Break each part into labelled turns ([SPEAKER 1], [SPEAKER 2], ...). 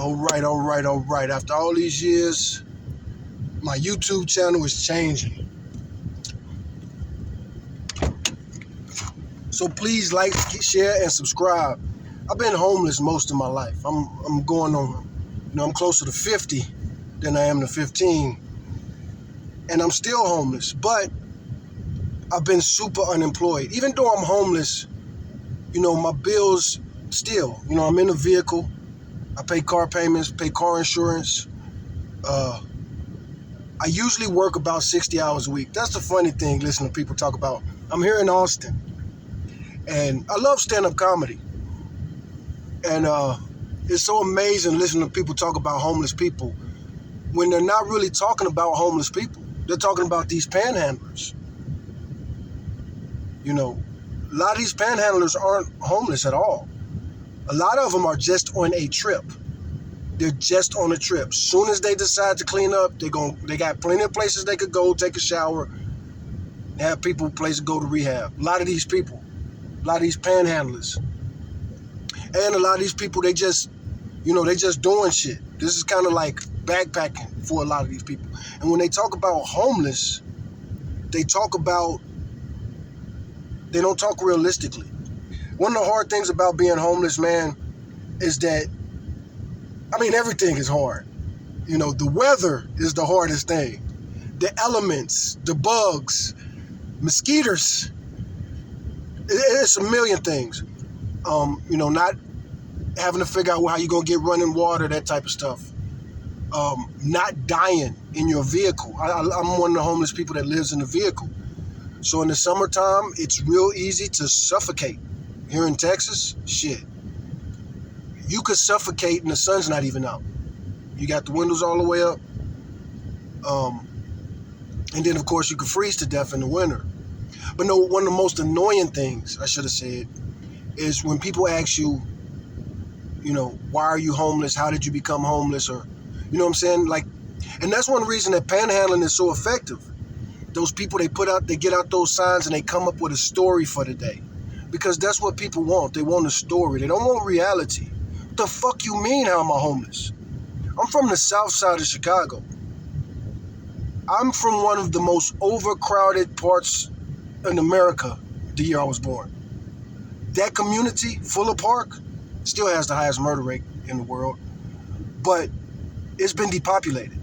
[SPEAKER 1] All right. After all these years, my YouTube channel is changing. So please like, share, and subscribe. I've been homeless most of my life. I'm going on, I'm closer to 50 than I am to 15. And I'm still homeless, but I've been super unemployed. Even though I'm homeless, my bills still, I'm in a vehicle. I pay car payments, pay car insurance. I usually work about 60 hours a week. That's the funny thing, listening to people talk about. I'm here in Austin, and I love stand-up comedy. And it's so amazing listening to people talk about homeless people when they're not really talking about homeless people. They're talking about these panhandlers. A lot of these panhandlers aren't homeless at all. A lot of them are just on a trip. They're just on a trip. Soon as they decide to clean up, they got plenty of places they could go, take a shower, have people places to go to rehab. A lot of these people, a lot of these panhandlers, and a lot of these people, they just doing shit. This is kind of like backpacking for a lot of these people. And when they talk about homeless, they don't talk realistically. One of the hard things about being homeless, man, is that, everything is hard. The weather is the hardest thing. The elements, the bugs, mosquitoes. It's a million things. Not having to figure out how you're going to get running water, that type of stuff. Not dying in your vehicle. I'm one of the homeless people that lives in a vehicle. So in the summertime, it's real easy to suffocate. Here in Texas, shit. You could suffocate and the sun's not even out. You got the windows all the way up. And then, of course, you could freeze to death in the winter. But no, one of the most annoying things, I should have said, is when people ask you, why are you homeless? How did you become homeless? Or, you know what I'm saying? And that's one reason that panhandling is so effective. Those people, they get out those signs and they come up with a story for the day. Because that's what people want. They want a story. They don't want reality. What the fuck you mean, how am I homeless? I'm from the south side of Chicago. I'm from one of the most overcrowded parts in America the year I was born. That community, Fuller Park, still has the highest murder rate in the world. But it's been depopulated.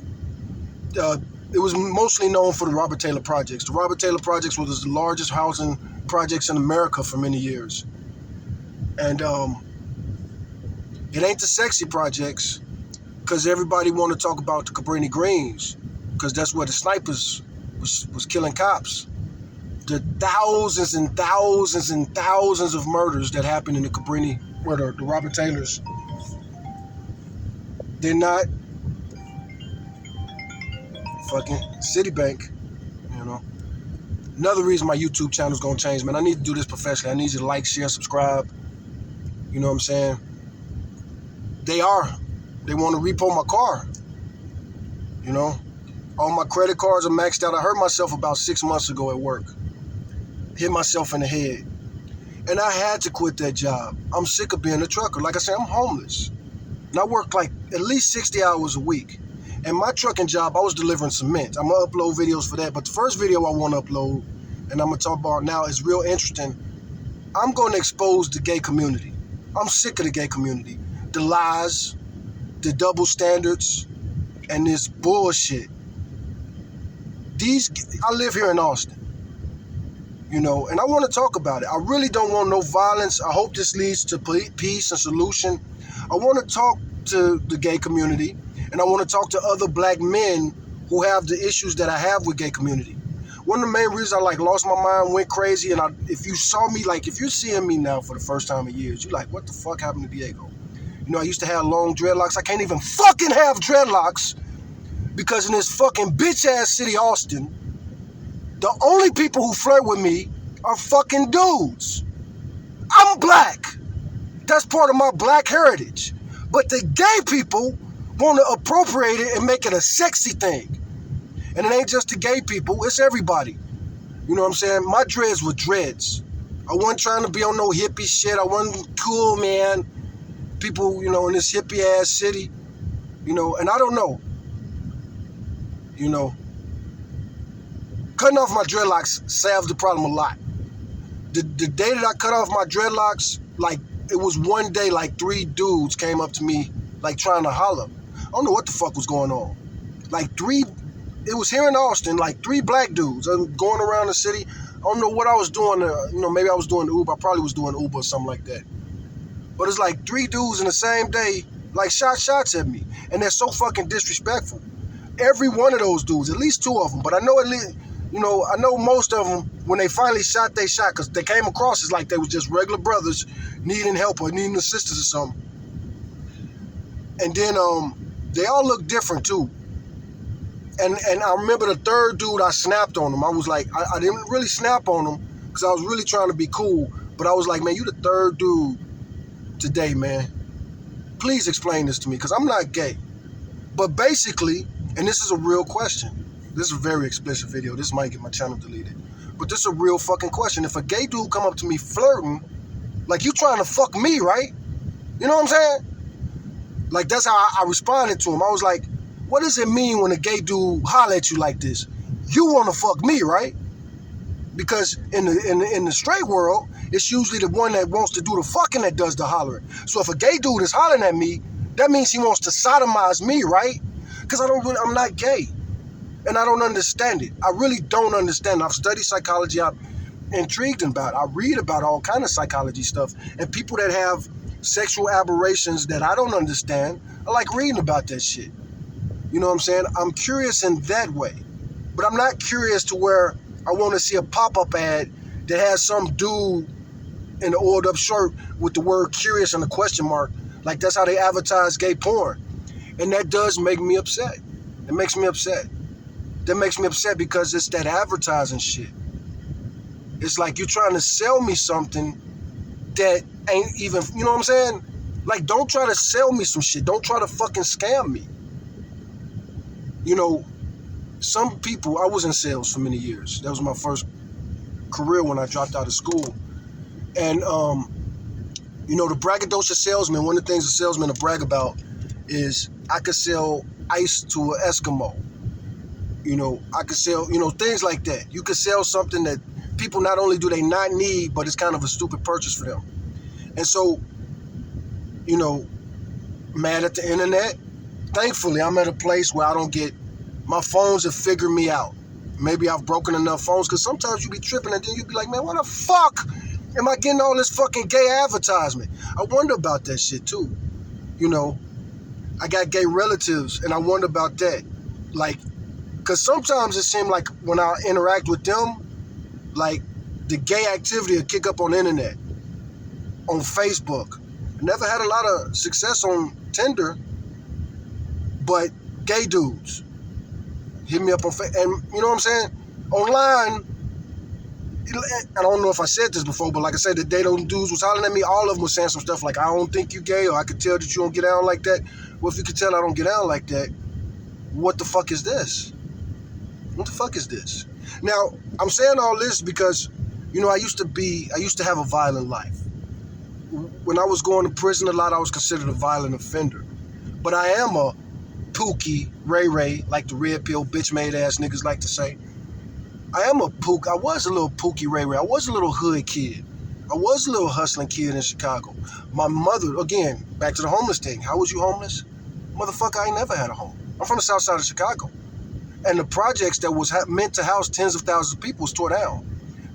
[SPEAKER 1] It was mostly known for the Robert Taylor Projects. The Robert Taylor Projects was the largest housing projects in America for many years. And it ain't the sexy projects, because everybody want to talk about the Cabrini Greens, because that's where the snipers was killing cops. The thousands and thousands and thousands of murders that happened in the Cabrini, where the Robert Taylors, they're not fucking Citibank, Another reason my YouTube channel is going to change, man, I need to do this professionally. I need you to like, share, subscribe. You know what I'm saying? They want to repo my car. All my credit cards are maxed out. I hurt myself about 6 months ago at work. Hit myself in the head. And I had to quit that job. I'm sick of being a trucker. Like I said, I'm homeless. And I work at least 60 hours a week. And my trucking job, I was delivering cement. I'm going to upload videos for that. But the first video I want to upload, and I'm going to talk about now, is real interesting. I'm going to expose the gay community. I'm sick of the gay community. The lies, the double standards, and this bullshit. I live here in Austin, and I want to talk about it. I really don't want no violence. I hope this leads to peace and solution. I want to talk to the gay community, and I want to talk to other black men who have the issues that I have with gay community. One of the main reasons I lost my mind, went crazy, and if you saw me, if you're seeing me now for the first time in years, you're like, what the fuck happened to Diego? I used to have long dreadlocks. I can't even fucking have dreadlocks because in this fucking bitch-ass city, Austin, the only people who flirt with me are fucking dudes. I'm black. That's part of my black heritage. But the gay people want to appropriate it and make it a sexy thing. And it ain't just the gay people, it's everybody. You know what I'm saying? My dreads were dreads. I wasn't trying to be on no hippie shit. I wasn't cool, man. People, in this hippie-ass city, And I don't know, you know, cutting off my dreadlocks solved the problem a lot. The day that I cut off my dreadlocks, like, it was one day, like, 3 dudes came up to me, like, trying to holler. I don't know what the fuck was going on. Like, it was here in Austin, like, 3 black dudes going around the city. I don't know what I was doing. Maybe I was doing Uber. I probably was doing Uber or something like that. But it's like 3 dudes in the same day, like, shots at me. And they're so fucking disrespectful. Every one of those dudes, at least 2 of them, but I know I know most of them, when they finally shot, they shot because they came across as like they was just regular brothers needing help or needing assistance or something. And then they all looked different too. And I remember the 3rd dude, I snapped on him. I was like, I didn't really snap on him because I was really trying to be cool. But I was like, man, you the 3rd dude today, man. Please explain this to me because I'm not gay. But basically, and this is a real question. This is a very explicit video. This might get my channel deleted. But this is a real fucking question. If a gay dude come up to me flirting, like, you trying to fuck me, right? You know what I'm saying? Like, that's how I responded to him. I was like, what does it mean when a gay dude holler at you like this? You want to fuck me, right? Because in the straight world, it's usually the one that wants to do the fucking that does the hollering. So if a gay dude is hollering at me, that means he wants to sodomize me, right? Because I'm not gay. And I don't understand it. I really don't understand it. I've studied psychology. I'm intrigued about it. I read about all kind of psychology stuff. And people that have sexual aberrations that I don't understand, I like reading about that shit. You know what I'm saying? I'm curious in that way. But I'm not curious to where I want to see a pop-up ad that has some dude in an oiled up shirt with the word curious and a question mark. Like, that's how they advertise gay porn. And that does make me upset. It makes me upset. That makes me upset because it's that advertising shit. It's like you're trying to sell me something that ain't even, you know what I'm saying? Like, don't try to sell me some shit. Don't try to fucking scam me. Some people, I was in sales for many years. That was my first career when I dropped out of school. And, the braggadocious salesman, one of the things a salesman will brag about is I could sell ice to an Eskimo. I could sell, things like that. You could sell something that people not only do they not need, but it's kind of a stupid purchase for them. And so, mad at the internet. Thankfully, I'm at a place where I don't get, my phones have figured me out. Maybe I've broken enough phones because sometimes you be tripping and then you be like, man, what the fuck am I getting all this fucking gay advertisement? I wonder about that shit too. I got gay relatives and I wonder about that. Like, because sometimes it seems like when I interact with them, like, the gay activity will kick up on the internet, on Facebook. I never had a lot of success on Tinder, but gay dudes hit me up on Facebook. And you know what I'm saying? Online, I don't know if I said this before, but like I said, the day those dudes was hollering at me, all of them was saying some stuff like, I don't think you gay, or I could tell that you don't get down like that. Well, if you could tell I don't get down like that, what the fuck is this? What the fuck is this? Now, I'm saying all this because, I used to have a violent life. When I was going to prison a lot, I was considered a violent offender. But I am a Pookie, Ray, like the red pill bitch made ass niggas like to say. I was a little Pookie Ray. I was a little hood kid. I was a little hustling kid in Chicago. My mother, again, back to the homeless thing. How was you homeless? Motherfucker, I ain't never had a home. I'm from the south side of Chicago. And the projects that was meant to house tens of thousands of people was tore down.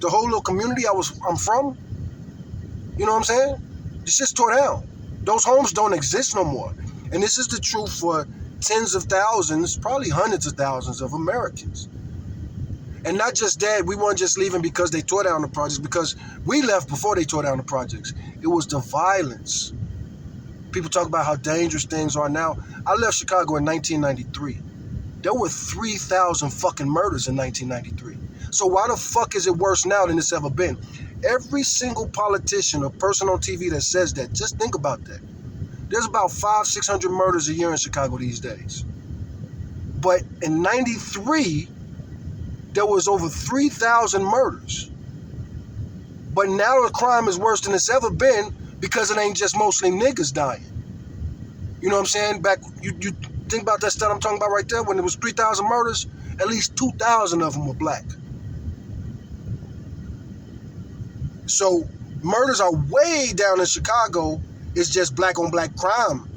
[SPEAKER 1] The whole little community I'm from, you know what I'm saying? It's just tore down. Those homes don't exist no more. And this is the truth for tens of thousands, probably hundreds of thousands of Americans. And not just that, we weren't just leaving because they tore down the projects, because we left before they tore down the projects. It was the violence. People talk about how dangerous things are now. I left Chicago in 1993. There were 3,000 fucking murders in 1993. So why the fuck is it worse now than it's ever been? Every single politician or person on TV that says that, just think about that. There's about 500-600 murders a year in Chicago these days. But in 93, there was over 3,000 murders. But now the crime is worse than it's ever been because it ain't just mostly niggas dying. You know what I'm saying? Think about that stat I'm talking about right there. When there was 3,000 murders, at least 2,000 of them were black. So murders are way down in Chicago. It's just black on black crime.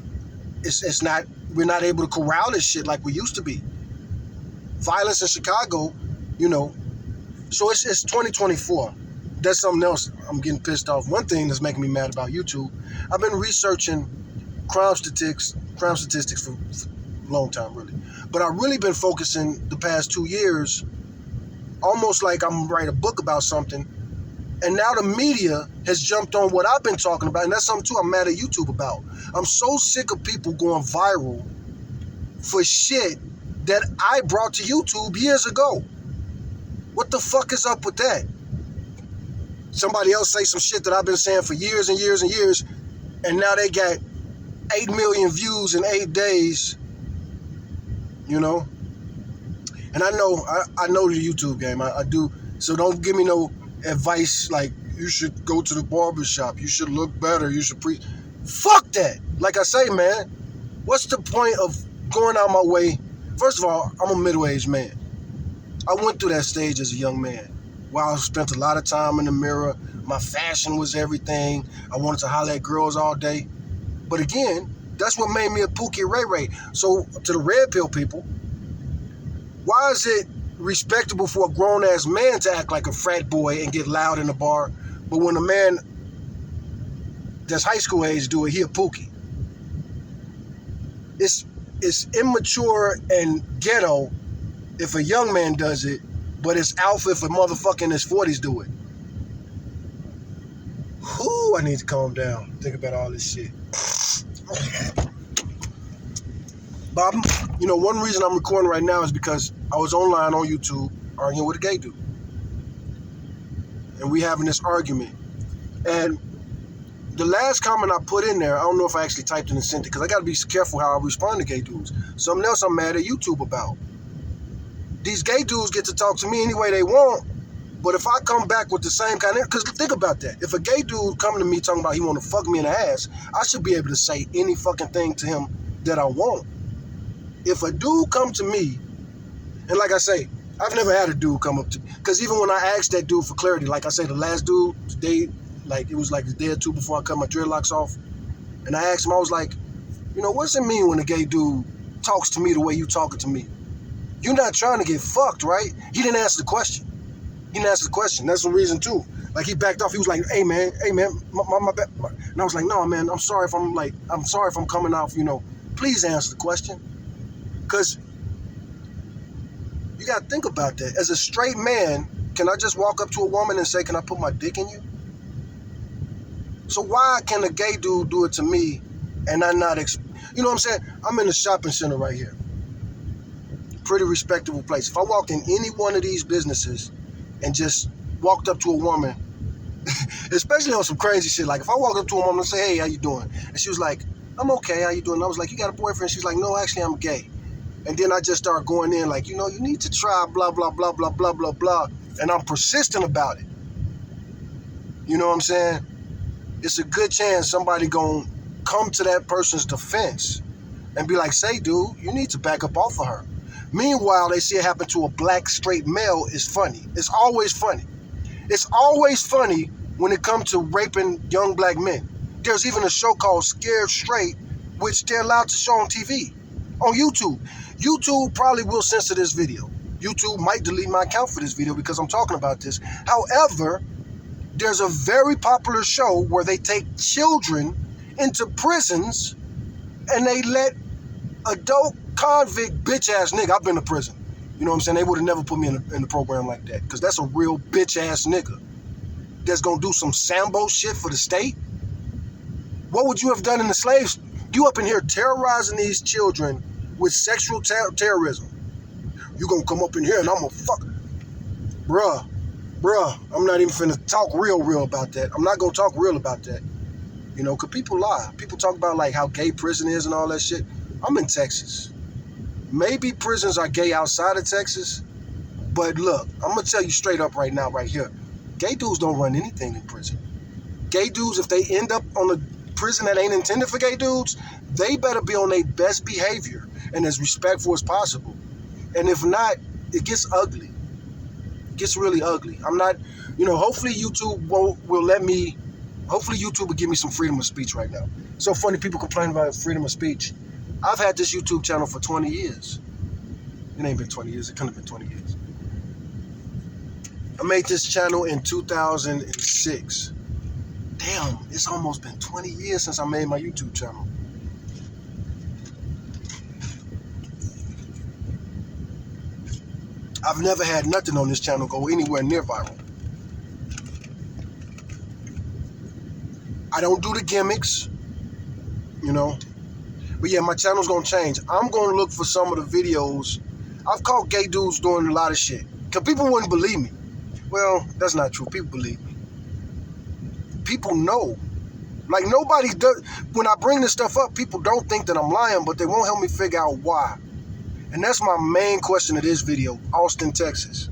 [SPEAKER 1] It's not, we're not able to corral this shit like we used to be. Violence in Chicago, so it's 2024. That's something else I'm getting pissed off. One thing that's making me mad about YouTube, I've been researching crime statistics for a long time, really. But I've really been focusing the past 2 years, almost like I'm writing a book about something. And now the media has jumped on what I've been talking about, and that's something too I'm mad at YouTube about. I'm so sick of people going viral for shit that I brought to YouTube years ago. What the fuck is up with that? Somebody else say some shit that I've been saying for years and years and years, and now they got 8 million views in 8 days, And I know the YouTube game. I do. So don't give me no advice like you should go to the barbershop, you should look better, you should fuck that. Like I say, man, what's the point of going out my way? First of all, I'm a middle-aged man. I went through that stage as a young man where I spent a lot of time in the mirror. My fashion was everything. I wanted to holler at girls all day. But again, that's what made me a Pookie Ray Ray. So to the red pill people, why is it respectable for a grown-ass man to act like a frat boy and get loud in the bar, but when a man that's high school age do it, he a Pookie? It's immature and ghetto if a young man does it, but it's alpha if a motherfucker in his 40s do it. Whew, I need to calm down. Think about all this shit. Bob, one reason I'm recording right now is because I was online on YouTube arguing with a gay dude. And we having this argument. And the last comment I put in there, I don't know if I actually typed it and sent it, because I got to be careful how I respond to gay dudes. Something else I'm mad at YouTube about. These gay dudes get to talk to me any way they want, but if I come back with the same kind of... Because think about that. If a gay dude come to me talking about he want to fuck me in the ass, I should be able to say any fucking thing to him that I want. If a dude come to me, and like I say, I've never had a dude come up to me, because even when I asked that dude for clarity, like I say, the last dude, it was like a day or two before I cut my dreadlocks off, and I asked him, I was like, what's it mean when a gay dude talks to me the way you talking to me? You're not trying to get fucked, right? He didn't answer the question. That's the reason too. Like he backed off. He was like, hey man, my bad. And I was like, no man, I'm sorry if I'm coming off, please answer the question. Because you got to think about that. As a straight man, can I just walk up to a woman and say, can I put my dick in you? So why can a gay dude do it to me and I not, you know what I'm saying? I'm in a shopping center right here. Pretty respectable place. If I walked in any one of these businesses and just walked up to a woman, especially on some crazy shit, like if I walked up to a woman and say, hey, how you doing? And she was like, I'm okay, how you doing? And I was like, you got a boyfriend? She's like, no, actually I'm gay. And then I just start going in like, you need to try blah, blah, blah, blah, blah, blah, blah. And I'm persistent about it. You know what I'm saying? It's a good chance somebody gonna come to that person's defense and be like, say, dude, you need to back up off of her. Meanwhile, they see it happen to a black straight male. It's funny. It's always funny. It's always funny when it comes to raping young black men. There's even a show called Scared Straight, which they're allowed to show on TV, on YouTube. YouTube probably will censor this video. YouTube might delete my account for this video because I'm talking about this. However, there's a very popular show where they take children into prisons and they let adult convict bitch-ass nigga. I've been to prison. You know what I'm saying? They would have never put me in the program like that, because that's a real bitch-ass nigga that's going to do some Sambo shit for the state. What would you have done in the slaves? You up in here terrorizing these children with sexual terrorism. You going to come up in here and I'm going to fuck. Bruh, I'm not even finna talk real about that. I'm not going to talk real about that. Because people lie. People talk about like how gay prison is and all that shit. I'm in Texas. Maybe prisons are gay outside of Texas, but look, I'm going to tell you straight up right now, right here. Gay dudes don't run anything in prison. Gay dudes, if they end up on a prison that ain't intended for gay dudes, they better be on their best behavior. and as respectful as possible. And if not, it gets ugly. It gets really ugly. I'm not, hopefully YouTube will let me, hopefully YouTube will give me some freedom of speech right now. So funny, people complain about freedom of speech. I've had this YouTube channel for 20 years. It ain't been 20 years. It couldn't have been 20 years. I made this channel in 2006. Damn, it's almost been 20 years since I made my YouTube channel. I've never had nothing on this channel go anywhere near viral. I don't do the gimmicks, But yeah, my channel's gonna change. I'm gonna look for some of the videos. I've caught gay dudes doing a lot of shit. Because people wouldn't believe me. Well, that's not true. People believe me. People know. Like, nobody does. When I bring this stuff up, people don't think that I'm lying, but they won't help me figure out why. And that's my main question of this video, Austin, Texas.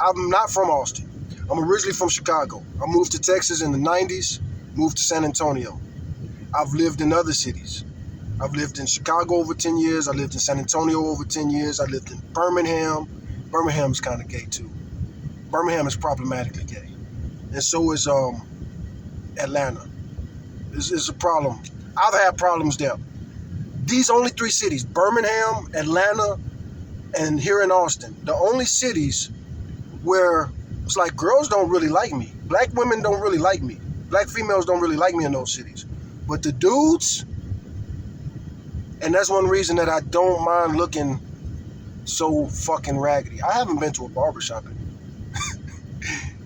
[SPEAKER 1] I'm not from Austin. I'm originally from Chicago. I moved to Texas in the 90s, moved to San Antonio. I've lived in other cities. I've lived in Chicago over 10 years. I lived in San Antonio over 10 years. I lived in Birmingham. Birmingham's kind of gay too. Birmingham is problematically gay. And so is Atlanta. It's a problem. I've had problems there. These only 3 cities, Birmingham, Atlanta, and here in Austin, the only cities where it's like girls don't really like me. Black women don't really like me. Black females don't really like me in those cities. But the dudes, and that's one reason that I don't mind looking so fucking raggedy. I haven't been to a barbershop in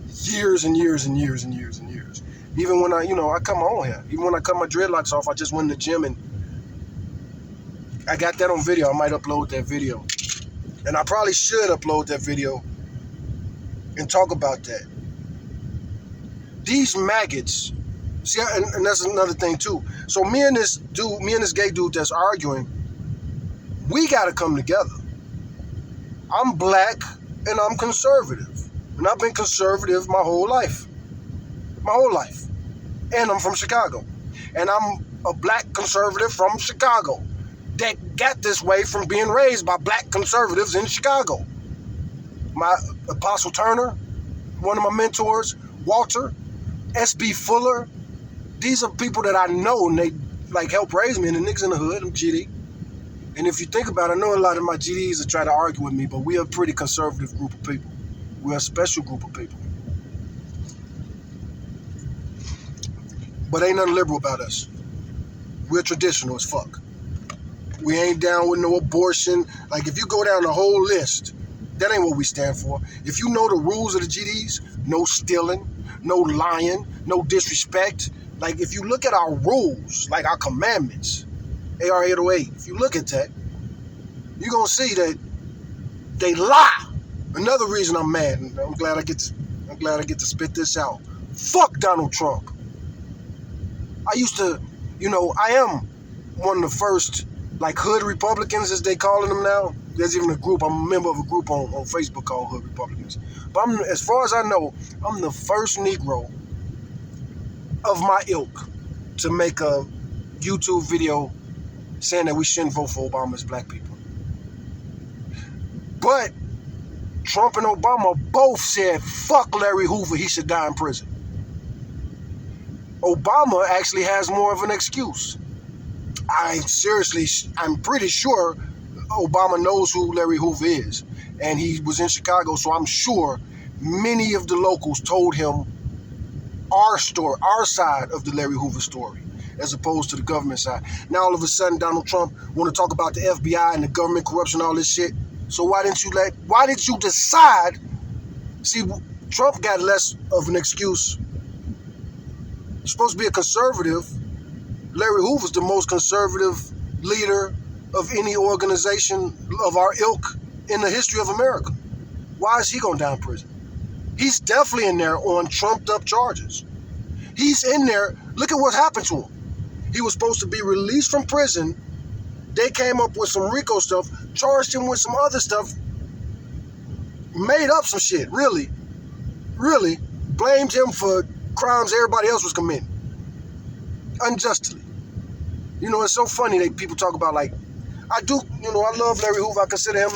[SPEAKER 1] years and years and years and years and years. Even when I cut my own hair. Even when I cut my dreadlocks off, I just went to the gym and I got that on video. I might upload that video. And I probably should upload that video and talk about that. These maggots, see, and that's another thing too. So me and this gay dude that's arguing, we gotta come together. I'm black and I'm conservative. And I've been conservative my whole life. My whole life. And I'm from Chicago. And I'm a black conservative from Chicago that got this way from being raised by black conservatives in Chicago. My Apostle Turner, one of my mentors, Walter, S.B. Fuller, these are people that I know and they help raise me, and the niggas in the hood, I'm GD. And if you think about it, I know a lot of my GDs that try to argue with me, but we're a pretty conservative group of people. We're a special group of people. But ain't nothing liberal about us. We're traditional as fuck. We ain't down with no abortion. Like, if you go down the whole list, that ain't what we stand for. If you know the rules of the GDs, no stealing, no lying, no disrespect. Like, if you look at our rules, like our commandments, AR 808, if you look at that, you're going to see that they lie. Another reason I'm mad, and I'm glad I get to spit this out. Fuck Donald Trump. I used to, I am one of the first, hood Republicans, as they calling them now. There's even a group, I'm a member of a group on Facebook called Hood Republicans. But as far as I know, I'm the first Negro of my ilk to make a YouTube video saying that we shouldn't vote for Obama as black people. But Trump and Obama both said, fuck Larry Hoover, he should die in prison. Obama actually has more of an excuse. I'm pretty sure Obama knows who Larry Hoover is. And he was in Chicago, so I'm sure many of the locals told him our story, our side of the Larry Hoover story, as opposed to the government side. Now all of a sudden Donald Trump want to talk about the FBI and the government corruption, all this shit. So why did you decide? See, Trump got less of an excuse. He's supposed to be a conservative. Larry Hoover's the most conservative leader of any organization of our ilk in the history of America. Why is he going down in prison? He's definitely in there on trumped up charges. He's in there. Look at what happened to him. He was supposed to be released from prison. They came up with some RICO stuff, charged him with some other stuff, made up some shit, really, blamed him for crimes everybody else was committing, unjustly. It's so funny that people talk about I do, I love Larry Hoover. I consider him,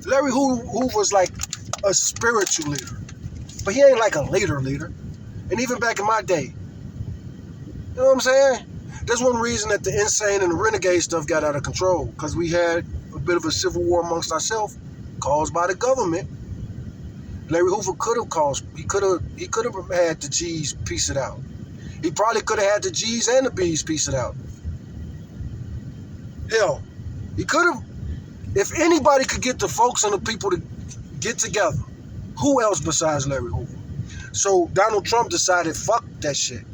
[SPEAKER 1] Larry Hoover was like a spiritual leader, but he ain't like a leader. And even back in my day, you know what I'm saying? That's one reason that the insane and the renegade stuff got out of control, because we had a bit of a civil war amongst ourselves caused by the government. Larry Hoover could have had the G's piece it out. He probably could have had the G's and the B's piece it out. Hell, he could have. If anybody could get the folks and the people to get together, who else besides Larry Hoover? So Donald Trump decided, fuck that shit.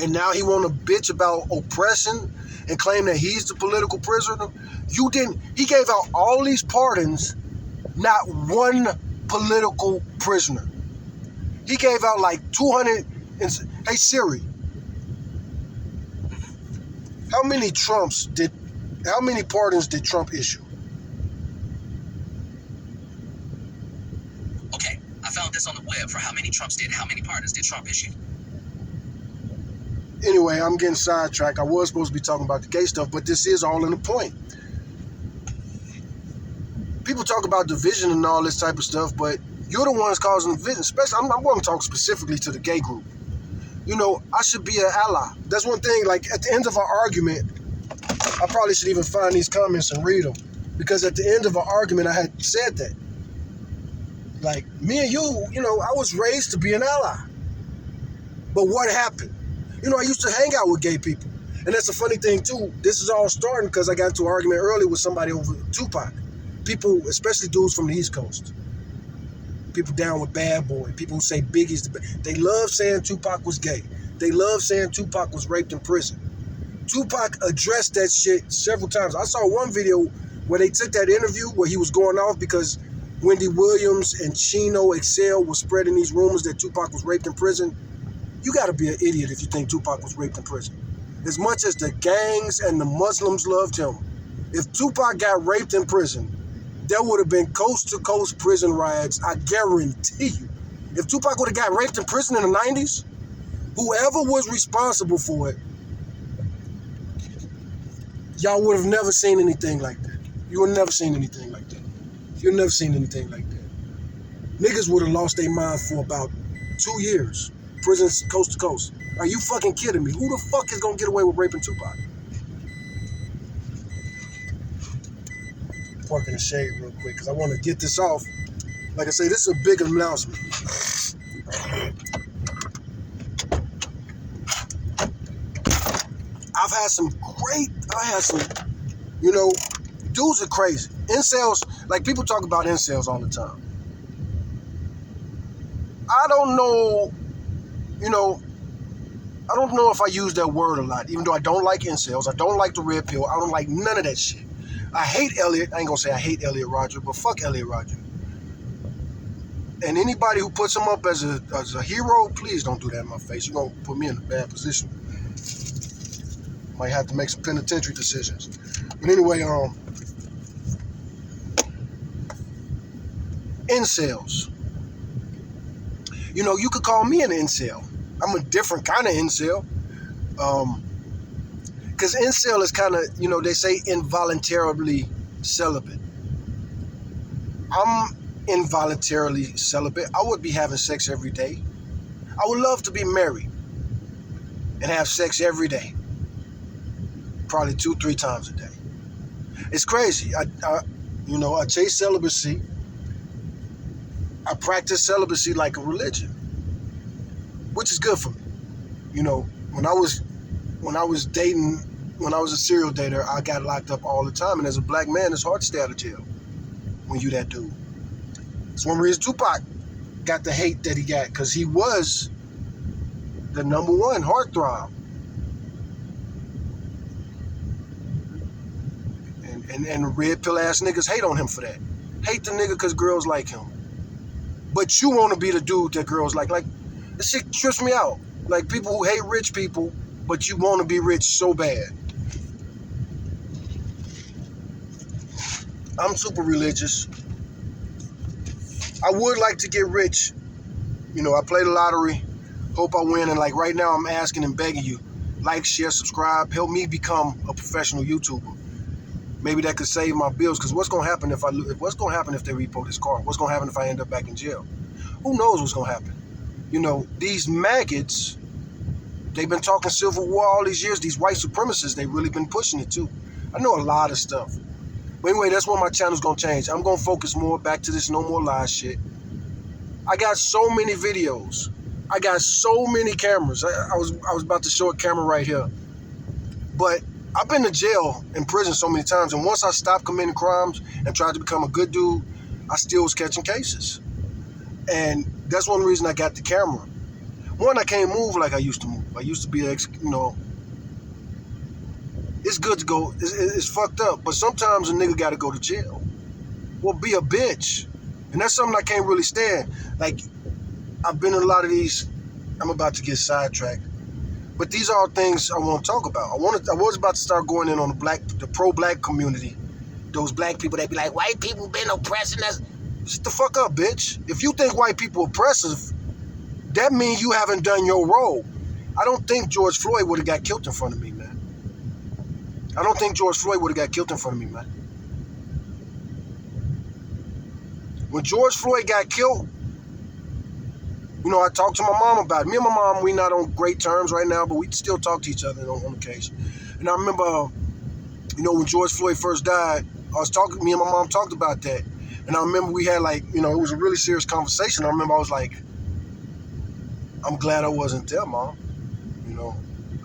[SPEAKER 1] And now he want to bitch about oppression and claim that he's the political prisoner. He gave out all these pardons, not one political prisoner. He gave out like 200. Hey Siri, how many pardons did Trump issue?
[SPEAKER 2] Okay, I found this on the web for how many pardons did Trump issue?
[SPEAKER 1] Anyway, I'm getting sidetracked. I was supposed to be talking about the gay stuff, but this is all in the point. People talk about division and all this type of stuff, but you're the ones causing the division. Especially, I'm going to talk specifically to the gay group. I should be an ally. That's one thing, like, at the end of our argument, I probably should even find these comments and read them. Because at the end of our argument, I had said that. Like, me and you, I was raised to be an ally. But what happened? I used to hang out with gay people. And that's a funny thing, too. This is all starting because I got into an argument earlier with somebody over Tupac. People, especially dudes from the East Coast. People down with Bad Boy. People who say Biggie's the best. They love saying Tupac was gay. They love saying Tupac was raped in prison. Tupac addressed that shit several times. I saw one video where they took that interview where he was going off because Wendy Williams and Chino Excel was spreading these rumors that Tupac was raped in prison. You got to be an idiot if you think Tupac was raped in prison. As much as the gangs and the Muslims loved him, if Tupac got raped in prison, there would have been coast-to-coast prison riots, I guarantee you. If Tupac would have got raped in prison in the 90s, whoever was responsible for it, y'all would have never seen anything like that. You would have never seen anything like that. You've never seen anything like that. Niggas would have lost their mind for about 2 years. Prisons coast to coast. Are you fucking kidding me? Who the fuck is gonna get away with raping Tupac? Park in the shade real quick because I want to get this off. Like I say, this is a big announcement. I had some, dudes are crazy. Incels, like people talk about incels all the time. I don't know if I use that word a lot, even though I don't like incels. I don't like the red pill. I don't like none of that shit. I hate Elliot. I ain't gonna say I hate Elliot Rodger, but fuck Elliot Rodger. And anybody who puts him up as a hero, please don't do that in my face. You're gonna put me in a bad position. Might have to make some penitentiary decisions. But anyway, incels. You could call me an incel. I'm a different kind of incel. Because incel is kind of, they say involuntarily celibate. I'm involuntarily celibate. I would be having sex every day. I would love to be married and have sex every day. Probably 2-3 times a day. It's crazy. I chase celibacy. I practice celibacy like a religion, which is good for me. When I was dating, when I was a serial dater, I got locked up all the time. And as a black man, it's hard to stay out of jail when you that dude. That's one reason Tupac got the hate that he got, because he was the #1 heartthrob. And red pill ass niggas hate on him for that. Hate the nigga because girls like him. But you want to be the dude that girls like. Like, this shit trips me out. Like, people who hate rich people, but you want to be rich so bad. I'm super religious. I would like to get rich. I play the lottery. Hope I win. And like right now, I'm asking and begging you. like, share, subscribe. Help me become a professional YouTuber. Maybe that could save my bills. Because what's gonna happen if they repo this car? What's gonna happen if I end up back in jail? Who knows what's gonna happen? You know, these maggots, they've been talking Civil War all these years. These white supremacists, they've really been pushing it too. I know a lot of stuff. But anyway, that's what my channel's gonna change. I'm gonna focus more back to this no more lies shit. I got so many videos. I got so many cameras. I was about to show a camera right here. But I've been to jail and prison so many times, and once I stopped committing crimes and tried to become a good dude, I still was catching cases. And that's one reason I got the camera. One, I can't move like I used to move. I used to be, it's good to go. It's fucked up, but sometimes a nigga got to go to jail. Well, be a bitch. And that's something I can't really stand. Like, I've been in a lot of these, I'm about to get sidetracked. But these are all things I want to talk about. I was about to start going in on the pro-black community. Those black people that be like, white people been oppressing us. Shut the fuck up, bitch. If you think white people are oppressive, that means you haven't done your role. I don't think George Floyd would have got killed in front of me, man. I don't think George Floyd would have got killed in front of me, man. When George Floyd got killed, I talked to my mom about it. Me and my mom, we not on great terms right now, but we still talk to each other on occasion. And I remember, when George Floyd first died, me and my mom talked about that. And I remember we had it was a really serious conversation. I remember I was like, I'm glad I wasn't there, Mom.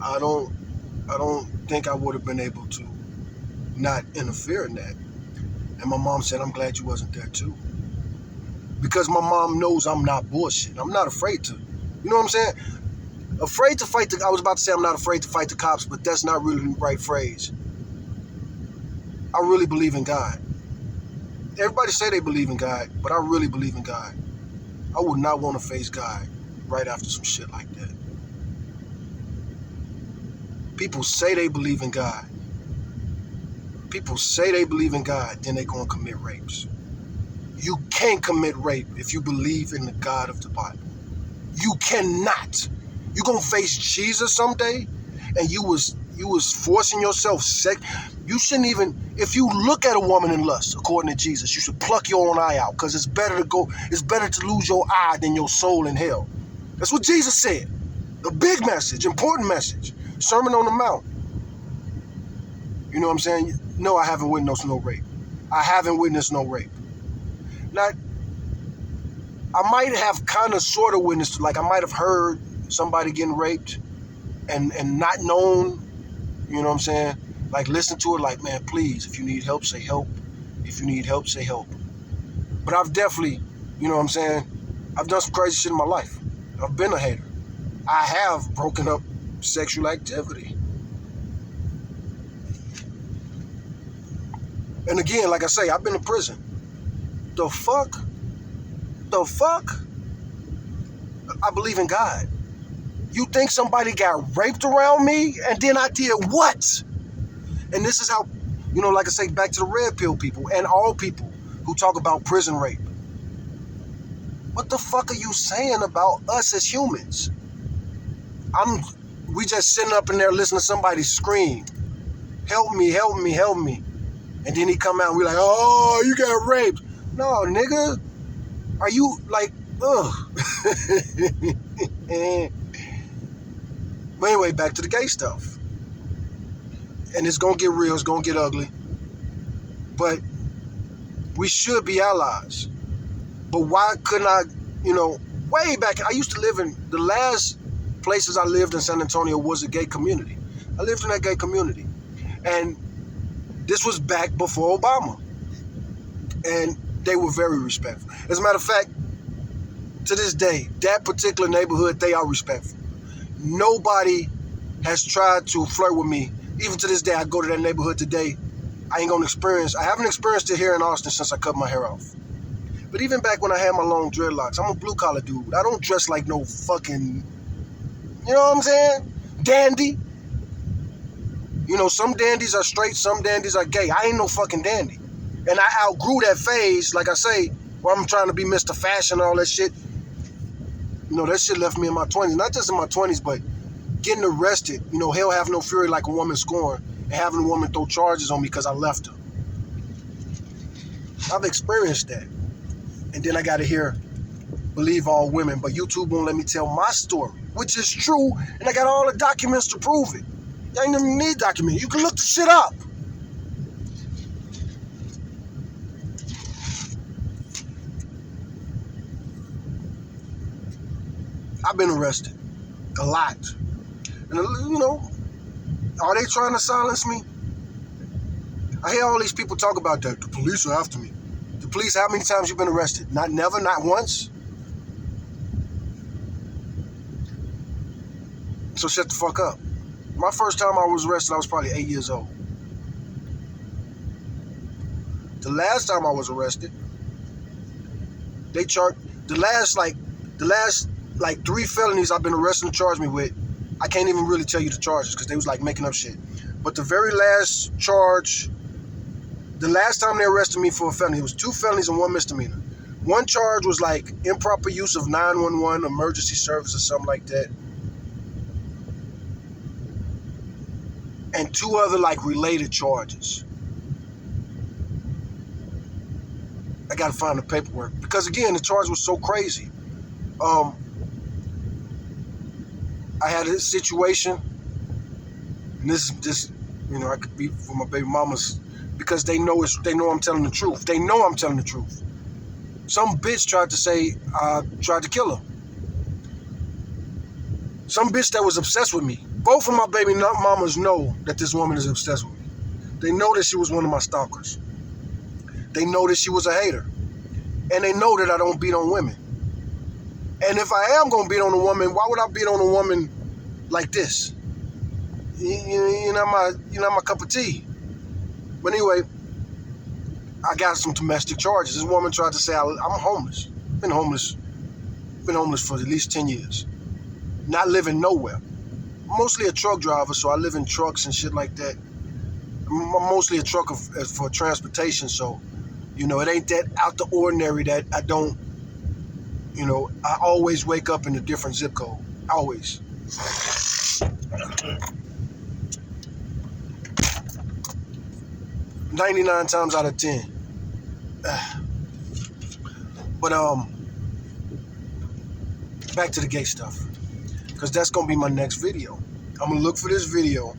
[SPEAKER 1] I don't think I would have been able to not interfere in that. And my mom said, I'm glad you wasn't there too. Because my mom knows I'm not bullshit. I'm not afraid to. You know what I'm saying? Afraid to fight I was about to say I'm not afraid to fight the cops, but that's not really the right phrase. I really believe in God. Everybody say they believe in God, but I really believe in God. I would not want to face God right after some shit like that. People say they believe in God. People say they believe in God, then they're going to commit rapes. You can't commit rape if you believe in the God of the Bible. You cannot. You're going to face Jesus someday, and you was forcing yourself sex. You shouldn't even, if you look at a woman in lust, according to Jesus, you should pluck your own eye out, because it's better to lose your eye than your soul in hell. That's what Jesus said. A big message, important message. Sermon on the Mount. You know what I'm saying? No, I haven't witnessed no rape. I haven't witnessed no rape. Now, I might have kind of sort of witnessed, like I might have heard somebody getting raped and not known, you know what I'm saying? Like listen to it like, man, please, if you need help, say help. If you need help, say help. But I've definitely, you know what I'm saying? I've done some crazy shit in my life. I've been a hater. I have broken up sexual activity. And again, like I say, I've been in prison. The fuck? I believe in God. You think somebody got raped around me and then I did what? And this is how, like I say, back to the red pill people and all people who talk about prison rape. What the fuck are you saying about us as humans? We just sitting up in there listening to somebody scream, help me, help me, help me. And then he come out and we're like, oh, you got raped. No, nigga. Are you like, ugh. But anyway, back to the gay stuff. And it's going to get real. It's going to get ugly. But we should be allies. But why couldn't I, way back, I used to live in, the last places I lived in San Antonio was a gay community. I lived in that gay community. And this was back before Obama. And they were very respectful. As a matter of fact, to this day, that particular neighborhood, they are respectful. Nobody has tried to flirt with me. Even to this day, I go to that neighborhood today, I haven't experienced it here in Austin since I cut my hair off. But even back when I had my long dreadlocks, I'm a blue collar dude. I don't dress like no fucking, you know what I'm saying? Dandy. Some dandies are straight, some dandies are gay. I ain't no fucking dandy. And I outgrew that phase, like I say, where I'm trying to be Mr. Fashion and all that shit. That shit left me in my 20s. Not just in my 20s, but getting arrested, hell have no fury like a woman scorned, and having a woman throw charges on me because I left her. I've experienced that. And then I got to hear, believe all women, but YouTube won't let me tell my story, which is true, and I got all the documents to prove it. I ain't even need documents. You can look the shit up. I've been arrested a lot. And, are they trying to silence me? I hear all these people talk about that. The police are after me. The police, how many times you been arrested? Not never, not once. So shut the fuck up. My first time I was arrested, I was probably 8 years old. The last time I was arrested, they charged the last 3 felonies I've been arrested and charged me with. I can't even really tell you the charges because they was like making up shit. But the very last charge, the last time they arrested me for a felony, it was 2 felonies and 1 misdemeanor. One charge was like improper use of 911 emergency service or something like that. And 2 other like related charges. I gotta find the paperwork because again, the charge was so crazy. I had a situation, and this I could be for my baby mamas because they know I'm telling the truth. They know I'm telling the truth. Some bitch tried to say I tried to kill her. Some bitch that was obsessed with me. Both of my baby mamas know that this woman is obsessed with me. They know that she was one of my stalkers. They know that she was a hater. And they know that I don't beat on women. And if I am going to beat on a woman, why would I beat on a woman like this? You're not my cup of tea. But anyway, I got some domestic charges. This woman tried to say I'm homeless. Been homeless for at least 10 years. Not living nowhere. I'm mostly a truck driver, so I live in trucks and shit like that. I'm mostly a trucker for transportation, so, it ain't that out the ordinary that I don't, I always wake up in a different zip code. Always. "99 times out of 10. But back to the gay stuff. Because that's going to be my next video. I'm going to look for this video.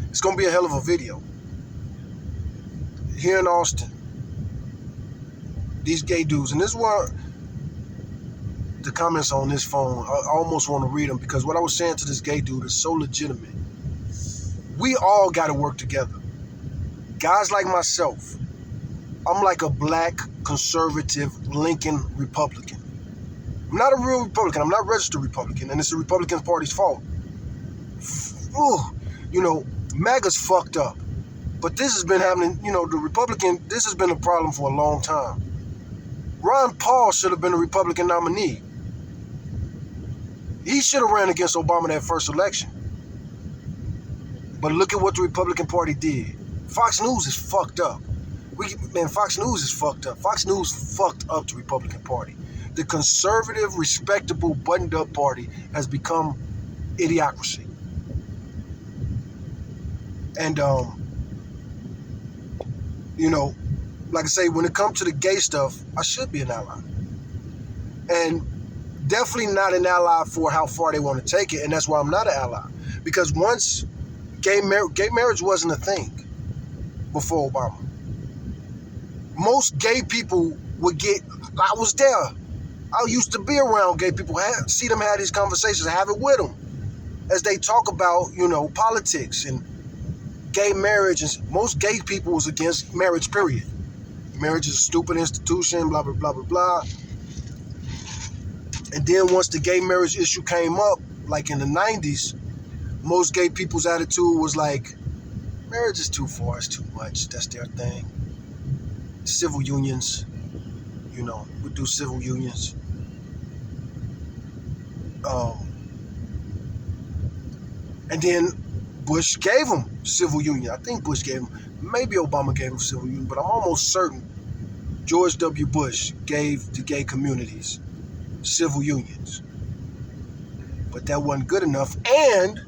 [SPEAKER 1] It's going to be a hell of a video. Here in Austin. These gay dudes. And this is where the comments on this phone, I almost want to read them because what I was saying to this gay dude is so legitimate. We all got to work together. Guys like myself, I'm like a black, conservative, Lincoln Republican. I'm not a real Republican. I'm not a registered Republican, and it's the Republican Party's fault. MAGA's fucked up. But this has been happening, this has been a problem for a long time. Ron Paul should have been a Republican nominee. He should have ran against Obama that first election. But look at what the Republican Party did. Fox News is fucked up. Fox News is fucked up. Fox News fucked up the Republican Party. The conservative, respectable, buttoned-up party has become idiocracy. And, like I say, when it comes to the gay stuff, I should be an ally. And definitely not an ally for how far they want to take it, and that's why I'm not an ally. Because once gay marriage wasn't a thing before Obama. Most gay people would I was there. I used to be around gay people, see them have these conversations, have it with them as they talk about, politics and gay marriage. And most gay people was against marriage, period. Marriage is a stupid institution, blah, blah, blah, blah, blah. And then once the gay marriage issue came up, like in the 90s, most gay people's attitude was like, marriage is too far, it's too much, that's their thing. Civil unions, we do civil unions. And then Bush gave them civil union. I think Bush gave them, maybe Obama gave them civil union, but I'm almost certain George W. Bush gave the gay communities civil unions. But that wasn't good enough. And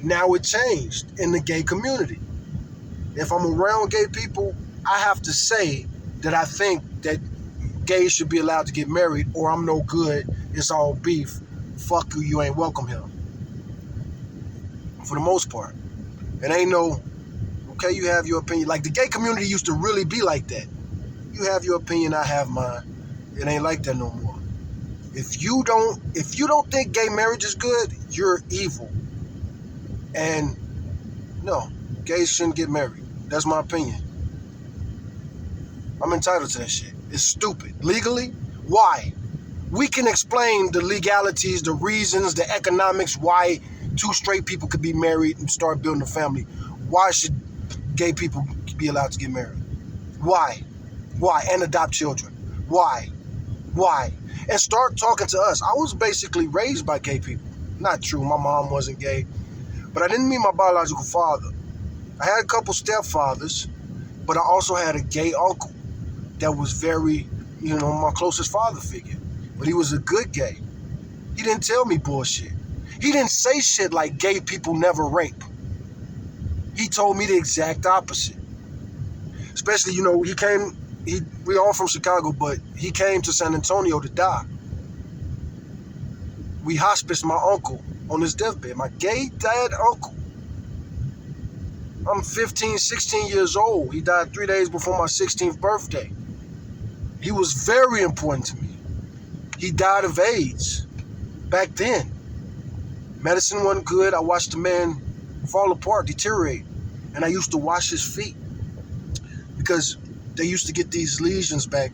[SPEAKER 1] now it changed in the gay community. If I'm around gay people, I have to say that I think that gays should be allowed to get married, or I'm no good, it's all beef, fuck you, you ain't welcome here. For the most part. It ain't no, okay, you have your opinion. Like the gay community used to really be like that. You have your opinion, I have mine. It ain't like that no more. If you don't think gay marriage is good, you're evil. And no, gays shouldn't get married. That's my opinion. I'm entitled to that shit. It's stupid. Legally? Why? We can explain the legalities, the reasons, the economics, why two straight people could be married and start building a family. Why should gay people be allowed to get married? Why? Why? And adopt children. Why? Why? And start talking to us. I was basically raised by gay people. Not true. My mom wasn't gay. But I didn't meet my biological father. I had a couple stepfathers, but I also had a gay uncle that was very, my closest father figure. But he was a good gay. He didn't tell me bullshit. He didn't say shit like gay people never rape. He told me the exact opposite. Especially, we all from Chicago, but he came to San Antonio to die. We hospiced my uncle on his deathbed, my gay dad uncle. I'm 15, 16 years old. He died 3 days before my 16th birthday. He was very important to me. He died of AIDS back then. Medicine wasn't good. I watched the man fall apart, deteriorate. And I used to wash his feet because they used to get these lesions back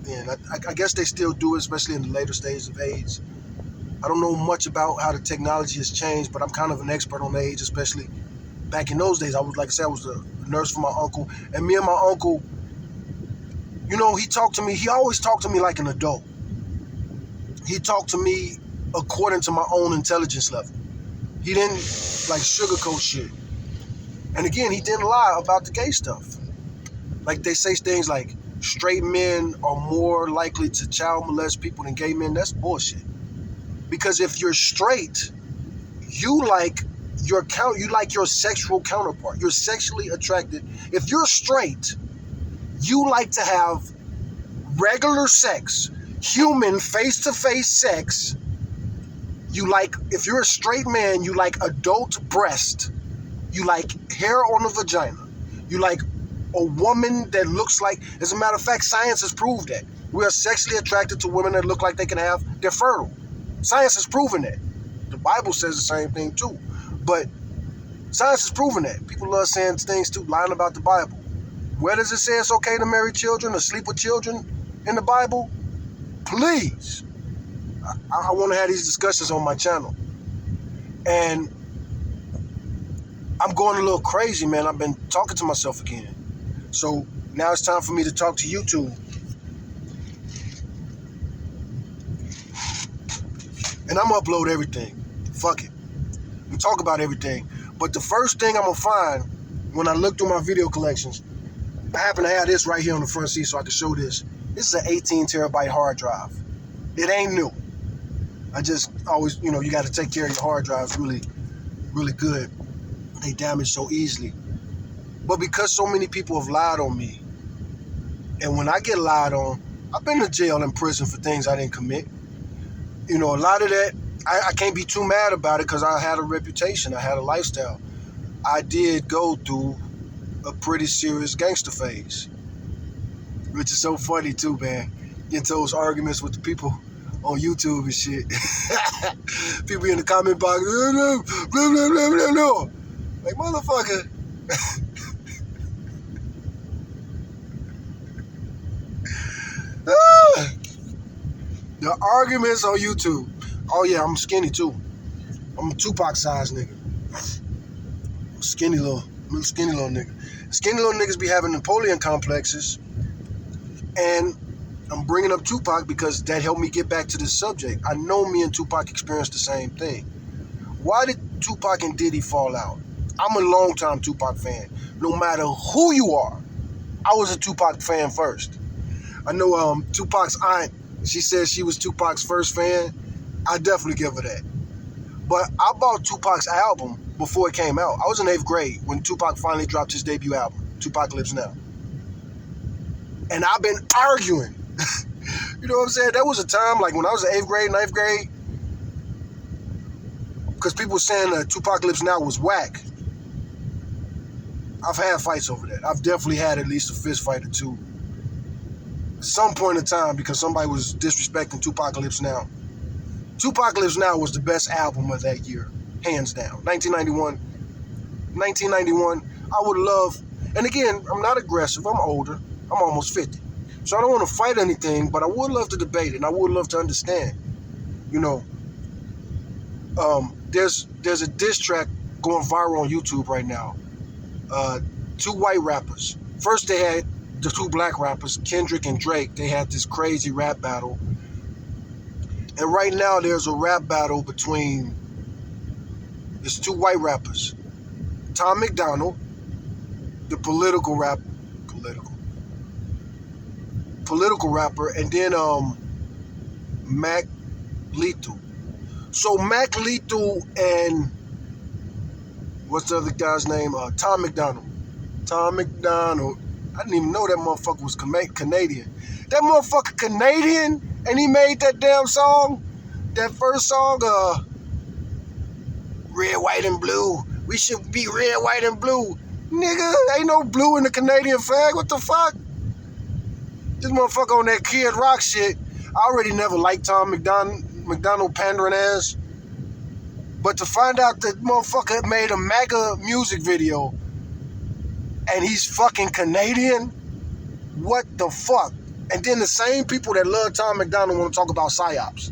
[SPEAKER 1] then. I guess they still do it, especially in the later stages of AIDS. I don't know much about how the technology has changed, but I'm kind of an expert on AIDS, especially back in those days. I was a nurse for my uncle. And me and my uncle, he always talked to me like an adult. He talked to me according to my own intelligence level. He didn't sugarcoat shit. And again, he didn't lie about the gay stuff. Like they say things like straight men are more likely to child molest people than gay men. That's bullshit. Because if you're straight, you like your sexual counterpart. You're sexually attracted. If you're straight, you like to have regular sex, human face-to-face sex. If you're a straight man, you like adult breast. You like hair on the vagina. You like a woman that looks like, as a matter of fact, science has proved that. We are sexually attracted to women that look like they're fertile. Science has proven that. The Bible says the same thing too. But science has proven that. People love saying things too, lying about the Bible. Where does it say it's okay to marry children or sleep with children in the Bible? Please. I want to have these discussions on my channel. And I'm going a little crazy, man. I've been talking to myself again. So now it's time for me to talk to YouTube. And I'm going to upload everything. Fuck it. We talk about everything. But the first thing I'm going to find when I look through my video collections, I happen to have this right here on the front seat so I can show this. This is an 18 terabyte hard drive. It ain't new. I just always, you got to take care of your hard drives really, really good. They damage so easily. But because so many people have lied on me, and when I get lied on, I've been to jail and prison for things I didn't commit. A lot of that, I can't be too mad about it because I had a reputation. I had a lifestyle. I did go through a pretty serious gangster phase, which is so funny too, man. Get those arguments with the people on YouTube and shit. People in the comment box, blah, blah, blah, blah, blah. Like, motherfucker. The arguments on YouTube. Oh yeah, I'm skinny too. I'm a Tupac size nigga. Skinny little nigga. Skinny little niggas be having Napoleon complexes. And I'm bringing up Tupac because that helped me get back to this subject. I know me and Tupac experienced the same thing. Why did Tupac and Diddy fall out? I'm a longtime Tupac fan. No matter who you are, I was a Tupac fan first. I know Tupac's aunt, she said she was Tupac's first fan. I definitely give her that. But I bought Tupac's album before it came out. I was in 8th grade when Tupac finally dropped his debut album, Tupac Lives Now. And I've been arguing. You know what I'm saying? There was a time, like when I was in 8th grade, 9th grade, because people were saying that Tupac Lives Now was whack. I've had fights over that. I've definitely had at least a fist fight or two. At some point in time, because somebody was disrespecting Tupac Lives Now. Tupac Lives Now was the best album of that year, hands down. 1991, I would love, and again, I'm not aggressive, I'm older, I'm almost 50. So I don't want to fight anything, but I would love to debate it, and I would love to understand. You know, there's a diss track going viral on YouTube right now. 2 white rappers. First they had the 2 black rappers, Kendrick and Drake. They had this crazy rap battle. And right now there's a rap battle between these 2 white rappers. Tom MacDonald, the political rapper, and then Mac Lethal. So Mac Lethal and what's the other guy's name? Tom MacDonald. Tom MacDonald. I didn't even know that motherfucker was Canadian. That motherfucker Canadian, and he made that damn song. That first song, Red, White, and Blue. We should be red, white, and blue. Nigga, ain't no blue in the Canadian flag. What the fuck? This motherfucker on that Kid Rock shit. I already never liked Tom MacDonald pandering ass. But to find out that motherfucker made a MAGA music video and he's fucking Canadian, what the fuck? And then the same people that love Tom MacDonald want to talk about PSYOPs.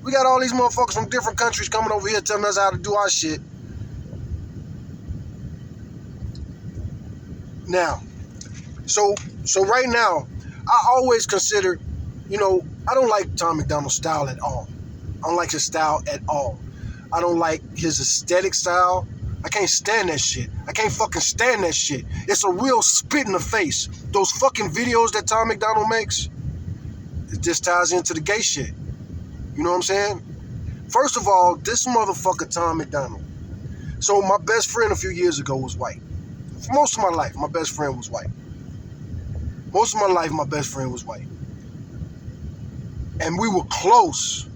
[SPEAKER 1] We got all these motherfuckers from different countries coming over here telling us how to do our shit. Now, so right now, I always consider, you know, I don't like Tom MacDonald's style at all. I don't like his style at all. I don't like his aesthetic style. I can't stand that shit. I can't fucking stand that shit. It's a real spit in the face. Those fucking videos that Tom MacDonald makes, it just ties into the gay shit. You know what I'm saying? First of all, this motherfucker Tom MacDonald. So my best friend a few years ago was white. For most of my life, my best friend was white. Most of my life, my best friend was white. And we were close.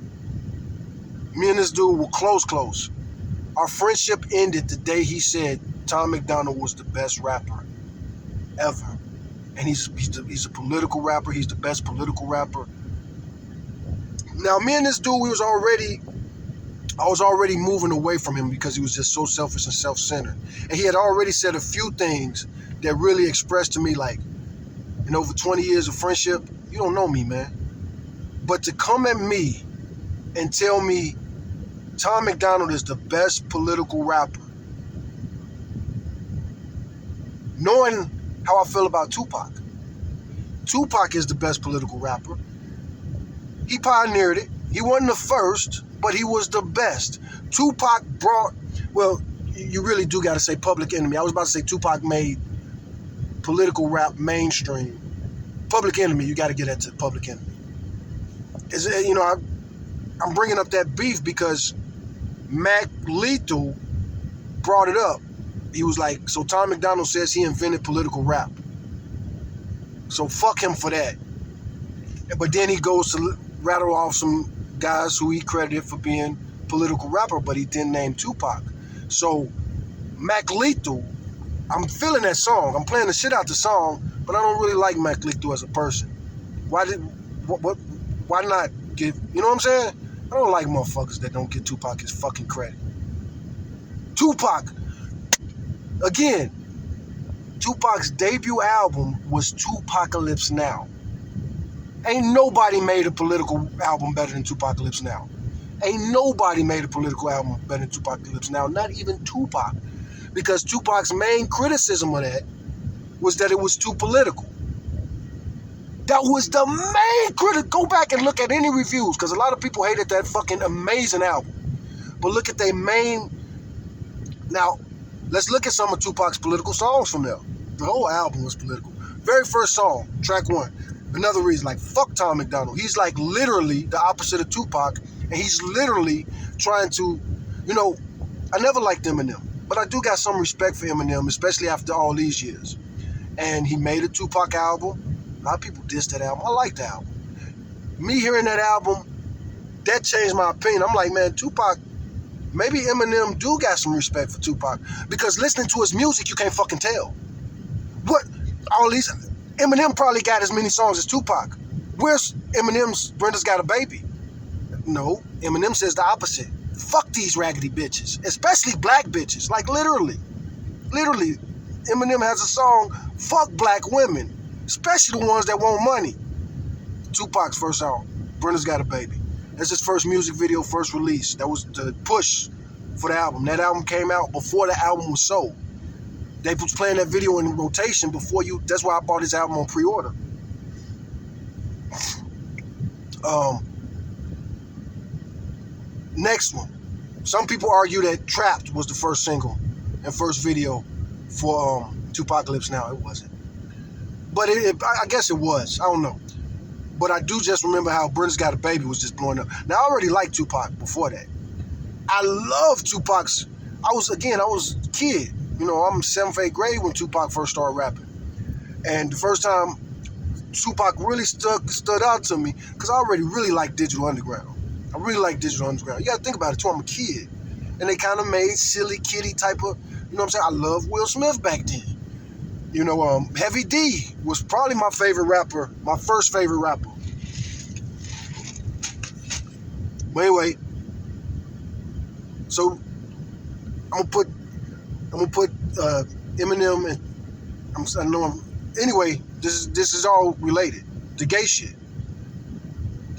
[SPEAKER 1] Me and this dude were close. Our friendship ended the day he said Tom MacDonald was the best rapper ever. And he's a political rapper. He's the best political rapper. Now, me and this dude, I was already moving away from him because he was just so selfish and self-centered. And he had already said a few things that really expressed to me, like, in over 20 years of friendship, you don't know me, man. But to come at me and tell me Tom MacDonald is the best political rapper, knowing how I feel about Tupac. Tupac is the best political rapper. He pioneered it. He wasn't the first, but he was the best. Tupac brought, well, you really do got to say Public Enemy. I was about to say Tupac made political rap mainstream. Public Enemy, you got to get into Public Enemy. You know, I'm bringing up that beef because Mac Lethal brought it up. He was like, so Tom MacDonald says he invented political rap. So fuck him for that. But then he goes to rattle off some guys who he credited for being political rapper, but he didn't name Tupac. So Mac Lethal, I'm feeling that song. I'm playing the shit out the song, but I don't really like Mac Lethal as a person. Why not give, you know what I'm saying? I don't like motherfuckers that don't give Tupac his fucking credit. Tupac, again, Tupac's debut album was Tupacalypse Now. Ain't nobody made a political album better than Tupacalypse Now. Ain't nobody made a political album better than Tupacalypse Now, not even Tupac. Because Tupac's main criticism of that was that it was too political. That was the main critic. Go back and look at any reviews, because a lot of people hated that fucking amazing album. But look at their main... Now, let's look at some of Tupac's political songs from there. The whole album was political. Very first song, track 1. Another reason, like, fuck Tom MacDonald. He's like literally the opposite of Tupac, and he's literally trying to, You know, I never liked Eminem, but I do got some respect for Eminem, especially after all these years. And he made a Tupac album. A lot of people dissed that album. I like the album. Me hearing that album, that changed my opinion. I'm like, man, Tupac, maybe Eminem do got some respect for Tupac. Because listening to his music, you can't fucking tell. What, all these, Eminem probably got as many songs as Tupac. Where's Eminem's Brenda's Got a Baby? No, Eminem says the opposite. Fuck these raggedy bitches, especially black bitches. Like literally, Eminem has a song, fuck black women, especially the ones that want money. Tupac's first song, Brenda's Got a Baby. That's his first music video, first release. That was the push for the album. That album came out before the album was sold. They was playing that video in rotation before you. That's why I bought his album on pre-order. Next one. Some people argue that Trapped was the first single and first video for Tupacalypse Now. It wasn't. But I guess it was. I don't know. But I do just remember how Brenda's Got a Baby was just blowing up. Now, I already liked Tupac before that. I love Tupac's. I was a kid. You know, I'm 7th, 8th grade when Tupac first started rapping. And the first time Tupac really stood out to me, because I already really liked Digital Underground. I really like Digital Underground. You gotta think about it too, I'm a kid. And they kind of made silly kitty type of, you know what I'm saying? I loved Will Smith back then. You know, Heavy D was probably my favorite rapper, my first favorite rapper. But anyway, so I'm gonna put Eminem and anyway, this is all related. The gay shit.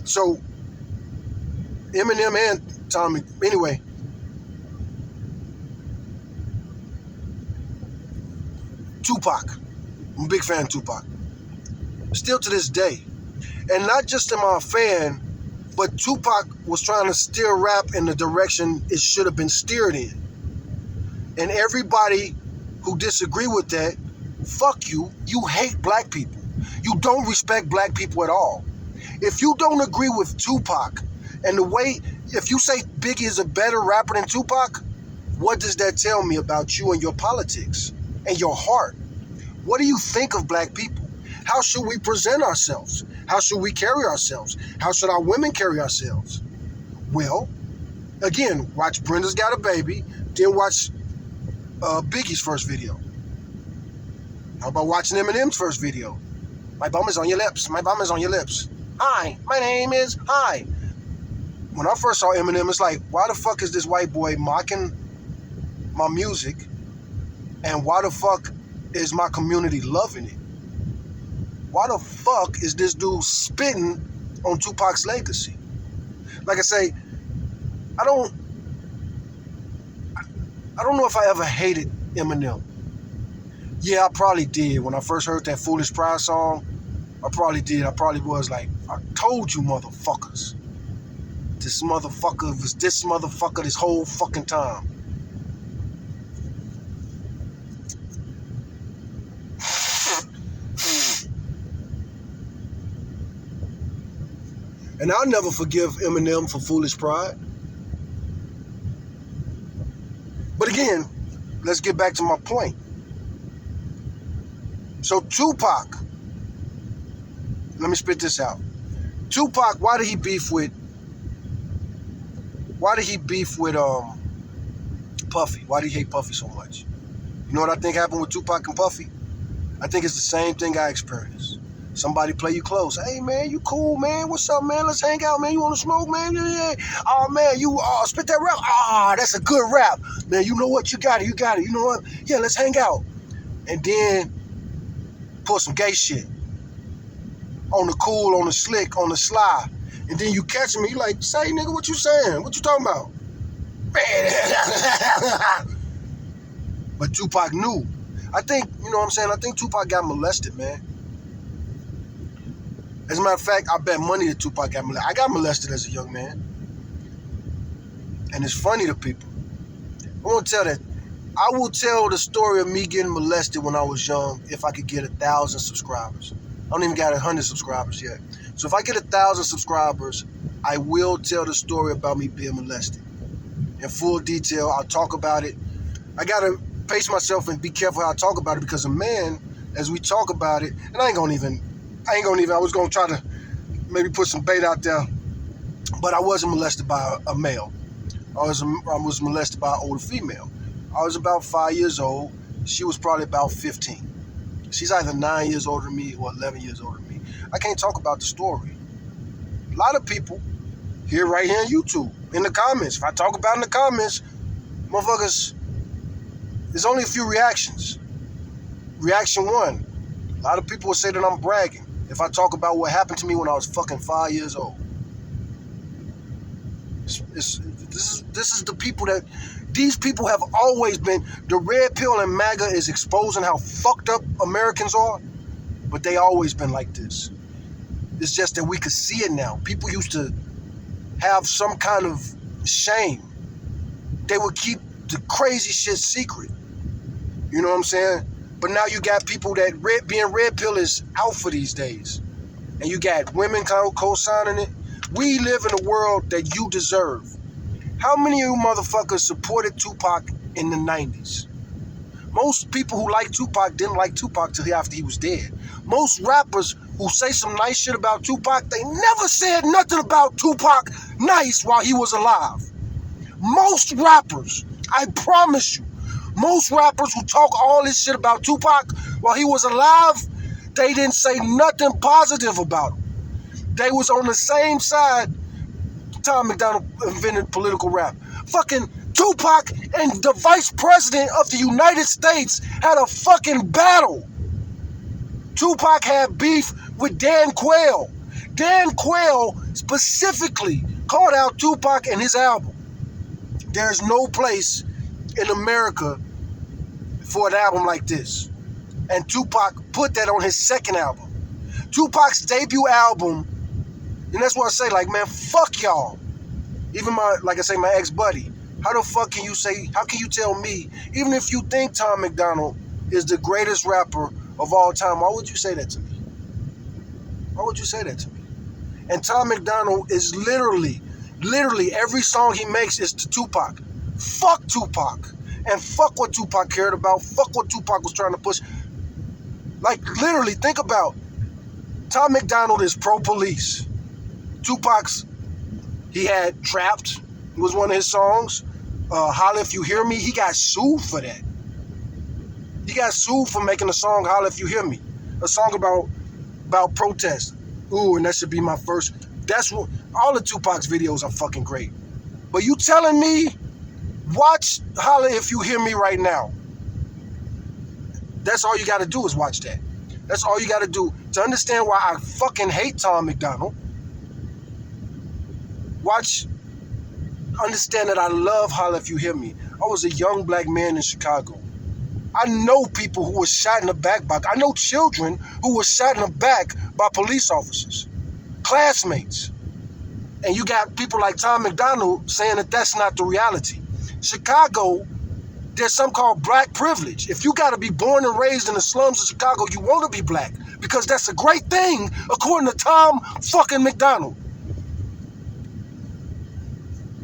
[SPEAKER 1] So Eminem and Tommy, anyway. Tupac. I'm a big fan of Tupac. Still to this day. And not just am I a fan, but Tupac was trying to steer rap in the direction it should have been steered in. And everybody who disagree with that, fuck you. You hate black people. You don't respect black people at all. If you don't agree with Tupac, and the way, if you say Biggie is a better rapper than Tupac, what does that tell me about you and your politics and your heart? What do you think of black people? How should we present ourselves? How should we carry ourselves? How should our women carry ourselves? Well, again, watch Brenda's Got a Baby, then watch Biggie's first video. How about watching Eminem's first video? My bum is on your lips. My bum is on your lips. Hi, my name is Hi. When I first saw Eminem, it's like, why the fuck is this white boy mocking my music? And why the fuck is my community loving it? Why the fuck is this dude spitting on Tupac's legacy? Like I say, I don't know if I ever hated Eminem. Yeah, I probably did. When I first heard that Foolish Pride song, I probably did. I probably was like, I told you motherfuckers. This motherfucker was this motherfucker this whole fucking time. And I'll never forgive Eminem for Foolish Pride. But again, let's get back to my point. So Tupac, let me spit this out. Tupac, why did he beef with Puffy? Why did he hate Puffy so much? You know what I think happened with Tupac and Puffy? I think it's the same thing I experienced. Somebody play you close. Hey, man, you cool, man. What's up, man? Let's hang out, man. You want to smoke, man? Yeah. Oh, man, you spit that rap. Ah, that's a good rap. Man, you know what? You got it. You know what? Yeah, let's hang out. And then put some gay shit on the cool, on the slick, on the sly. And then you catch me, you like, say, nigga, what you saying? What you talking about? Man. But Tupac knew. I think, you know what I'm saying? I think Tupac got molested, man. As a matter of fact, I bet money that Tupac got molested. I got molested as a young man. And it's funny to people. I won't tell that. I will tell the story of me getting molested when I was young if I could get 1,000 subscribers. I don't even got 100 subscribers yet. So if I get 1,000 subscribers, I will tell the story about me being molested. in full detail. I'll talk about it. I gotta pace myself and be careful how I talk about it, because a man, as we talk about it, and I was gonna try to maybe put some bait out there, but I wasn't molested by a male. I was molested by an older female. I was about 5 years old. She was probably about 15. She's either 9 years older than me or 11 years older than me. I can't talk about the story. A lot of people right here on YouTube, in the comments, if I talk about it in the comments, motherfuckers, there's only a few reactions. Reaction one, a lot of people will say that I'm bragging if I talk about what happened to me when I was fucking 5 years old. This is the people that, these people have always been, the red pill and MAGA is exposing how fucked up Americans are, but they always been like this. It's just that we could see it now. People used to have some kind of shame. They would keep the crazy shit secret. You know what I'm saying? But now you got people that being red pill is out for these days. And you got women co-signing it. We live in a world that you deserve. How many of you motherfuckers supported Tupac in the 90s? Most people who like Tupac didn't like Tupac till after he was dead. Most rappers who say some nice shit about Tupac, they never said nothing about Tupac nice while he was alive. Most rappers, I promise you, most rappers who talk all this shit about Tupac while he was alive, they didn't say nothing positive about him. They was on the same side. Tom MacDonald invented political rap. Fucking Tupac and the vice president of the United States had a fucking battle. Tupac had beef with Dan Quayle. Dan Quayle specifically called out Tupac and his album. There's no place in America for an album like this. And Tupac put that on his second album. Tupac's debut album, and that's what I say, like, man, fuck y'all. Even my ex-buddy. How the fuck can you say, how can you tell me, even if you think Tom MacDonald is the greatest rapper of all time, why would you say that to me? Why would you say that to me? And Tom MacDonald is literally every song he makes is to Tupac. Fuck Tupac. And fuck what Tupac cared about. Fuck what Tupac was trying to push. Like, literally, think about, Tom MacDonald is pro-police. Tupac's, he had Trapped, was one of his songs. Holla If You Hear Me, he got sued for that. He got sued for making a song, Holla If You Hear Me. A song about protest. Ooh, and that should be my first. That's what, all of Tupac's videos are fucking great. But you telling me, watch Holla If You Hear Me right now. That's all you got to do is watch that. That's all you got to do to understand why I fucking hate Tom MacDonald. Understand that I love Holla If You Hear Me. I was a young black man in Chicago. I know people who were shot in the back I know children who were shot in the back by police officers, classmates. And you got people like Tom MacDonald saying that that's not the reality. Chicago, there's something called black privilege. If you got to be born and raised in the slums of Chicago, you want to be black, because that's a great thing, according to Tom fucking MacDonald.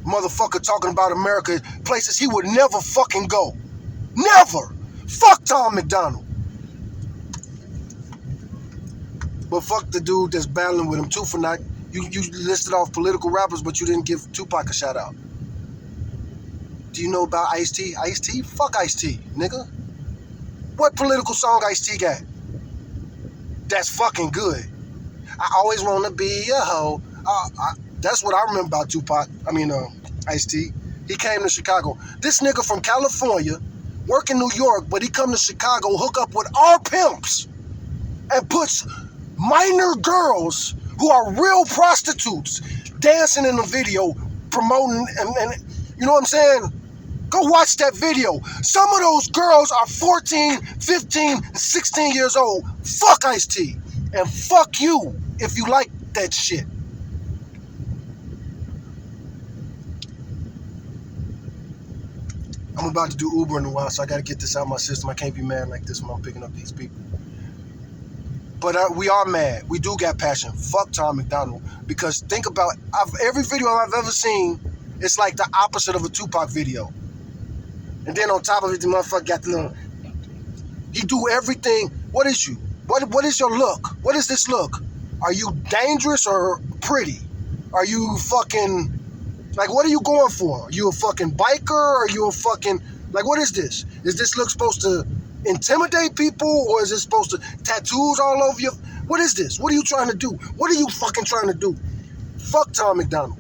[SPEAKER 1] Motherfucker talking about America, places he would never fucking go. Never. Fuck Tom MacDonald. But fuck the dude that's battling with him too for not, you listed off political rappers, but you didn't give Tupac a shout out. Do you know about Ice-T? Ice-T? Fuck Ice-T, nigga. What political song Ice-T got? That's fucking good. I always want to be a hoe. That's what I remember about Tupac. Ice-T. He came to Chicago. This nigga from California, work in New York, but he come to Chicago, hook up with our pimps, and puts minor girls who are real prostitutes dancing in the video, promoting, and you know what I'm saying? Go watch that video. Some of those girls are 14, 15, 16 years old. Fuck Ice-T. And fuck you if you like that shit. I'm about to do Uber in a while, so I got to get this out of my system. I can't be mad like this when I'm picking up these people. But we are mad. We do got passion. Fuck Tom MacDonald. Because think about every video I've ever seen, It's like the opposite of a Tupac video. And then on top of it, the motherfucker got the little... He do everything. What is you? What is your look? What is this look? Are you dangerous or pretty? Are you fucking... Like, what are you going for? Are you a fucking biker? Are you a fucking... Like, what is this? Is this look supposed to intimidate people? Or is it supposed to... Tattoos all over you? What is this? What are you trying to do? What are you fucking trying to do? Fuck Tom MacDonald.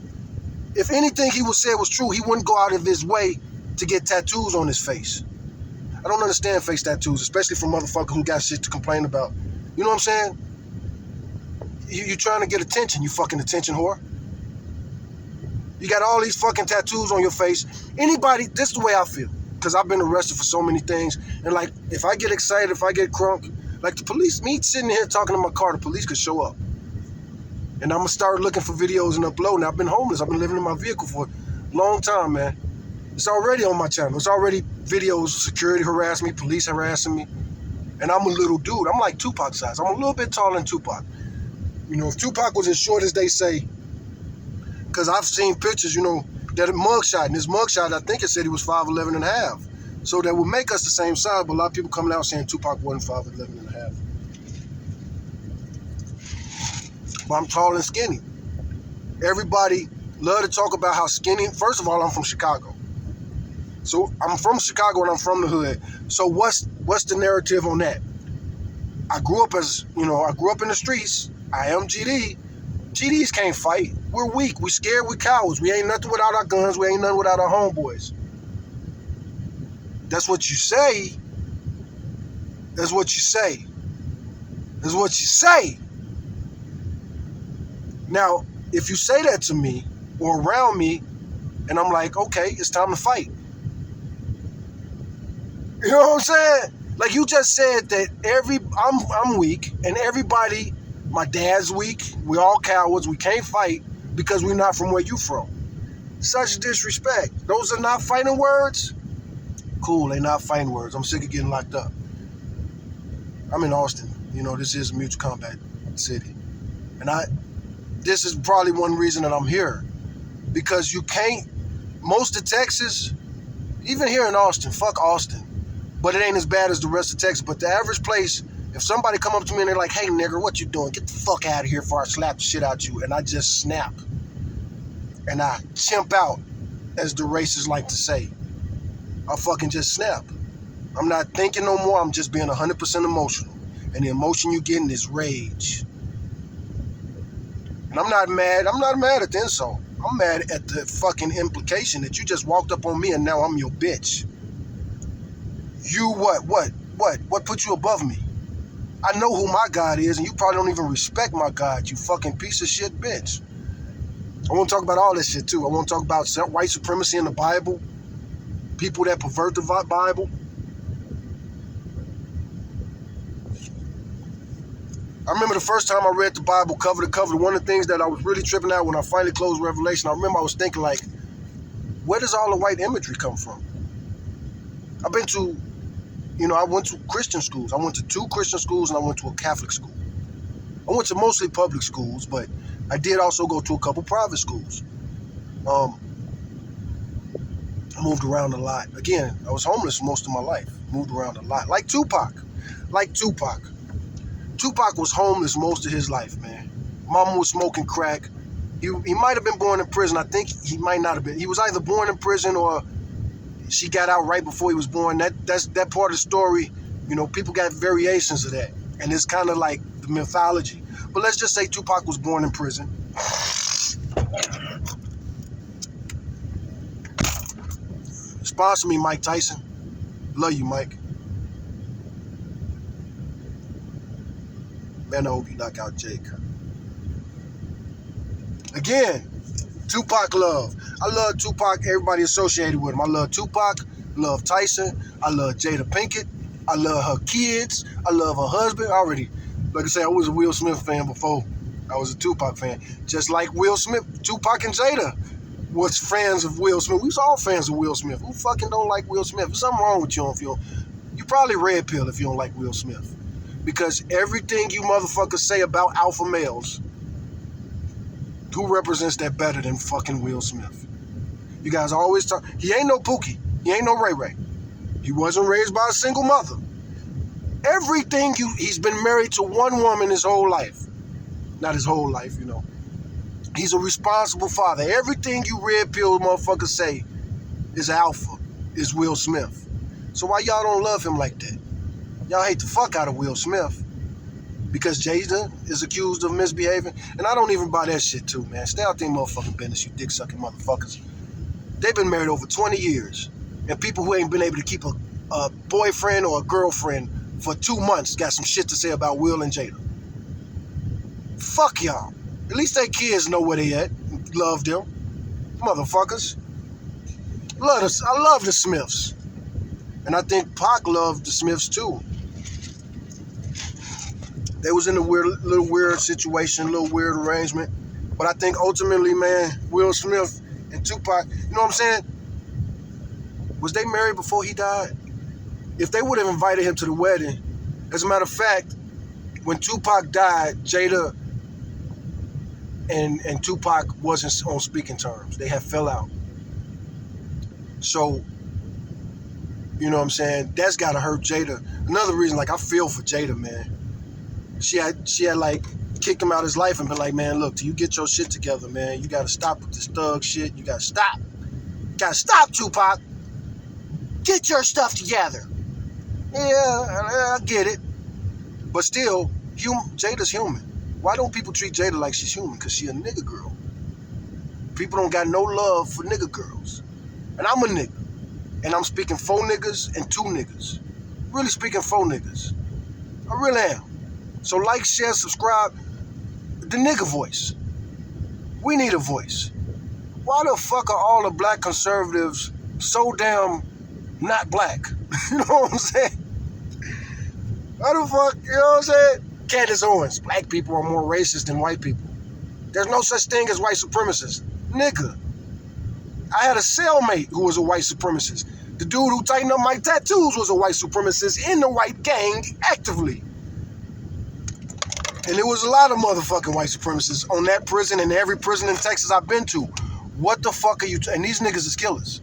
[SPEAKER 1] If anything he was said was true, he wouldn't go out of his way to get tattoos on his face. I don't understand face tattoos, especially from motherfuckers who got shit to complain about. You know what I'm saying? You trying to get attention, you fucking attention whore. You got all these fucking tattoos on your face. Anybody, this is the way I feel. Because I've been arrested for so many things. And like, if I get excited, if I get crunk, like the police, me sitting here talking to my car, the police could show up. And I'm going to start looking for videos and uploading. I've been homeless. I've been living in my vehicle for a long time, man. It's already on my channel. It's already videos, security harassing me, police harassing me. And I'm a little dude. I'm like Tupac size. I'm a little bit taller than Tupac. You know, if Tupac was as short as they say, because I've seen pictures, you know, that mugshot. And his mugshot, I think it said he was 5'11 and a half. So that would make us the same size, but a lot of people coming out saying Tupac wasn't 5'11 and a half. But I'm tall and skinny. Everybody love to talk about how skinny. First of all, I'm from Chicago. So I'm from Chicago and I'm from the hood. So what's the narrative on that? I grew up as, you know, I grew up in the streets. I am GD. GDs can't fight. We're weak. We scared. We cowards. We ain't nothing without our guns. We ain't nothing without our homeboys. That's what you say. That's what you say. That's what you say. Now, if you say that to me or around me, and I'm like, okay, it's time to fight. You know what I'm saying? Like you just said that I'm weak, and everybody, my dad's weak. We all cowards. We can't fight because we're not from where you from. Such disrespect. Those are not fighting words? Cool, they not fighting words. I'm sick of getting locked up. I'm in Austin. You know, this is a mutual combat city. And this is probably one reason that I'm here. Because you can't, most of Texas, even here in Austin, fuck Austin, but it ain't as bad as the rest of Texas. But the average place, if somebody come up to me and they're like, hey, nigger, what you doing? Get the fuck out of here before I slap the shit out you. And I just snap. And I chimp out, as the racists like to say. I fucking just snap. I'm not thinking no more. I'm just being 100% emotional. And the emotion you getting is rage. And I'm not mad. I'm not mad at the insult. I'm mad at the fucking implication that you just walked up on me and now I'm your bitch. You what? What put you above me? I know who my God is, and you probably don't even respect my God, you fucking piece of shit bitch. I want to talk about all this shit too. I want to talk about white supremacy in the Bible, people that pervert the Bible. I remember the first time I read the Bible cover to cover, one of the things that I was really tripping out when I finally closed Revelation, I remember I was thinking like, where does all the white imagery come from? I've been to, you know, I went to Christian schools. I went to 2 Christian schools and I went to a Catholic school. I went to mostly public schools, but I did also go to a couple private schools. I moved around a lot. Again, I was homeless most of my life. Moved around a lot. Like Tupac. Tupac was homeless most of his life, man. Mama was smoking crack. He might have been born in prison. I think he might not have been. He was either born in prison or she got out right before he was born. That's that part of the story. You know, people got variations of that. And it's kind of like the mythology. But let's just say Tupac was born in prison. Sponsor me, Mike Tyson. Love you, Mike. Man, I hope you knock out Jake. Again, Tupac love. I love Tupac, everybody associated with him. I love Tupac, love Tyson, I love Jada Pinkett, I love her kids, I love her husband. Already, like I said, I was a Will Smith fan before I was a Tupac fan. Just like Will Smith, Tupac and Jada was fans of Will Smith. We was all fans of Will Smith. Who fucking don't like Will Smith? There's something wrong with you if you probably red pill if you don't like Will Smith. Because everything you motherfuckers say about alpha males, who represents that better than fucking Will Smith? You guys always talk. He ain't no Pookie. He ain't no Ray Ray. He wasn't raised by a single mother. Everything he's been married to one woman his whole life. Not his whole life, you know. He's a responsible father. Everything you red pill motherfuckers say is alpha, is Will Smith. So why y'all don't love him like that? Y'all hate the fuck out of Will Smith because Jada is accused of misbehaving. And I don't even buy that shit too, man. Stay out there motherfucking business, you dick-sucking motherfuckers. They've been married over 20 years. And people who ain't been able to keep a boyfriend or a girlfriend for 2 months got some shit to say about Will and Jada. Fuck y'all. At least their kids know where they at. Love them. Motherfuckers. I love the Smiths. And I think Pac loved the Smiths too. They was in a little weird situation, little weird arrangement. But I think ultimately, man, Will Smith and Tupac, you know what I'm saying? Was they married before he died? If they would have invited him to the wedding, as a matter of fact, when Tupac died, Jada and Tupac wasn't on speaking terms. They had fell out. So, you know what I'm saying? That's gotta hurt Jada. Another reason, like, I feel for Jada, man. She had like kicked him out of his life and been like, man, look, till you get your shit together, man, you gotta stop with this thug shit. You gotta stop. You gotta stop, Tupac. Get your stuff together. Yeah, I get it. But still, Jada's human. Why don't people treat Jada like she's human? Because she a nigga girl. People don't got no love for nigga girls. And I'm a nigga. And I'm speaking 4 niggas and 2 niggas. Really speaking 4 niggas. I really am. So like, share, subscribe. The nigga voice. We need a voice. Why the fuck are all the black conservatives so damn not black? You know what I'm saying? Why the fuck, you know what I'm saying? Candace Owens, black people are more racist than white people. There's no such thing as white supremacists. Nigga. I had a cellmate who was a white supremacist. The dude who tightened up my tattoos was a white supremacist in the white gang actively. And there was a lot of motherfucking white supremacists on that prison and every prison in Texas I've been to. What the fuck are you... And these niggas is killers.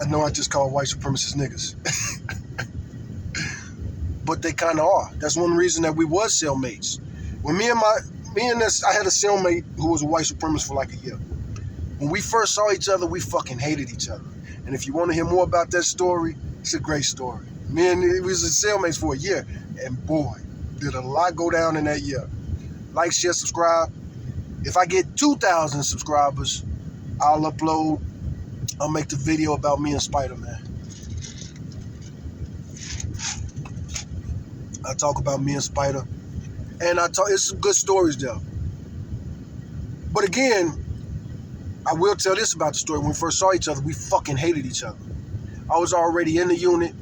[SPEAKER 1] I know I just called white supremacists niggas. But they kind of are. That's one reason that we was cellmates. When I had a cellmate who was a white supremacist for like a year. When we first saw each other, we fucking hated each other. And if you want to hear more about that story, it's a great story. Me and we was cellmates for a year. And boy, did a lot go down in that year. Like, share, subscribe. If I get 2,000 subscribers, I'll make the video about me and Spider-Man. I talk about me and Spider. And it's some good stories there. But again, I will tell this about the story. When we first saw each other, we fucking hated each other. I was already in the unit.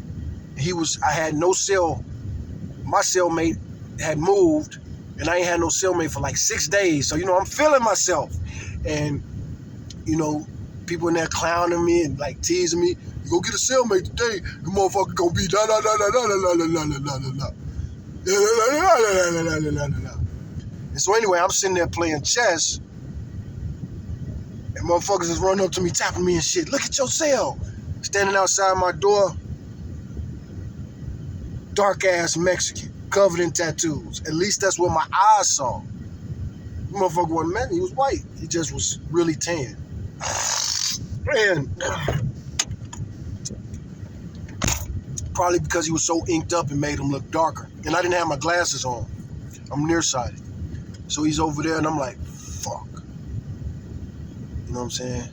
[SPEAKER 1] I had no cell. My cellmate had moved, and I ain't had no cellmate for like 6 days. So, I'm feeling myself. And, people in there clowning me and like teasing me. You go get a cellmate today, the motherfucker gonna be da da da da da da da da da da da. And so anyway, I'm sitting there playing chess, and motherfuckers is running up to me, tapping me and shit. Look at your cell. Standing outside my door, dark ass Mexican, covered in tattoos. At least that's what my eyes saw. The motherfucker wasn't mad, he was white. He just was really tan. And probably because he was so inked up, it made him look darker. And I didn't have my glasses on. I'm nearsighted. So he's over there, and I'm like, fuck. You know what I'm saying?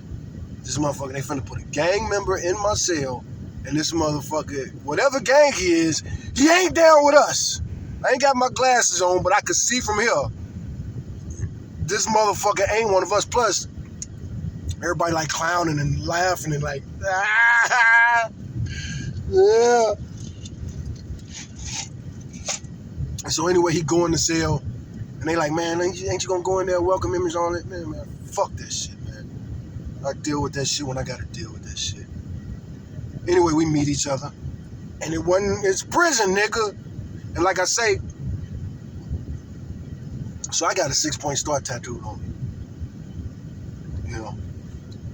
[SPEAKER 1] This motherfucker, they finna put a gang member in my cell, and this motherfucker, whatever gang he is, he ain't down with us. I ain't got my glasses on, but I could see from here. This motherfucker ain't one of us. Plus, everybody like clowning and laughing and like, ah, yeah. So anyway, he go in the cell, and they like, man, ain't you gonna go in there, welcome him and all that? Man, fuck that shit, man. I deal with that shit when I gotta deal with that shit. Anyway, we meet each other, and it's prison, nigga. And like I say, so I got a 6-point star tattooed on me.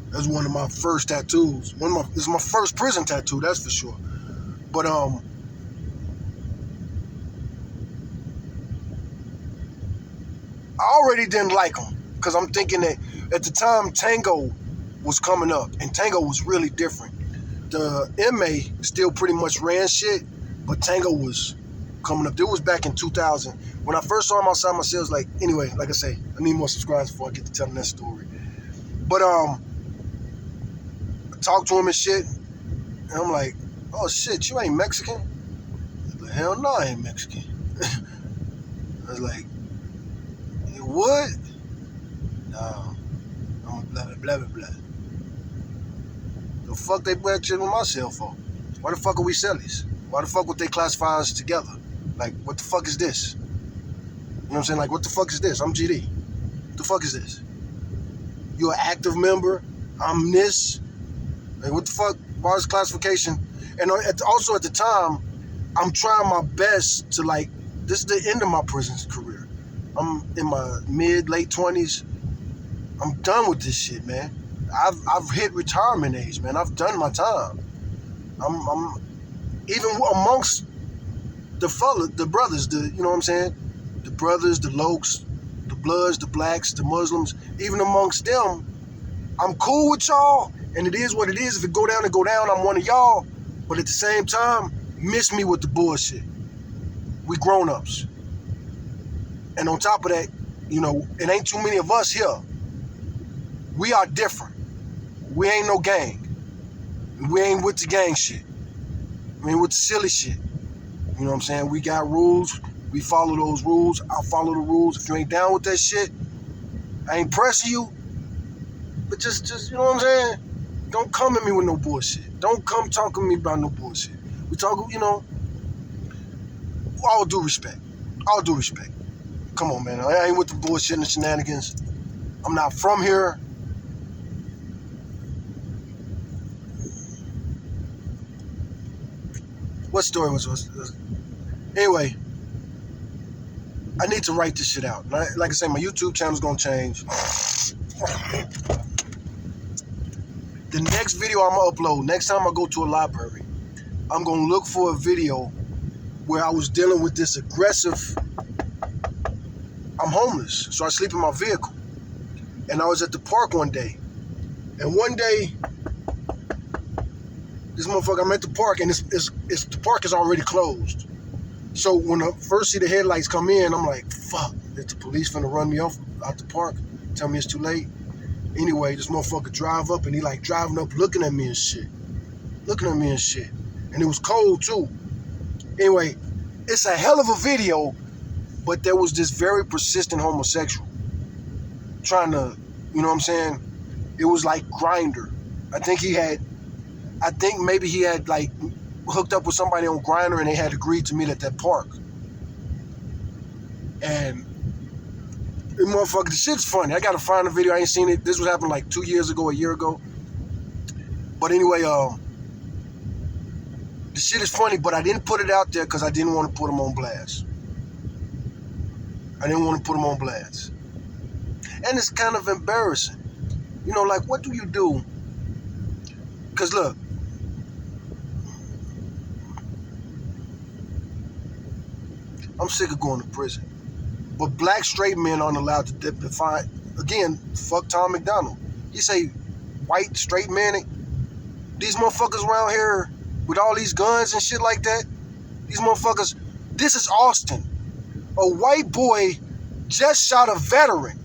[SPEAKER 1] That's one of my first tattoos. It's my first prison tattoo, that's for sure. But I already didn't like him because I'm thinking that at the time Tango was coming up, and Tango was really different. The MA still pretty much ran shit, but Tango was coming up. It was back in 2000. When I first saw him outside my cells, like, anyway, like I say, I need more subscribers before I get to telling that story. But I talked to him and shit, and I'm like, oh shit, you ain't Mexican? He's like, hell no, I ain't Mexican. I was like, you would? No, I'm blah, blah, blah, blah, blah. The fuck they put shit on my cell phone? Why the fuck are we cellies? Why the fuck would they classify us together? Like, what the fuck is this? You know what I'm saying? Like, what the fuck is this? I'm GD. What the fuck is this? You're an active member. I'm this. Like, what the fuck? Why is classification? And also at the time, I'm trying my best to, like, this is the end of my prison career. I'm in my late 20s. I'm done with this shit, man. I've hit retirement age, man. I've done my time. I'm even amongst the brothers, you know what I'm saying? The brothers, the Lokes, the Bloods, the Blacks, the Muslims, even amongst them, I'm cool with y'all, and it is what it is. If it go down, it go down. I'm one of y'all. But at the same time, miss me with the bullshit. We grown-ups. And on top of that, you know, it ain't too many of us here. We are different. We ain't no gang. We ain't with the gang shit. We ain't with the silly shit. You know what I'm saying? We got rules. We follow those rules. I'll follow the rules. If you ain't down with that shit, I ain't pressing you. But just you know what I'm saying? Don't come at me with no bullshit. Don't come talking to me about no bullshit. We talk, you know, all due respect. All due respect. Come on, man. I ain't with the bullshit and the shenanigans. I'm not from here. What story was this? Anyway, I need to write this shit out. Like I say, my YouTube channel's gonna change. The next video I'm gonna upload, next time I go to a library, I'm gonna look for a video where I was dealing with this aggressive, I'm homeless, so I sleep in my vehicle. And I was at the park one day. And one day, this motherfucker, I'm at the park, and the park is already closed. So when I first see the headlights come in, I'm like, fuck, is the police finna run me off out the park? Tell me it's too late? Anyway, this motherfucker drive up, and he like driving up looking at me and shit. And it was cold too. Anyway, it's a hell of a video, but there was this very persistent homosexual trying to, you know what I'm saying? It was like Grindr. I think maybe he had like hooked up with somebody on Grindr, and they had agreed to meet at that park. And the motherfucker, the shit's funny. I gotta find the video. I ain't seen it. This was happening like 2 years ago, a year ago. But anyway, the shit is funny, but I didn't put it out there because I didn't want to put him on blast. And it's kind of embarrassing. You know, like, what do you do? Because look, I'm sick of going to prison. But black straight men aren't allowed to define. Again, fuck Tom McDonald. You say white straight men, these motherfuckers around here with all these guns and shit like that, these motherfuckers, this is Austin. A white boy just shot a veteran,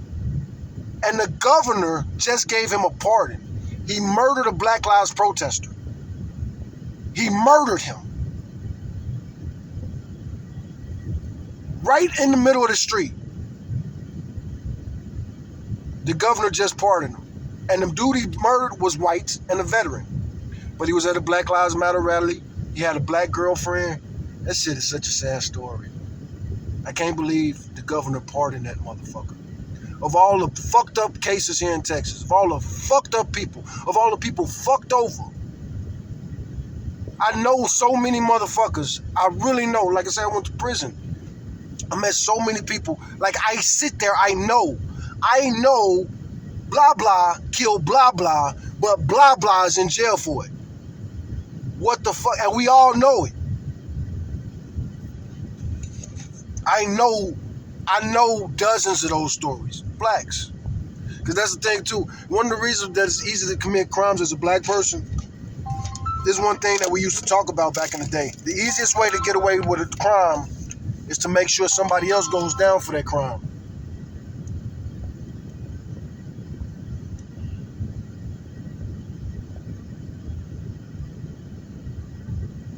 [SPEAKER 1] and the governor just gave him a pardon. He murdered a Black Lives protester. He murdered him. Right in the middle of the street. The governor just pardoned him. And the dude he murdered was white and a veteran. But he was at a Black Lives Matter rally. He had a black girlfriend. That shit is such a sad story. I can't believe the governor pardoned that motherfucker. Of all the fucked up cases here in Texas, of all the fucked up people, of all the people fucked over, I know so many motherfuckers. I really know. Like I said, I went to prison. I met so many people. Like, I sit there, I know, blah, blah, killed blah, blah, but blah blah is in jail for it. What the fuck? And we all know it. I know dozens of those stories. Blacks. Because that's the thing too. One of the reasons that it's easy to commit crimes as a black person, this is one thing that we used to talk about back in the day. The easiest way to get away with a crime is to make sure somebody else goes down for that crime.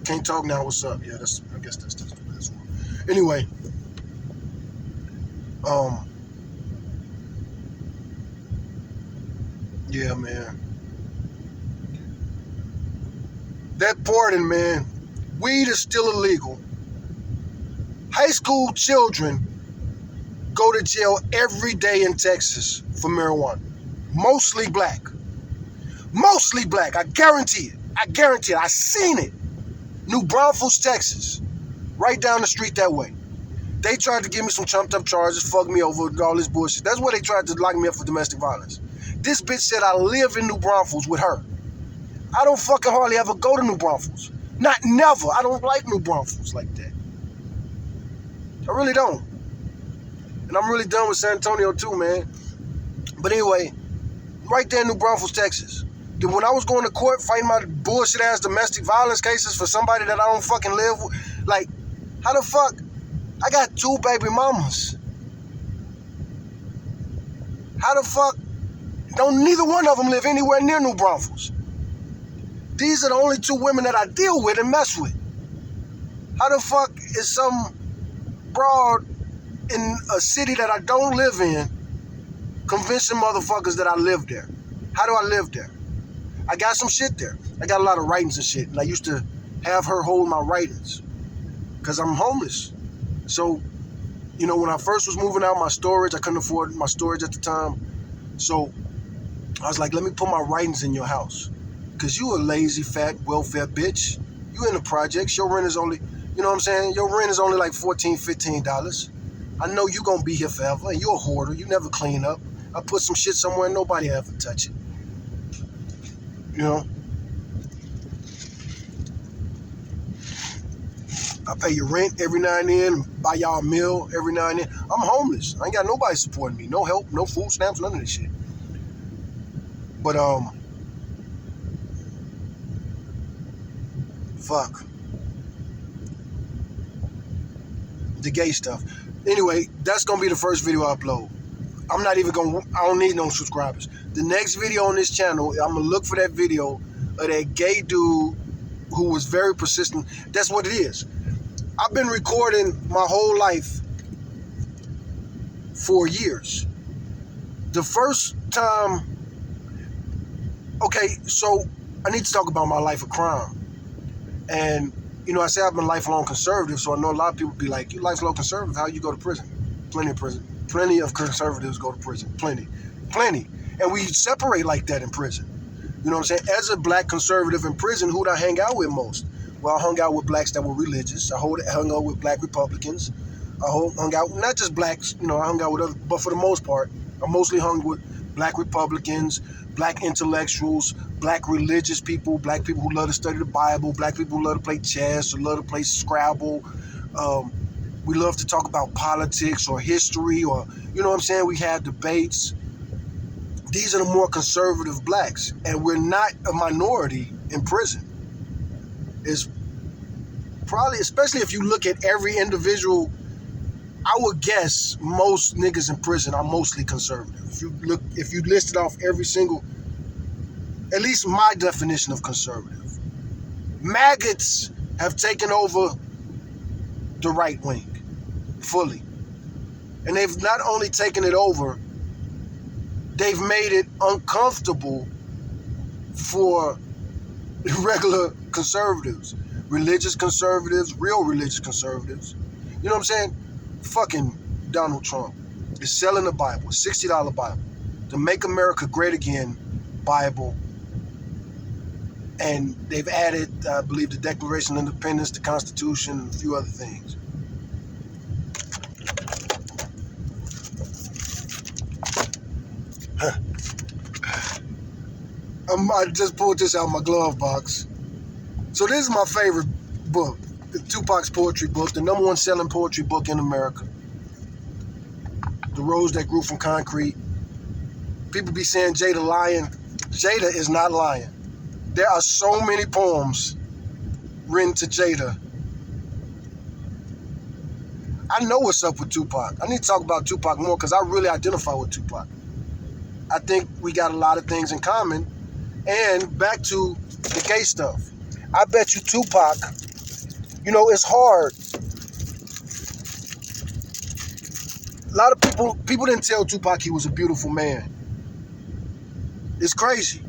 [SPEAKER 1] Can't talk now, what's up? Yeah, I guess that's one. Anyway, yeah, man. That pardon, man, weed is still illegal. High school children go to jail every day in Texas for marijuana. Mostly black. Mostly black. I guarantee it. I seen it. New Braunfels, Texas. Right down the street that way. They tried to give me some chumped up charges, fuck me over with all this bullshit. That's why they tried to lock me up for domestic violence. This bitch said I live in New Braunfels with her. I don't fucking hardly ever go to New Braunfels. Not never. I don't like New Braunfels like that. I really don't. And I'm really done with San Antonio too, man. But anyway, right there in New Braunfels, Texas. When I was going to court fighting my bullshit ass domestic violence cases for somebody that I don't fucking live with, like, how the fuck? I got 2 baby mamas. How the fuck? Don't neither one of them live anywhere near New Braunfels. These are the only 2 women that I deal with and mess with. How the fuck is some broad in a city that I don't live in convincing motherfuckers that I live there? How do I live there? I got some shit there. I got a lot of writings and shit. And I used to have her hold my writings because I'm homeless. So, you know, when I first was moving out my storage, I couldn't afford my storage at the time. So I was like, let me put my writings in your house. Because you a lazy, fat, welfare bitch. You in the projects. Your rent is only, you know what I'm saying? Your rent is only like $14, $15. I know you going to be here forever. And you're a hoarder. You never clean up. I put some shit somewhere and nobody ever touch it. You know? I pay your rent every now and then, buy y'all a meal every now and then. I'm homeless. I ain't got nobody supporting me. No help, no food stamps, none of this shit. But, fuck. The gay stuff. Anyway, that's going to be the first video I upload. I'm not even going to, I don't need no subscribers. The next video on this channel, I'm going to look for that video of that gay dude who was very persistent. That's what it is. I've been recording my whole life for years. The first time, okay, so I need to talk about my life of crime. And, you know, I say I've been lifelong conservative, so I know a lot of people be like, you lifelong conservative, how you go to prison? Plenty of prison. Plenty of conservatives go to prison. Plenty. And we separate like that in prison. You know what I'm saying? As a black conservative in prison, who'd I hang out with most? Well, I hung out with blacks that were religious. I hung out with black Republicans. I hung out, not just blacks, you know, I hung out with others, but for the most part, I mostly hung with black Republicans, black intellectuals, black religious people, black people who love to study the Bible, black people who love to play chess or love to play Scrabble. We love to talk about politics or history or, you know what I'm saying? We have debates. These are the more conservative blacks, and we're not a minority in prison. It's probably, especially if you look at every individual, I would guess most niggas in prison are mostly conservative. If you listed off every single, at least my definition of conservative. Maggots have taken over the right wing fully. And they've not only taken it over, they've made it uncomfortable for regular conservatives, religious conservatives, real religious conservatives. You know what I'm saying? Fucking Donald Trump is selling a Bible, a $60 Bible, the Make America Great Again Bible. And they've added, I believe, the Declaration of Independence, the Constitution, and a few other things. I just pulled this out of my glove box. So this is my favorite book, Tupac's poetry book, the #1 selling poetry book in America. The Rose That Grew from Concrete. People be saying Jada lying. Jada is not lying. There are so many poems written to Jada. I know what's up with Tupac. I need to talk about Tupac more because I really identify with Tupac. I think we got a lot of things in common. And back to the gay stuff. I bet you Tupac, it's hard. A lot of people didn't tell Tupac he was a beautiful man. It's crazy.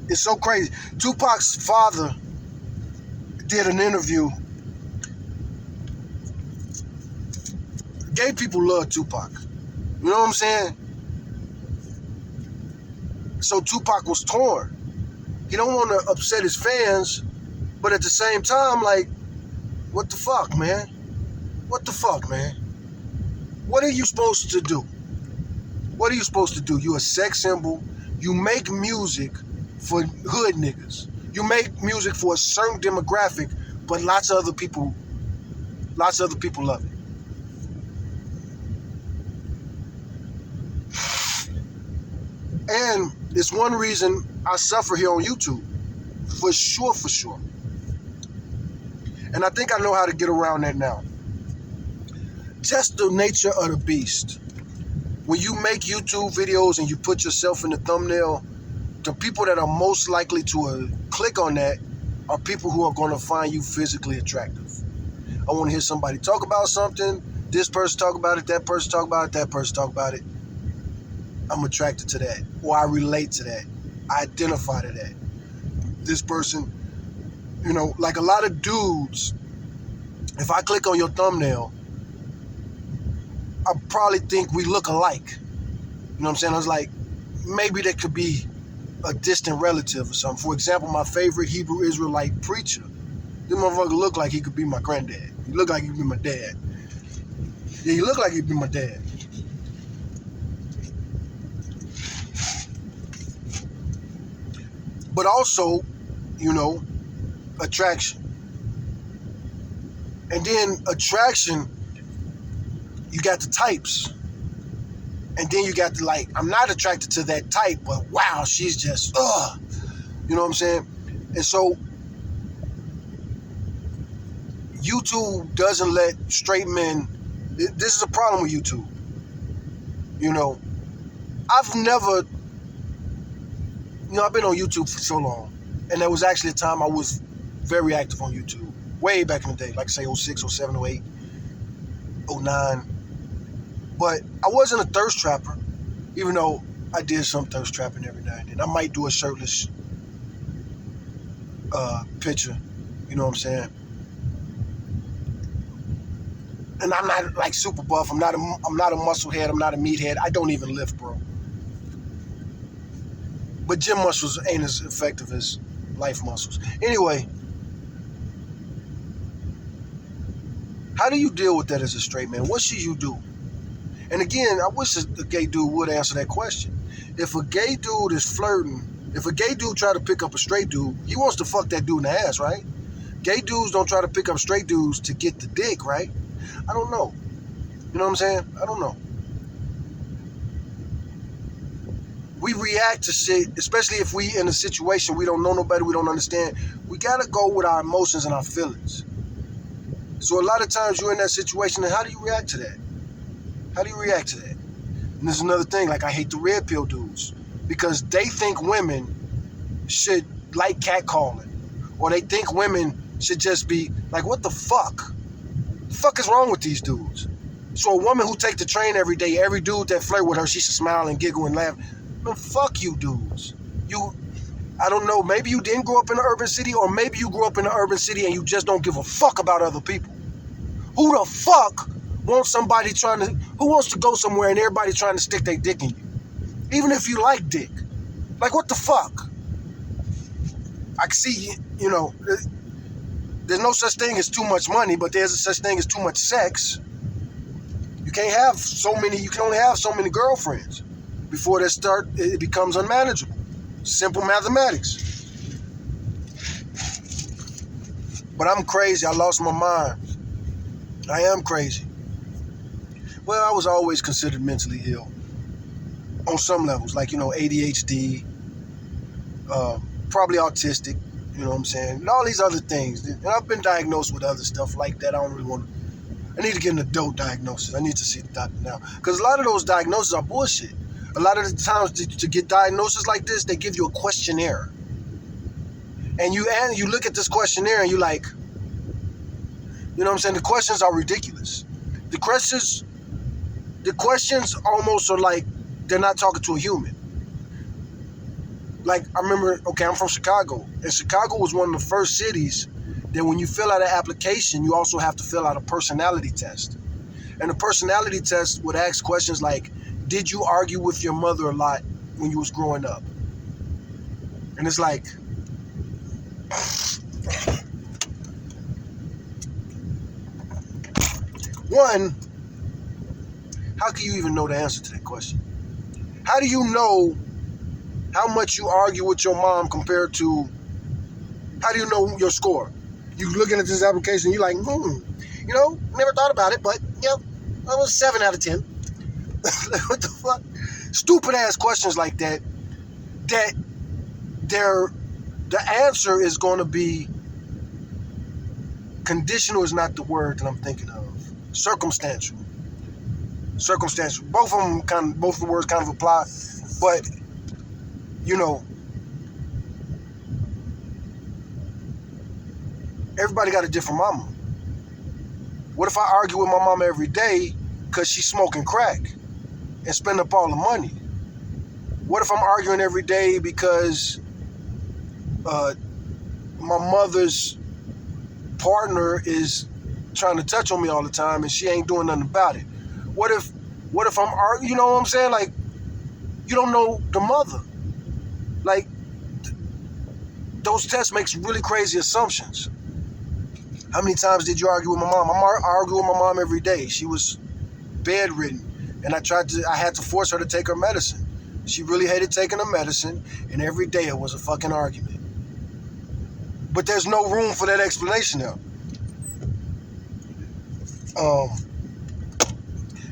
[SPEAKER 1] It's so crazy. Tupac's father did an interview. Gay people love Tupac. You know what I'm saying? So Tupac was torn. He don't want to upset his fans, but at the same time, like, what the fuck, man? What the fuck, man? What are you supposed to do? What are you supposed to do? You a sex symbol. You make music for hood niggas. You make music for a certain demographic, but lots of other people love it. And it's one reason I suffer here on YouTube. For sure. And I think I know how to get around that now. Just the nature of the beast. When you make YouTube videos and you put yourself in the thumbnail, the people that are most likely to click on that are people who are going to find you physically attractive. I want to hear somebody talk about something. This person talk about it, that person talk about it, that person talk about it. I'm attracted to that, or I relate to that. I identify to that. This person, like a lot of dudes, if I click on your thumbnail, I probably think we look alike. You know what I'm saying? I was like, maybe there could be a distant relative or something. For example, my favorite Hebrew Israelite preacher, this motherfucker look like he could be my granddad. He look like he could be my dad. Yeah, he look like he'd be my dad. But also, attraction. And then attraction, you got the types. And then you got the, I'm not attracted to that type, but wow, she's just, you know what I'm saying? And so, YouTube doesn't let straight men, this is a problem with YouTube. I've never, I've been on YouTube for so long. And there was actually a time I was very active on YouTube. Way back in the day, like say 06, 07, 08, 09. But I wasn't a thirst trapper, even though I did some thirst trapping every now and then. I might do a shirtless picture, you know what I'm saying? And I'm not like super buff. I'm not a muscle head. I'm not a meathead. I don't even lift, bro. But gym muscles ain't as effective as life muscles. Anyway, how do you deal with that as a straight man? What should you do? And again, I wish a gay dude would answer that question. If a gay dude is flirting, if a gay dude try to pick up a straight dude, he wants to fuck that dude in the ass, right? Gay dudes don't try to pick up straight dudes to get the dick, right? I don't know. You know what I'm saying? I don't know. We react to shit, especially if we in a situation we don't know nobody, we don't understand. We gotta go with our emotions and our feelings. So a lot of times you're in that situation, and how do you react to that? How do you react to that? And there's another thing, like I hate the red pill dudes because they think women should like catcalling, or they think women should just be like, what the fuck? The fuck is wrong with these dudes? So a woman who take the train every day, every dude that flirt with her, she should smile and giggle and laugh. Man, fuck you dudes. I don't know, maybe you didn't grow up in an urban city, or maybe you grew up in an urban city and you just don't give a fuck about other people. Who the fuck wants who wants to go somewhere and everybody trying to stick their dick in you? Even if you like dick. Like, what the fuck? I can see, there's no such thing as too much money, but there's a such thing as too much sex. You can only have so many girlfriends before it becomes unmanageable. Simple mathematics. But I'm crazy. I lost my mind. I am crazy. Well, I was always considered mentally ill on some levels, like, ADHD, probably autistic, you know what I'm saying, and all these other things. And I've been diagnosed with other stuff like that. I don't really want to. I need to get an adult diagnosis. I need to see the doctor now. Because a lot of those diagnoses are bullshit. A lot of the times to get diagnoses like this, they give you a questionnaire. And you look at this questionnaire and you like, you know what I'm saying? The questions are ridiculous. The questions almost are like they're not talking to a human. Like, I remember, okay, I'm from Chicago. And Chicago was one of the first cities that when you fill out an application, you also have to fill out a personality test. And the personality test would ask questions like, did you argue with your mother a lot when you was growing up? And it's like, one, how can you even know the answer to that question? How do you know how much you argue with your mom compared to, how do you know your score? You looking at this application, you're like, never thought about it, but, I was 7 out of 10. What the fuck? Stupid ass questions like that, the answer is going to be, conditional is not the word that I'm thinking of. Circumstantial. Both of the words kind of apply, but, everybody got a different mama. What if I argue with my mama every day because she's smoking crack and spend up all the money? What if I'm arguing every day because my mother's partner is trying to touch on me all the time and she ain't doing nothing about it? What if I'm arguing, you know what I'm saying? Like, you don't know the mother. Like, those tests makes really crazy assumptions. How many times did you argue with my mom? I argue with my mom every day. She was bedridden, and I had to force her to take her medicine. She really hated taking her medicine, and every day it was a fucking argument. But there's no room for that explanation now.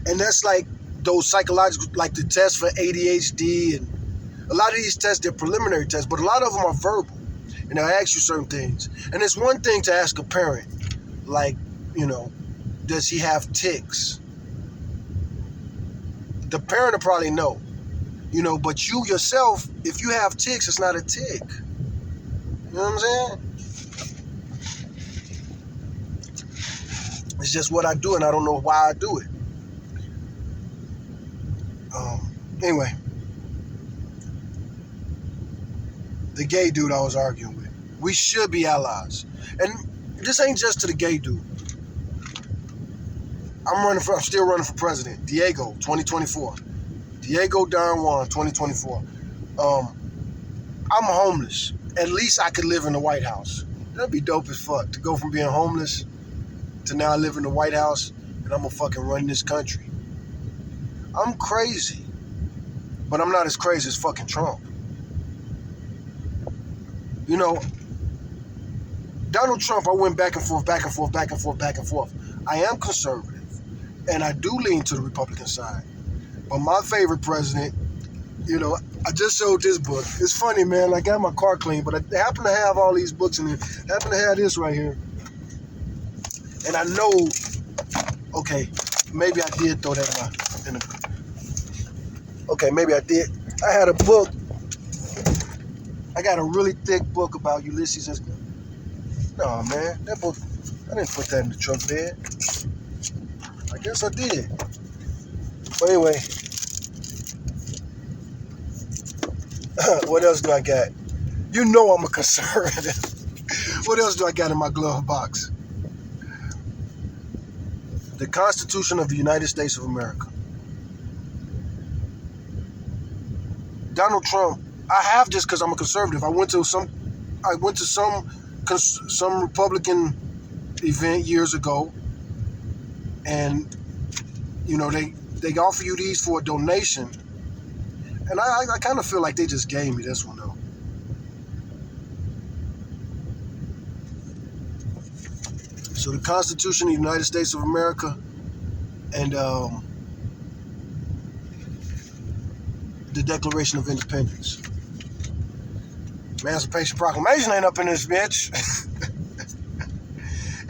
[SPEAKER 1] And that's like those psychological, like the tests for ADHD, and a lot of these tests, they're preliminary tests, but a lot of them are verbal. And they'll ask you certain things. And it's one thing to ask a parent, like, does he have tics? The parent will probably know, but you yourself, if you have tics, it's not a tic. You know what I'm saying? It's just what I do, and I don't know why I do it. Anyway, the gay dude I was arguing with. We should be allies. And this ain't just to the gay dude. I'm still running for president. Diego, 2024. Diego Don Juan, 2024. I'm homeless. At least I could live in the White House. That'd be dope as fuck, to go from being homeless to now I live in the White House and I'm gonna fucking run this country. I'm crazy, but I'm not as crazy as fucking Trump. Donald Trump, I went back and forth. I am conservative, and I do lean to the Republican side. But my favorite president, I just showed this book. It's funny, man. I got my car clean, but I happen to have all these books in here. I happen to have this right here. And I know, okay, maybe I did throw that in the... Okay, maybe I did. I had a book. I got a really thick book about Ulysses S. No, man, that book, I didn't put that in the truck bed. I guess I did. But anyway, what else do I got? I'm a conservative. What else do I got in my glove box? The Constitution of the United States of America. Donald Trump, I have this because I'm a conservative. I went to some Republican event years ago, and they offer you these for a donation, and I kind of feel like they just gave me this one though. So the Constitution of the United States of America and the Declaration of Independence. Emancipation Proclamation ain't up in this bitch.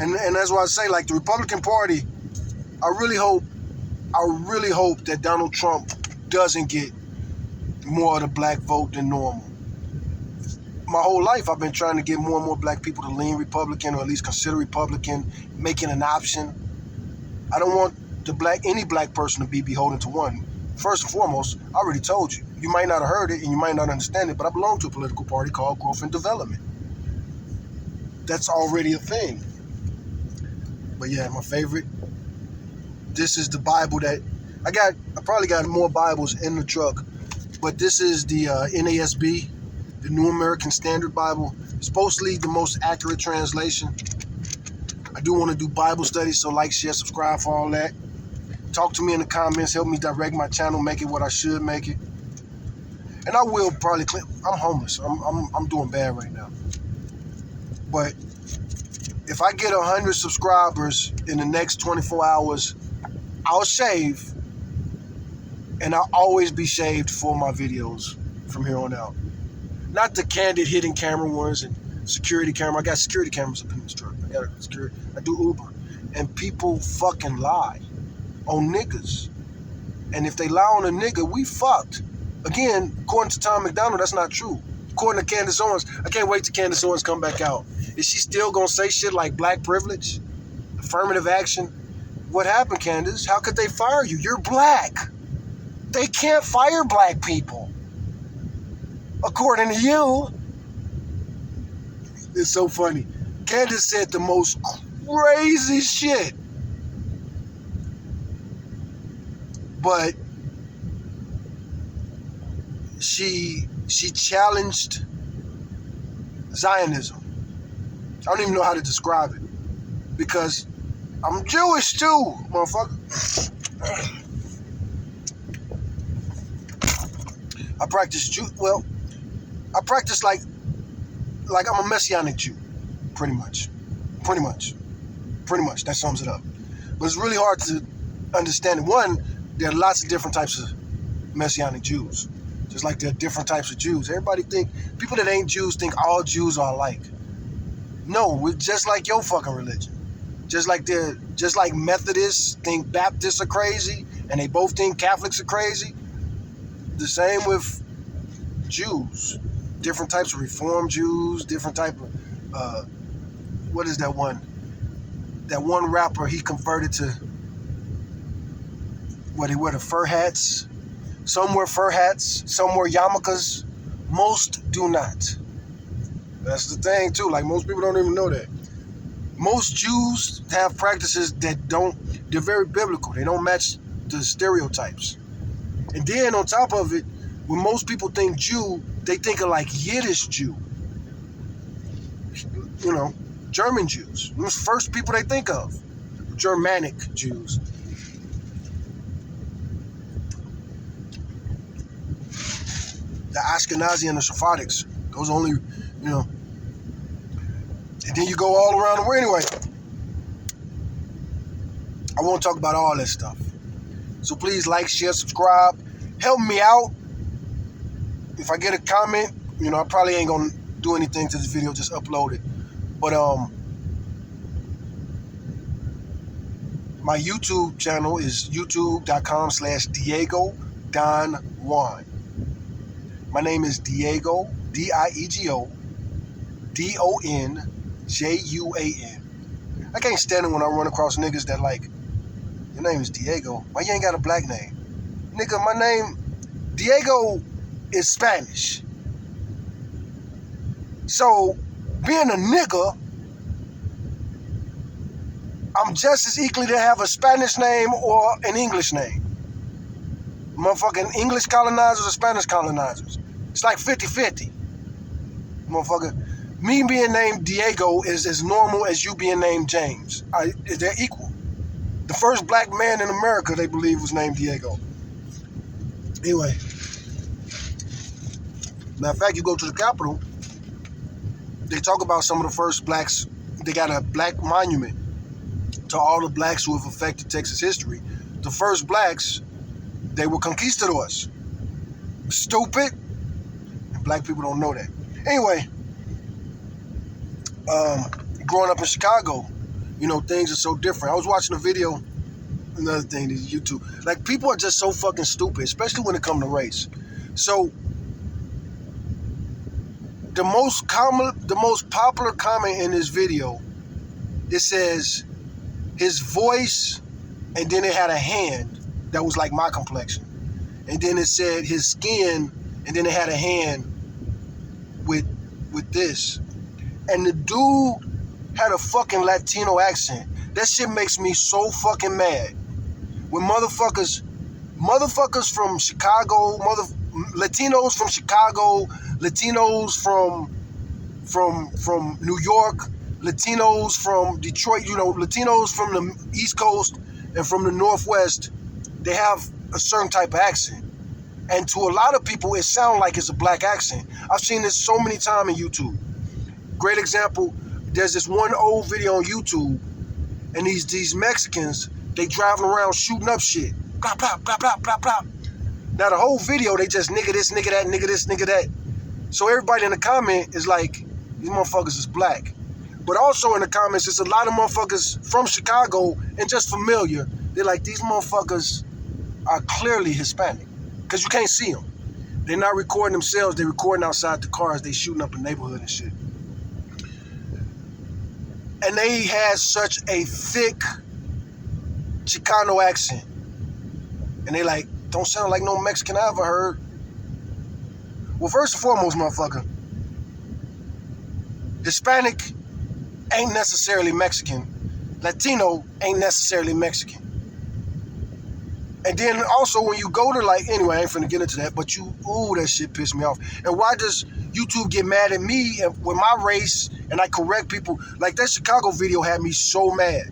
[SPEAKER 1] and that's why I say, like, the Republican Party, I really hope that Donald Trump doesn't get more of the black vote than normal. My whole life, I've been trying to get more and more black people to lean Republican, or at least consider Republican, making an option. I don't want any black person to be beholden to one. First and foremost, I already told you. You might not have heard it and you might not understand it, but I belong to a political party called Growth and Development. That's already a thing. But yeah, my favorite. This is the Bible that I probably got more Bibles in the truck, but this is the NASB, the New American Standard Bible. Supposedly the most accurate translation. I do want to do Bible studies, so like, share, subscribe for all that. Talk to me in the comments. Help me direct my channel, make it what I should make it. And I will probably click. I'm homeless. I'm doing bad right now. But if I get 100 subscribers in the next 24 hours, I'll shave. And I'll always be shaved for my videos from here on out. Not the candid hidden camera ones and security camera. I got security cameras up in this truck. I do Uber. And people fucking lie on niggas. And if they lie on a nigga, we fucked. Again, according to Tom McDonald, that's not true. According to Candace Owens, I can't wait till Candace Owens come back out. Is she still gonna say shit like black privilege? Affirmative action? What happened, Candace? How could they fire you? You're black. They can't fire black people. According to you. It's so funny. Candace said the most crazy shit. But she challenged Zionism. I don't even know how to describe it, because I'm Jewish too, motherfucker. I practice like I'm a Messianic Jew, pretty much. That sums it up. But it's really hard to understand it. One, there are lots of different types of Messianic Jews. Just like there are different types of Jews. People that ain't Jews think all Jews are alike. No, we're just like your fucking religion. Just like Methodists think Baptists are crazy, and they both think Catholics are crazy. The same with Jews. Different types of Reformed Jews, different type of, what is that one? That one rapper, he converted to, they wear the fur hats. Some wear fur hats, some wear yarmulkes. Most do not. That's the thing too, like most people don't even know that. Most Jews have practices that they're very biblical. They don't match the stereotypes. And then on top of it, when most people think Jew, they think of like Yiddish Jew. You know, German Jews. Those first people they think of. Germanic Jews. The Ashkenazi and the Sephardics. Those only, and then you go all around the world. Anyway, I won't talk about all that stuff. So please like, share, subscribe. Help me out. If I get a comment, I probably ain't going to do anything to this video, just upload it. But my YouTube channel is youtube.com/Diego Don Juan. My name is Diego, Diego Donjuan. I can't stand it when I run across niggas that like, your name is Diego. Why you ain't got a black name? Nigga, my name, Diego, is Spanish. So, being a nigga, I'm just as equally to have a Spanish name or an English name. Motherfucking English colonizers or Spanish colonizers. It's like 50-50. Motherfucker. Me being named Diego is as normal as you being named James. They're equal. The first black man in America, they believe, was named Diego. Anyway. Matter of fact, you go to the Capitol, they talk about some of the first blacks. They got a black monument to all the blacks who have affected Texas history. The first blacks, they were conquistadors. Stupid. And black people don't know that. Anyway, growing up in Chicago, you know, things are so different. I was watching a video, another thing is YouTube. Like, people are just so fucking stupid, especially when it comes to race. So, the most popular comment in this video, it says his voice, and then it had a hand that was like my complexion. And then it said his skin, and then it had a hand with this. And the dude had a fucking Latino accent. That shit makes me so fucking mad. When motherfuckers from Chicago, Latinos from Chicago, Latinos from New York, Latinos from Detroit, you know, Latinos from the East Coast and from the Northwest, they have a certain type of accent. And to a lot of people, it sounds like it's a black accent. I've seen this so many times in YouTube. Great example, there's this one old video on YouTube, and these Mexicans, they driving around shooting up shit. Blah, blah, blah, blah, blah, blah. Now the whole video, they just nigga this, nigga that, nigga this, nigga that. So everybody in the comment is like, these motherfuckers is black. But also in the comments, there's a lot of motherfuckers from Chicago and just familiar. They're like, these motherfuckers are clearly Hispanic. Because you can't see them. They're not recording themselves. They're recording outside the cars. They shooting up the neighborhood and shit. And they had such a thick Chicano accent. And they like, don't sound like no Mexican I ever heard. Well, first and foremost, motherfucker, Hispanic ain't necessarily Mexican. Latino ain't necessarily Mexican. And then also when you go to like, anyway, I ain't finna get into that, but that shit pissed me off. And why does YouTube get mad at me with my race and I correct people? Like that Chicago video had me so mad.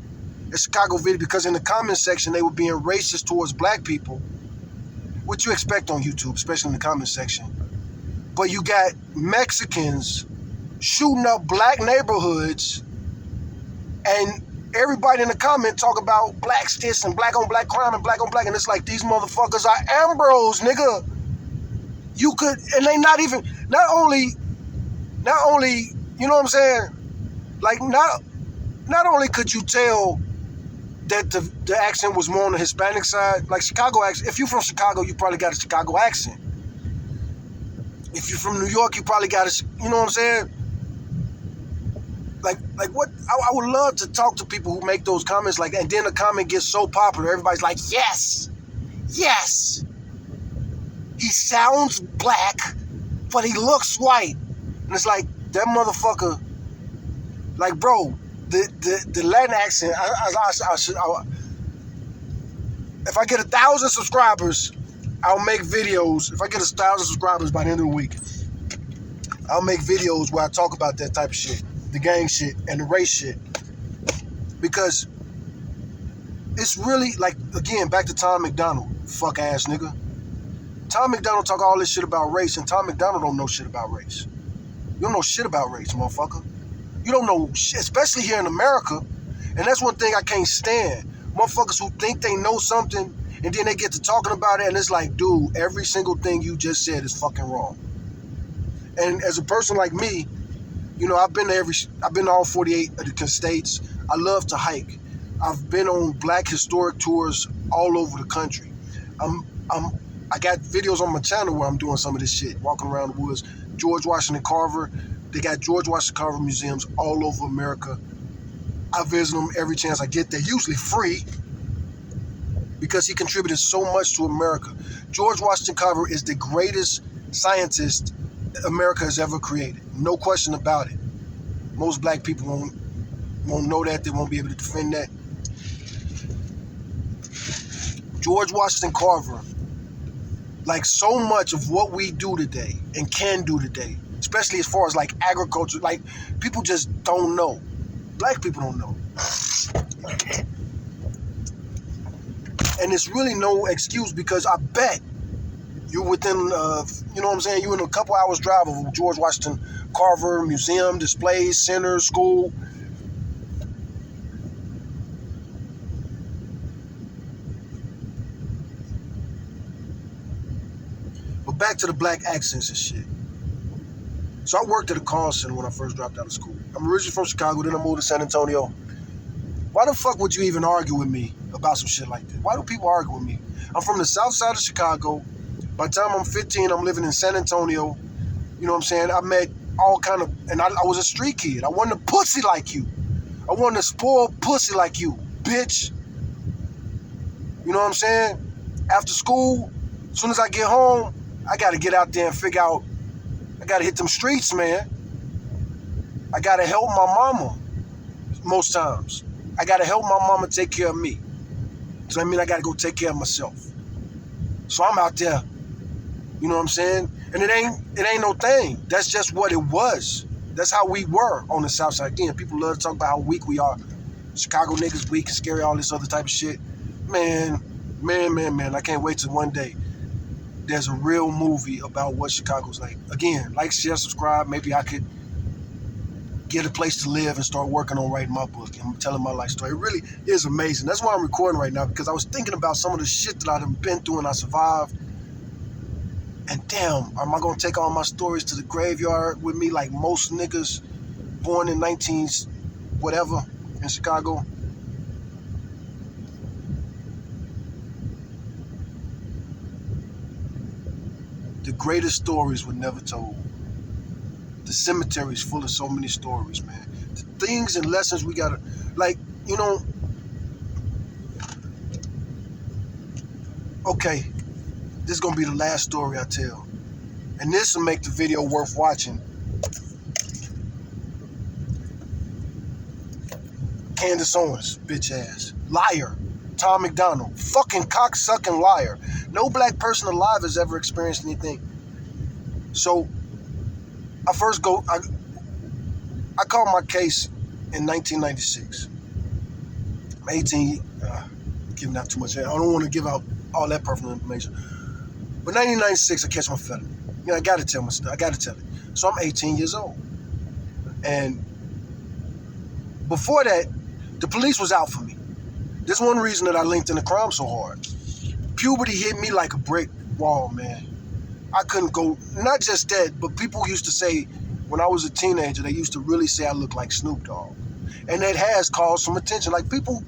[SPEAKER 1] The Chicago video, because in the comment section, they were being racist towards black people. What you expect on YouTube, especially in the comment section. But you got Mexicans shooting up black neighborhoods, and everybody in the comment talk about black this and black on black crime and black on black, and it's like, these motherfuckers are Ambros, nigga. You could, and they not only, you know what I'm saying? Like, not only could you tell that the accent was more on the Hispanic side, like Chicago accent. If you're from Chicago, you probably got a Chicago accent. If you're from New York, you probably got a, you know what I'm saying? Like what? I would love to talk to people who make those comments like that, and then the comment gets so popular, everybody's like, yes, he sounds black, but he looks white. And it's like, that motherfucker, like, bro, the Latin accent, if I get 1,000 subscribers, I'll make videos. If I get 1,000 subscribers by the end of the week, I'll make videos where I talk about that type of shit, the gang shit and the race shit. Because it's really, like, again, back to Tom McDonald, fuck ass nigga. Tom McDonald talk all this shit about race, and Tom McDonald don't know shit about race. You don't know shit about race, motherfucker. You don't know shit, especially here in America. And that's one thing I can't stand. Motherfuckers who think they know something, and then they get to talking about it, and it's like, dude, every single thing you just said is fucking wrong. And as a person like me, you know, I've been to all 48 of the states. I love to hike. I've been on black historic tours all over the country. I got videos on my channel where I'm doing some of this shit, walking around the woods. George Washington Carver, they got George Washington Carver museums all over America. I visit them every chance I get. They're usually free because he contributed so much to America. George Washington Carver is the greatest scientist America has ever created. No question about it. Most black people won't know that. They won't be able to defend that. George Washington Carver, like so much of what we do today and can do today, especially as far as like agriculture, like people just don't know. Black people don't know. And it's really no excuse, because I bet you're within, you know what I'm saying, you're in a couple hours drive of George Washington Carver Museum, displays, center, school. But back to the black accents and shit. So I worked at a call center when I first dropped out of school. I'm originally from Chicago, then I moved to San Antonio. Why the fuck would you even argue with me about some shit like that? Why do people argue with me? I'm from the south side of Chicago. By the time I'm 15, I'm living in San Antonio. You know what I'm saying? I met all kind of, and I was a street kid. I wasn't a pussy like you. I wasn't a spoiled pussy like you, bitch. You know what I'm saying? After school, as soon as I get home, I got to get out there and figure out, I got to hit them streets, man. I got to help my mama most times. I got to help my mama take care of me. So that means I got to go take care of myself. So I'm out there, you know what I'm saying? And it ain't no thing. That's just what it was. That's how we were on the south side. Again, people love to talk about how weak we are. Chicago niggas weak and scary, all this other type of shit. Man, I can't wait till one day there's a real movie about what Chicago's like. Again, like, share, subscribe. Maybe I could get a place to live and start working on writing my book and telling my life story. It really is amazing. That's why I'm recording right now, because I was thinking about some of the shit that I've been through and I survived. And damn, am I gonna take all my stories to the graveyard with me like most niggas born in 19s, whatever, in Chicago? The greatest stories were never told. The cemetery is full of so many stories, man. The things and lessons we gotta, like, you know, okay, this is gonna be the last story I tell. And this will make the video worth watching. Candace Owens, bitch ass. Liar. Tom McDonald. Fucking cocksucking liar. No black person alive has ever experienced anything. So, I called my case in 1996. I'm 18, giving out too much. I don't want to give out all that personal information. But 1996, I catch my felony. You know, I got to tell my stuff. I got to tell it. So I'm 18 years old. And before that, the police was out for me. There's one reason that I linked in the crime so hard. Puberty hit me like a brick wall, man. I couldn't go, not just that, but people used to say, when I was a teenager, they used to really say I look like Snoop Dogg. And that has caused some attention. Like, people,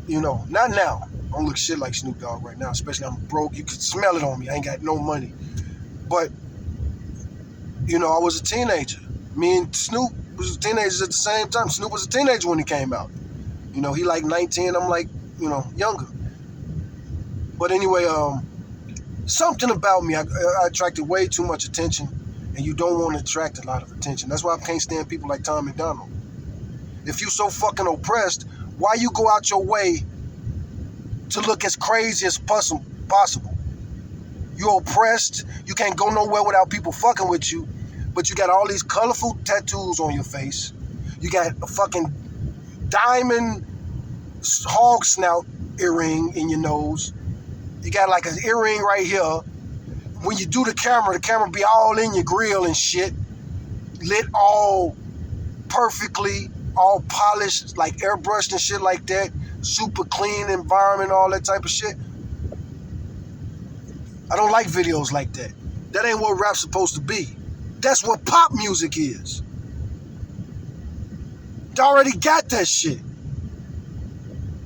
[SPEAKER 1] you know, not now. I don't look shit like Snoop Dogg right now, especially I'm broke. You can smell it on me. I ain't got no money. But, you know, I was a teenager. Me and Snoop was teenagers at the same time. Snoop was a teenager when he came out. You know, he like 19, I'm like, you know, younger. But anyway, something about me, I attracted way too much attention, and you don't want to attract a lot of attention. That's why I can't stand people like Tom McDonald. If you so fucking oppressed, why you go out your way to look as crazy as possible? You're oppressed, you can't go nowhere without people fucking with you, but you got all these colorful tattoos on your face. You got a fucking diamond hog snout earring in your nose. You got like an earring right here. When you do the camera be all in your grill and shit. Lit all perfectly, all polished, like airbrushed and shit like that. Super clean environment, all that type of shit. I don't like videos like that. That ain't what rap's supposed to be. That's what pop music is. You already got that shit.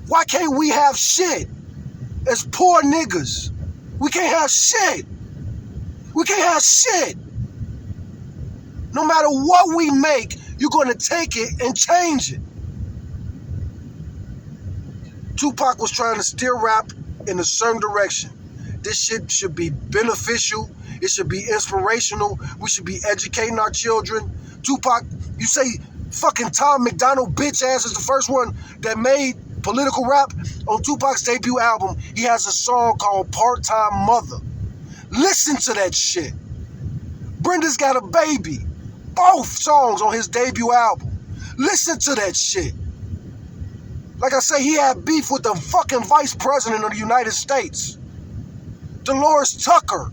[SPEAKER 1] Why can't we have shit? As poor niggas, we can't have shit. We can't have shit. No matter what we make, you're gonna take it and change it. Tupac was trying to steer rap in a certain direction. This shit should be beneficial. It should be inspirational. We should be educating our children. Tupac, you say fucking Tom McDonald bitch ass is the first one that made political rap. On Tupac's debut album, he has a song called Part-Time Mother. Listen to that shit. Brenda's Got a Baby. Both songs on his debut album. Listen to that shit. Like I say, he had beef with the fucking vice president of the United States. Dolores Tucker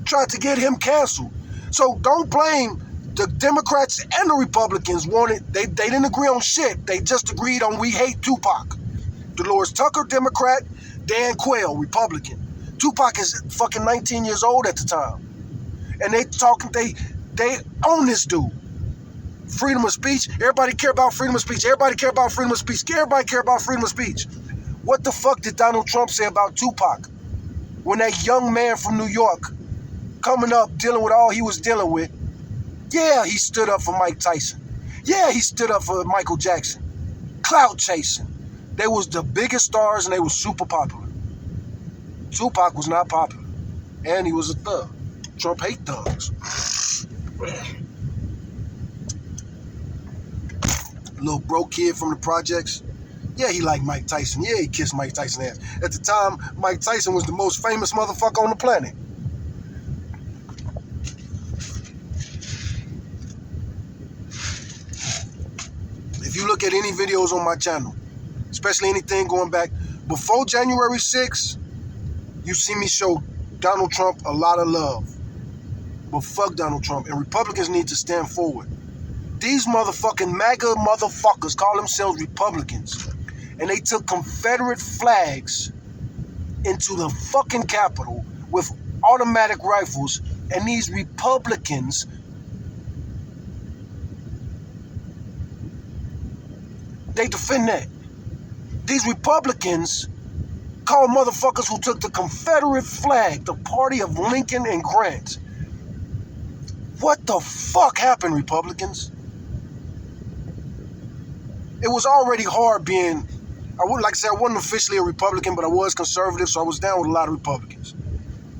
[SPEAKER 1] tried to get him canceled. So don't blame the Democrats and the Republicans. They didn't agree on shit. They just agreed on we hate Tupac. Dolores Tucker, Democrat. Dan Quayle, Republican. Tupac is fucking 19 years old at the time. And they own this dude. Freedom of speech. Everybody care about freedom of speech. Everybody care about freedom of speech. Everybody care about freedom of speech. What the fuck did Donald Trump say about Tupac? When that young man from New York coming up dealing with all he was dealing with, yeah, he stood up for Mike Tyson. Yeah, he stood up for Michael Jackson. Clout chasing. They was the biggest stars and they was super popular. Tupac was not popular. And he was a thug. Trump hate thugs. Little broke kid from the projects. Yeah, he liked Mike Tyson. Yeah, he kissed Mike Tyson's ass. At the time, Mike Tyson was the most famous motherfucker on the planet. If you look at any videos on my channel, especially anything going back before January 6th, you see me show Donald Trump a lot of love. But fuck Donald Trump. And Republicans need to stand forward. These motherfucking MAGA motherfuckers call themselves Republicans. And they took Confederate flags into the fucking Capitol with automatic rifles. And these Republicans they defend that. These Republicans call motherfuckers who took the Confederate flag the party of Lincoln and Grant. What the fuck happened, Republicans? It was already hard being, I wasn't officially a Republican, but I was conservative, so I was down with a lot of Republicans.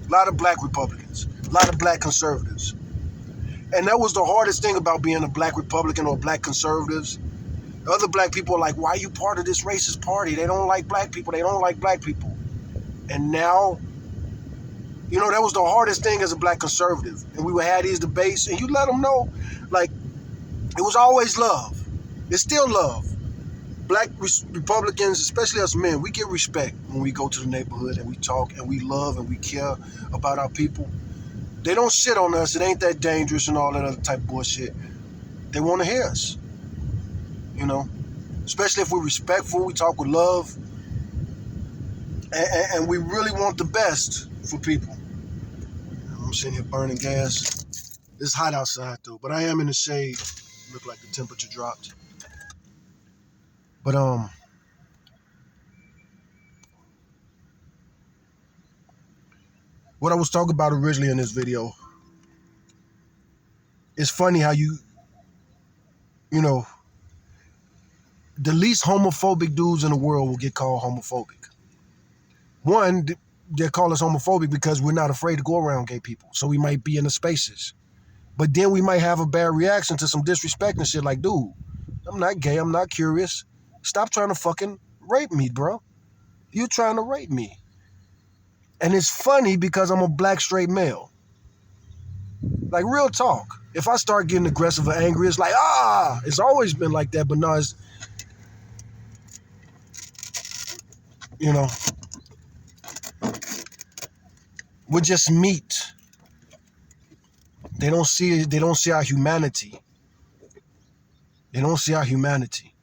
[SPEAKER 1] A lot of black Republicans. A lot of black conservatives. And that was the hardest thing about being a black Republican or black conservatives. Other black people are like, why are you part of this racist party? They don't like black people. They don't like black people. And now, that was the hardest thing as a black conservative. And we would have these debates, and you let them know, like, it was always love. It's still love. Black Republicans, especially us men, we get respect when we go to the neighborhood and we talk and we love and we care about our people. They don't shit on us. It ain't that dangerous and all that other type of bullshit. They want to hear us. Especially if we're respectful, we talk with love, and we really want the best for people. I'm sitting here burning gas. It's hot outside though, but I am in the shade. Look like the temperature dropped. But what I was talking about originally in this video, it's funny how the least homophobic dudes in the world will get called homophobic. One, they call us homophobic because we're not afraid to go around gay people. So we might be in the spaces. But then we might have a bad reaction to some disrespect and shit like, dude, I'm not gay. I'm not curious. Stop trying to fucking rape me, bro. You're trying to rape me. And it's funny because I'm a black straight male. Like, real talk. If I start getting aggressive or angry, it's like, it's always been like that. But no, it's, we're just meat. They don't see our humanity. They don't see our humanity.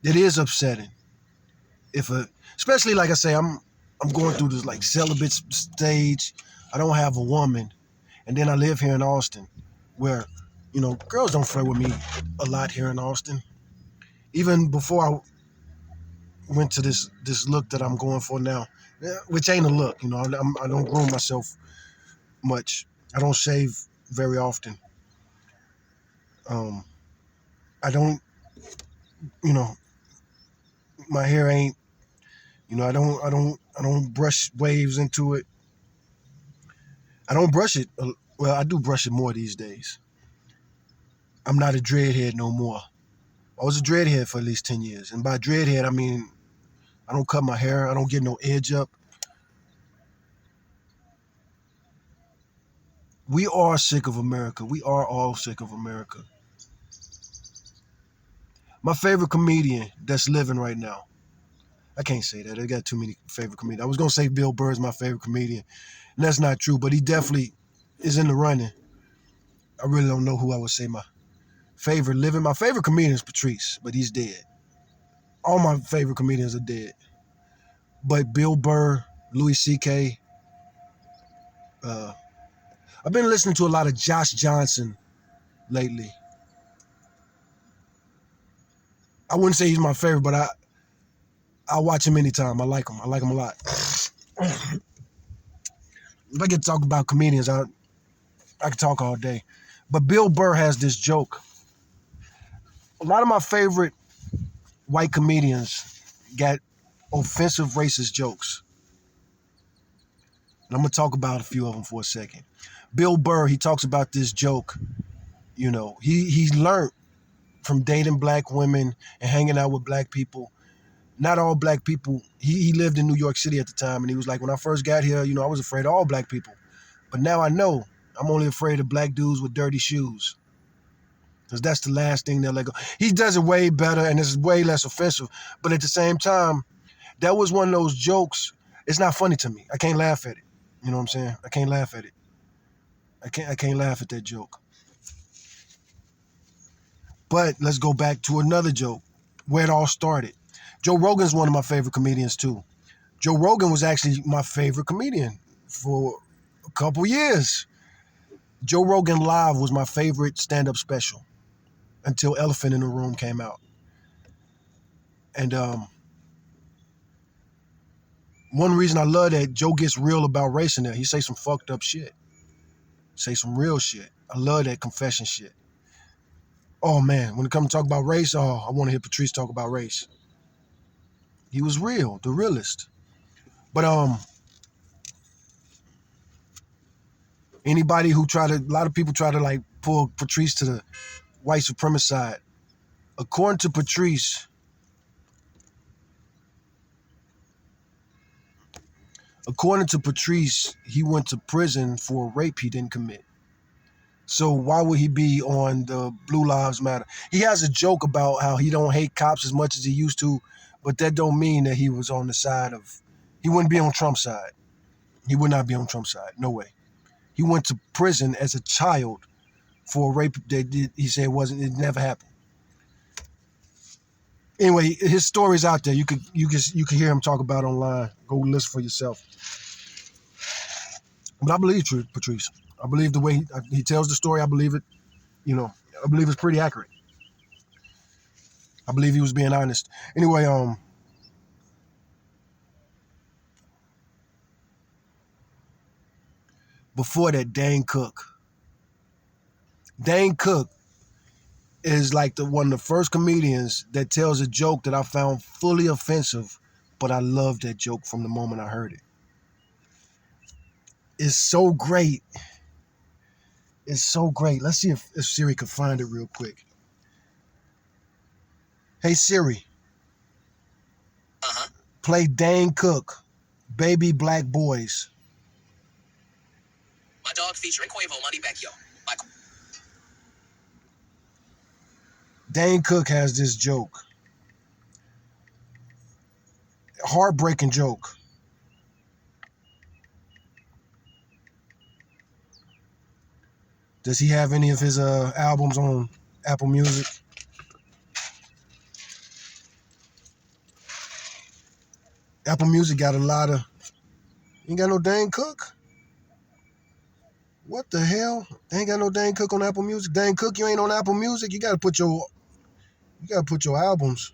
[SPEAKER 1] It is upsetting. Especially like I say, I'm going through this like celibate stage. I don't have a woman. And then I live here in Austin where, girls don't flirt with me a lot here in Austin. Even before I went to this look that I'm going for now, which ain't a look, I don't groom myself much. I don't shave very often. I don't, my hair ain't, I don't brush waves into it. I don't brush it. Well, I do brush it more these days. I'm not a dreadhead no more. I was a dreadhead for at least 10 years. And by dreadhead, I mean, I don't cut my hair. I don't get no edge up. We are sick of America. We are all sick of America. My favorite comedian that's living right now. I can't say that. I got too many favorite comedians. I was going to say Bill Burr's my favorite comedian. And that's not true, but he definitely is in the running. I really don't know who I would say my favorite living. My favorite comedian is Patrice, but he's dead. All my favorite comedians are dead. But Bill Burr, Louis C.K. I've been listening to a lot of Josh Johnson lately. I wouldn't say he's my favorite, but I watch him anytime. I like him. I like him a lot. If I get to talk about comedians, I could talk all day. But Bill Burr has this joke. A lot of my favorite white comedians got offensive racist jokes. And I'm going to talk about a few of them for a second. Bill Burr, he talks about this joke. You know, he learned from dating black women and hanging out with black people. Not all black people. He lived in New York City at the time, and he was like, when I first got here, you know, I was afraid of all black people. But now I know I'm only afraid of black dudes with dirty shoes. Because that's the last thing they'll let go. He does it way better, and it's way less offensive. But at the same time, that was one of those jokes. It's not funny to me. I can't laugh at it. You know what I'm saying? I can't laugh at it. I can't laugh at that joke. But let's go back to another joke, where it all started. Joe Rogan's one of my favorite comedians too. Joe Rogan was actually my favorite comedian for a couple years. Joe Rogan Live was my favorite stand-up special until Elephant in the Room came out. And one reason I love that, Joe gets real about race in there. He say some fucked up shit. Say some real shit. I love that confession shit. Oh man, when it comes to talk about race, I want to hear Patrice talk about race. He was real, the realest. But anybody who a lot of people try to like pull Patrice to the white supremacist side. According to Patrice, he went to prison for a rape he didn't commit. So why would he be on the Blue Lives Matter? He has a joke about how he don't hate cops as much as he used to, but that don't mean that he was on the side of, he wouldn't be on Trump's side. He would not be on Trump's side, no way. He went to prison as a child for a rape that he said it never happened. Anyway, his story's out there. You could hear him talk about it online. Go listen for yourself. But I believe Patrice. I believe the way he tells the story. I believe it. You know, I believe it's pretty accurate. I believe he was being honest. Anyway, before that, Dane Cook. Dane Cook is like one of the first comedians that tells a joke that I found fully offensive, but I loved that joke from the moment I heard it. It's so great. It's so great. Let's see if Siri can find it real quick. Hey Siri. Play Dane Cook, Baby Black Boys.
[SPEAKER 2] My dog featuring Quavo, Money Back Yo.
[SPEAKER 1] Dane Cook has this joke. Heartbreaking joke. Does he have any of his albums on Apple Music? Apple Music got a lot of... You ain't got no Dane Cook? What the hell? They ain't got no Dane Cook on Apple Music. Dane Cook, you ain't on Apple Music. You gotta put your albums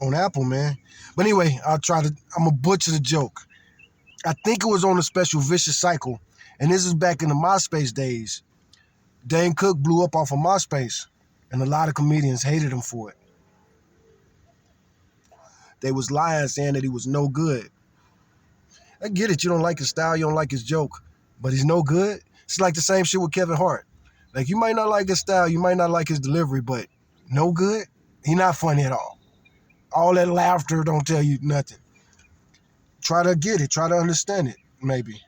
[SPEAKER 1] on Apple, man. But anyway, I'm gonna butcher the joke. I think it was on the special Vicious Cycle, and this is back in the MySpace days. Dane Cook blew up off of MySpace, and a lot of comedians hated him for it. They was lying, saying that he was no good. I get it. You don't like his style. You don't like his joke. But he's no good. It's like the same shit with Kevin Hart. Like, you might not like his style. You might not like his delivery. But no good? He not funny at all. All that laughter don't tell you nothing. Try to get it. Try to understand it, maybe.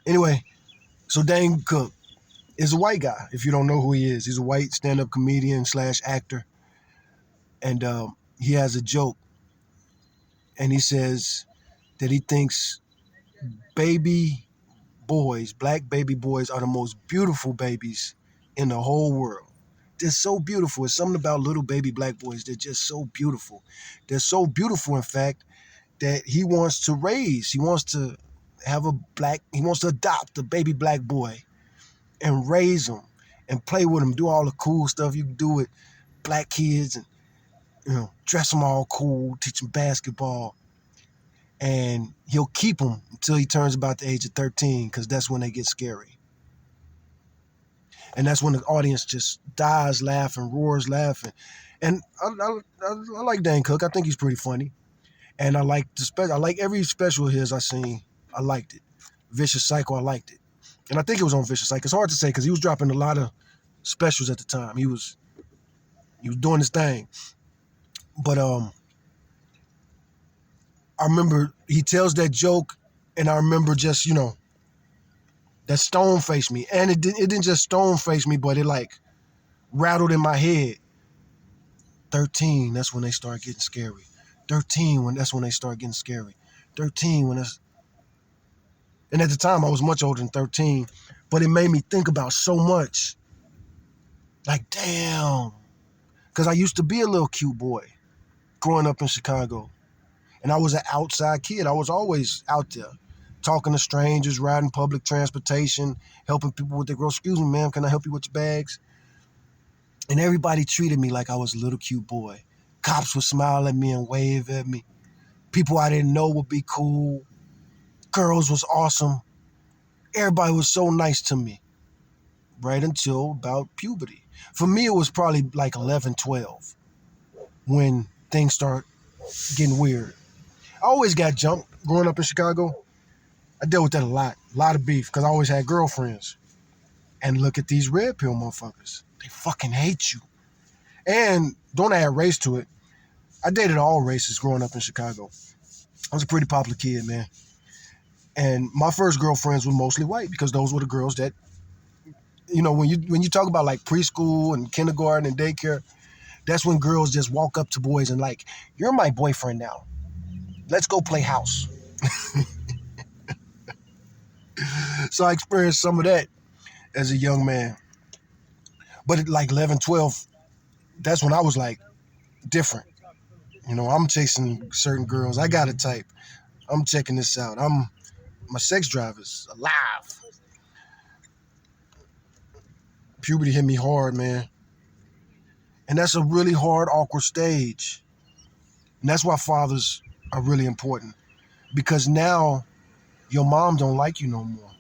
[SPEAKER 1] Anyway, so Dane Cook is a white guy, if you don't know who he is. He's a white stand-up comedian / actor. And he has a joke. And he says that he thinks baby boys, black baby boys, are the most beautiful babies in the whole world. They're so beautiful. It's something about little baby black boys. They're just so beautiful. They're so beautiful, in fact, that he wants to raise. He wants to he wants to adopt a baby black boy and raise him and play with him, do all the cool stuff you can do with black kids, and dress them all cool, teach them basketball, and he'll keep them until he turns about the age of 13, because that's when they get scary. And that's when the audience just dies laughing, roars laughing. And I like Dane Cook. I think he's pretty funny. And I like every special of his I seen. I liked it. Vicious Cycle, I liked it. And I think it was on Vicious Cycle. It's hard to say because he was dropping a lot of specials at the time. He was doing his thing. But I remember he tells that joke, and I remember just, that stone faced me. And it didn't just stone face me, but it like rattled in my head. 13, that's when they start getting scary. 13, that's when they start getting scary. 13, and at the time I was much older than 13, but it made me think about so much. Like, damn. Because I used to be a little cute boy growing up in Chicago. And I was an outside kid. I was always out there talking to strangers, riding public transportation, helping people with their groceries. Excuse me, ma'am, can I help you with your bags? And everybody treated me like I was a little cute boy. Cops would smile at me and wave at me. People I didn't know would be cool. Girls was awesome. Everybody was so nice to me. Right until about puberty. For me, it was probably like 11, 12 when things start getting weird. I always got jumped growing up in Chicago. I dealt with that a lot of beef, because I always had girlfriends. And look at these red pill motherfuckers. They fucking hate you. And don't add race to it. I dated all races growing up in Chicago. I was a pretty popular kid, man. And my first girlfriends were mostly white, because those were the girls that, when you talk about like preschool and kindergarten and daycare, that's when girls just walk up to boys and like, you're my boyfriend now. Let's go play house. So I experienced some of that as a young man. But at like 11, 12, that's when I was like different. I'm chasing certain girls. I got a type. I'm checking this out. My sex drive is alive. Puberty hit me hard, man. And that's a really hard, awkward stage. And that's why fathers are really important. Because now your mom don't like you no more.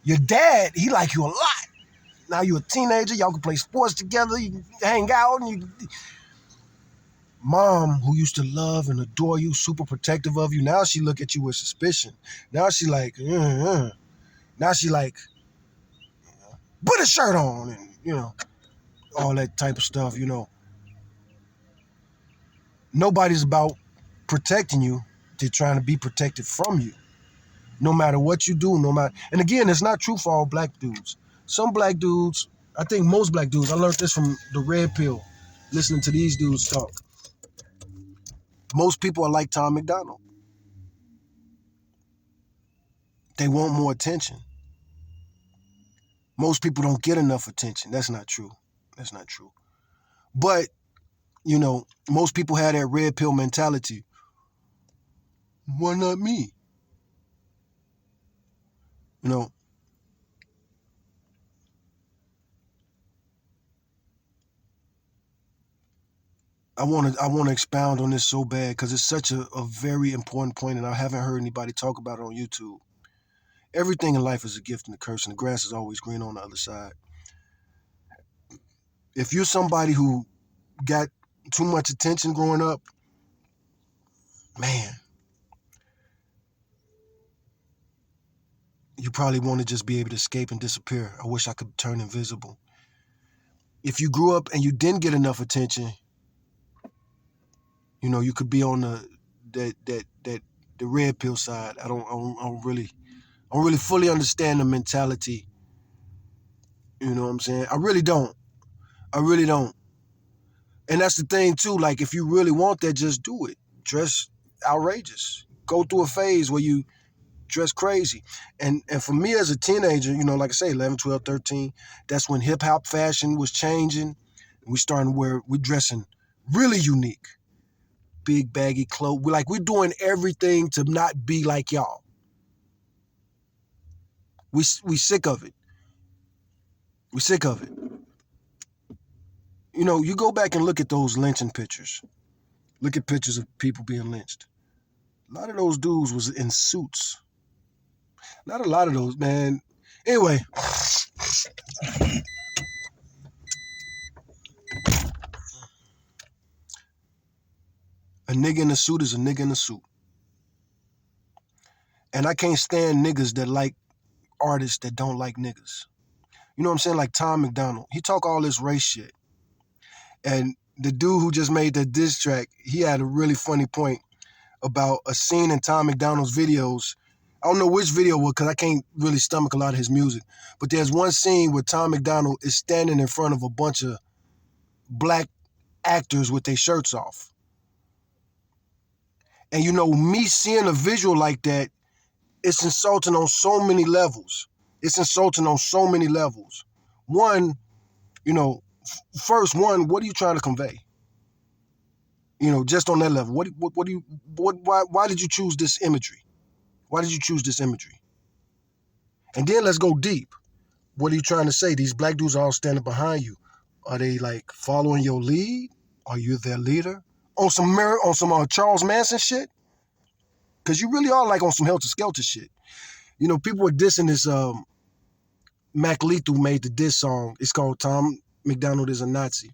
[SPEAKER 1] Your dad, he like you a lot. Now you're a teenager, y'all can play sports together, you can hang out, and Mom, who used to love and adore you, super protective of you, now she look at you with suspicion. Now she like, now she like, put a shirt on, and all that type of stuff. Nobody's about protecting you. They're trying to be protected from you. No matter what you do, and again, it's not true for all black dudes. Some black dudes, I think most black dudes, I learned this from the Red Pill, listening to these dudes talk. Most people are like Tom McDonald. They want more attention. Most people don't get enough attention. That's not true. But, most people have that red pill mentality. Why not me? I want to expound on this so bad, because it's such a very important point, and I haven't heard anybody talk about it on YouTube. Everything in life is a gift and a curse, and the grass is always green on the other side. If you're somebody who got too much attention growing up, man, you probably want to just be able to escape and disappear. I wish I could turn invisible. If you grew up and you didn't get enough attention, you could be on the red pill side. I don't really fully understand the mentality. You know what I'm saying? I really don't. And that's the thing too. Like, if you really want that, just do it. Dress outrageous. Go through a phase where you dress crazy. And for me as a teenager, like I say, 11, 12, 13, that's when hip hop fashion was changing. We're dressing really unique. big baggy clothes. We're doing everything to not be like y'all. We sick of it. We sick of it. You know, you go back and look at those lynching pictures. Look at pictures of people being lynched. A lot of those dudes was in suits. Not a lot of those, man. Anyway. A nigga in a suit is a nigga in a suit. And I can't stand niggas that like artists that don't like niggas. You know what I'm saying? Like Tom McDonald. He talk all this race shit. And the dude who just made that diss track, he had a really funny point about a scene in Tom McDonald's videos. I don't know which video was because I can't really stomach a lot of his music. But there's one scene where Tom McDonald is standing in front of a bunch of black actors with their shirts off. And you know, me seeing a visual like that, it's insulting on so many levels. It's insulting on so many levels. One, you know, first one, what are you trying to convey? You know, just on that level. Why did you choose this imagery? Why did you choose this imagery? And then let's go deep. What are you trying to say? These black dudes are all standing behind you. Are they like following your lead? Are you their leader? On some Charles Manson shit? Because you really are like on some Helter Skelter shit. You know, people were dissing this, Mac Lethal made the diss song. It's called Tom McDonald is a Nazi.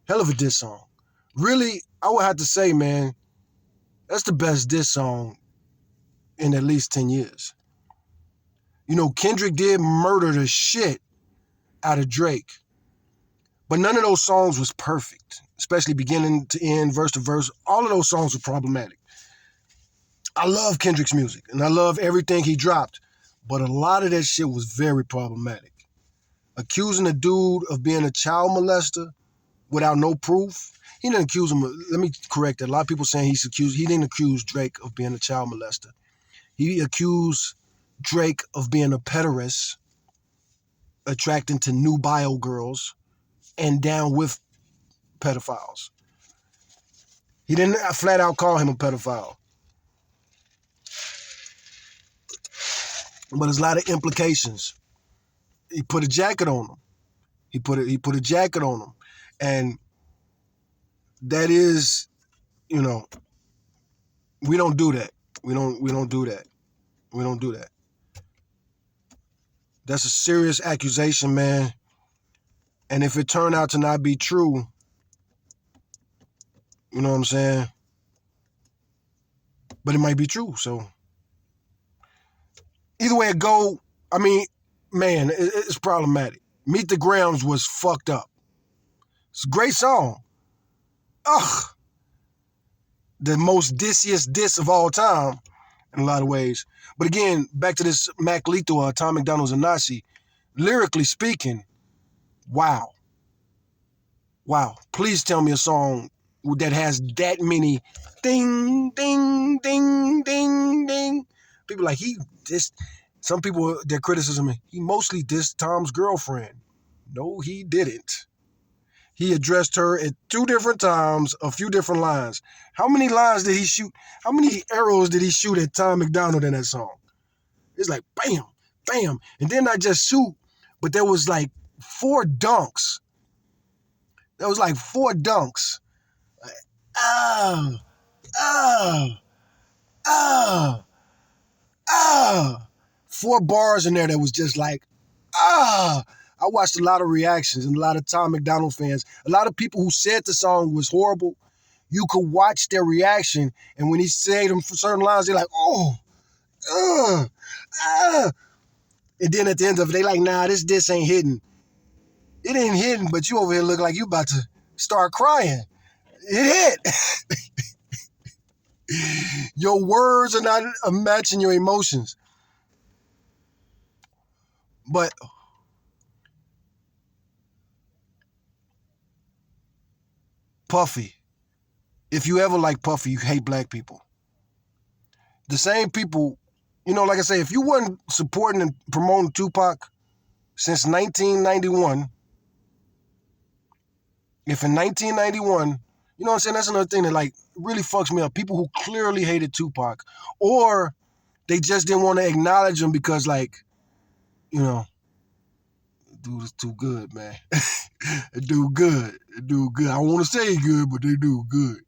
[SPEAKER 1] Hell of a diss song. Really, I would have to say, man, that's the best diss song in at least 10 years. You know, Kendrick did murder the shit out of Drake. But none of those songs was perfect, especially beginning to end, verse to verse. All of those songs were problematic. I love Kendrick's music, and I love everything he dropped, but a lot of that shit was very problematic. Accusing a dude of being a child molester without no proof. He didn't accuse him. Let me correct that. A lot of people saying he didn't accuse Drake of being a child molester. He accused Drake of being a pederast, attracting to new bio girls, and down with pedophiles. He didn't flat out call him a pedophile. But there's a lot of implications. He put a jacket on him. He put a jacket on him. And that is, you know, we don't do that. We don't do that. We don't do that. That's a serious accusation, man. And if it turned out to not be true, you know what I'm saying? But it might be true, so. Either way it go, I mean, man, it's problematic. Meet the Grahams was fucked up. It's a great song. Ugh. The most dissiest diss of all time in a lot of ways. But again, back to this Mac Lethal, Tom McDonald's a Nazi. Lyrically speaking, wow. Wow. Please tell me a song that has that many ding, ding, ding, ding, ding. People like, some people, their criticism, he mostly dissed Tom's girlfriend. No, he didn't. He addressed her at 2 different times, a few different lines. How many lines did he shoot? How many arrows did he shoot at Tom McDonald in that song? It's like, bam, bam. And then not just shoot, but there was like 4 dunks. There was like 4 dunks. Like, oh, oh, oh, oh. 4 bars in there that was just like, ah. I watched a lot of reactions and a lot of Tom McDonald fans. A lot of people who said the song was horrible, you could watch their reaction, and when he said them for certain lines, they're like, oh, and then at the end of it, they like, nah, this ain't hitting. It ain't hitting, but you over here look like you about to start crying. It hit. Your words are not matching your emotions. But Puffy, if you ever like Puffy, you hate black people. The same people, you know, like I say, if you weren't supporting and promoting Tupac since 1991, if in 1991 You know what I'm saying? That's another thing that like really fucks me up. People who clearly hated Tupac, or they just didn't want to acknowledge him because like, you know, dude is too good, man. They do good. They do good. I don't want to say good, but they do good.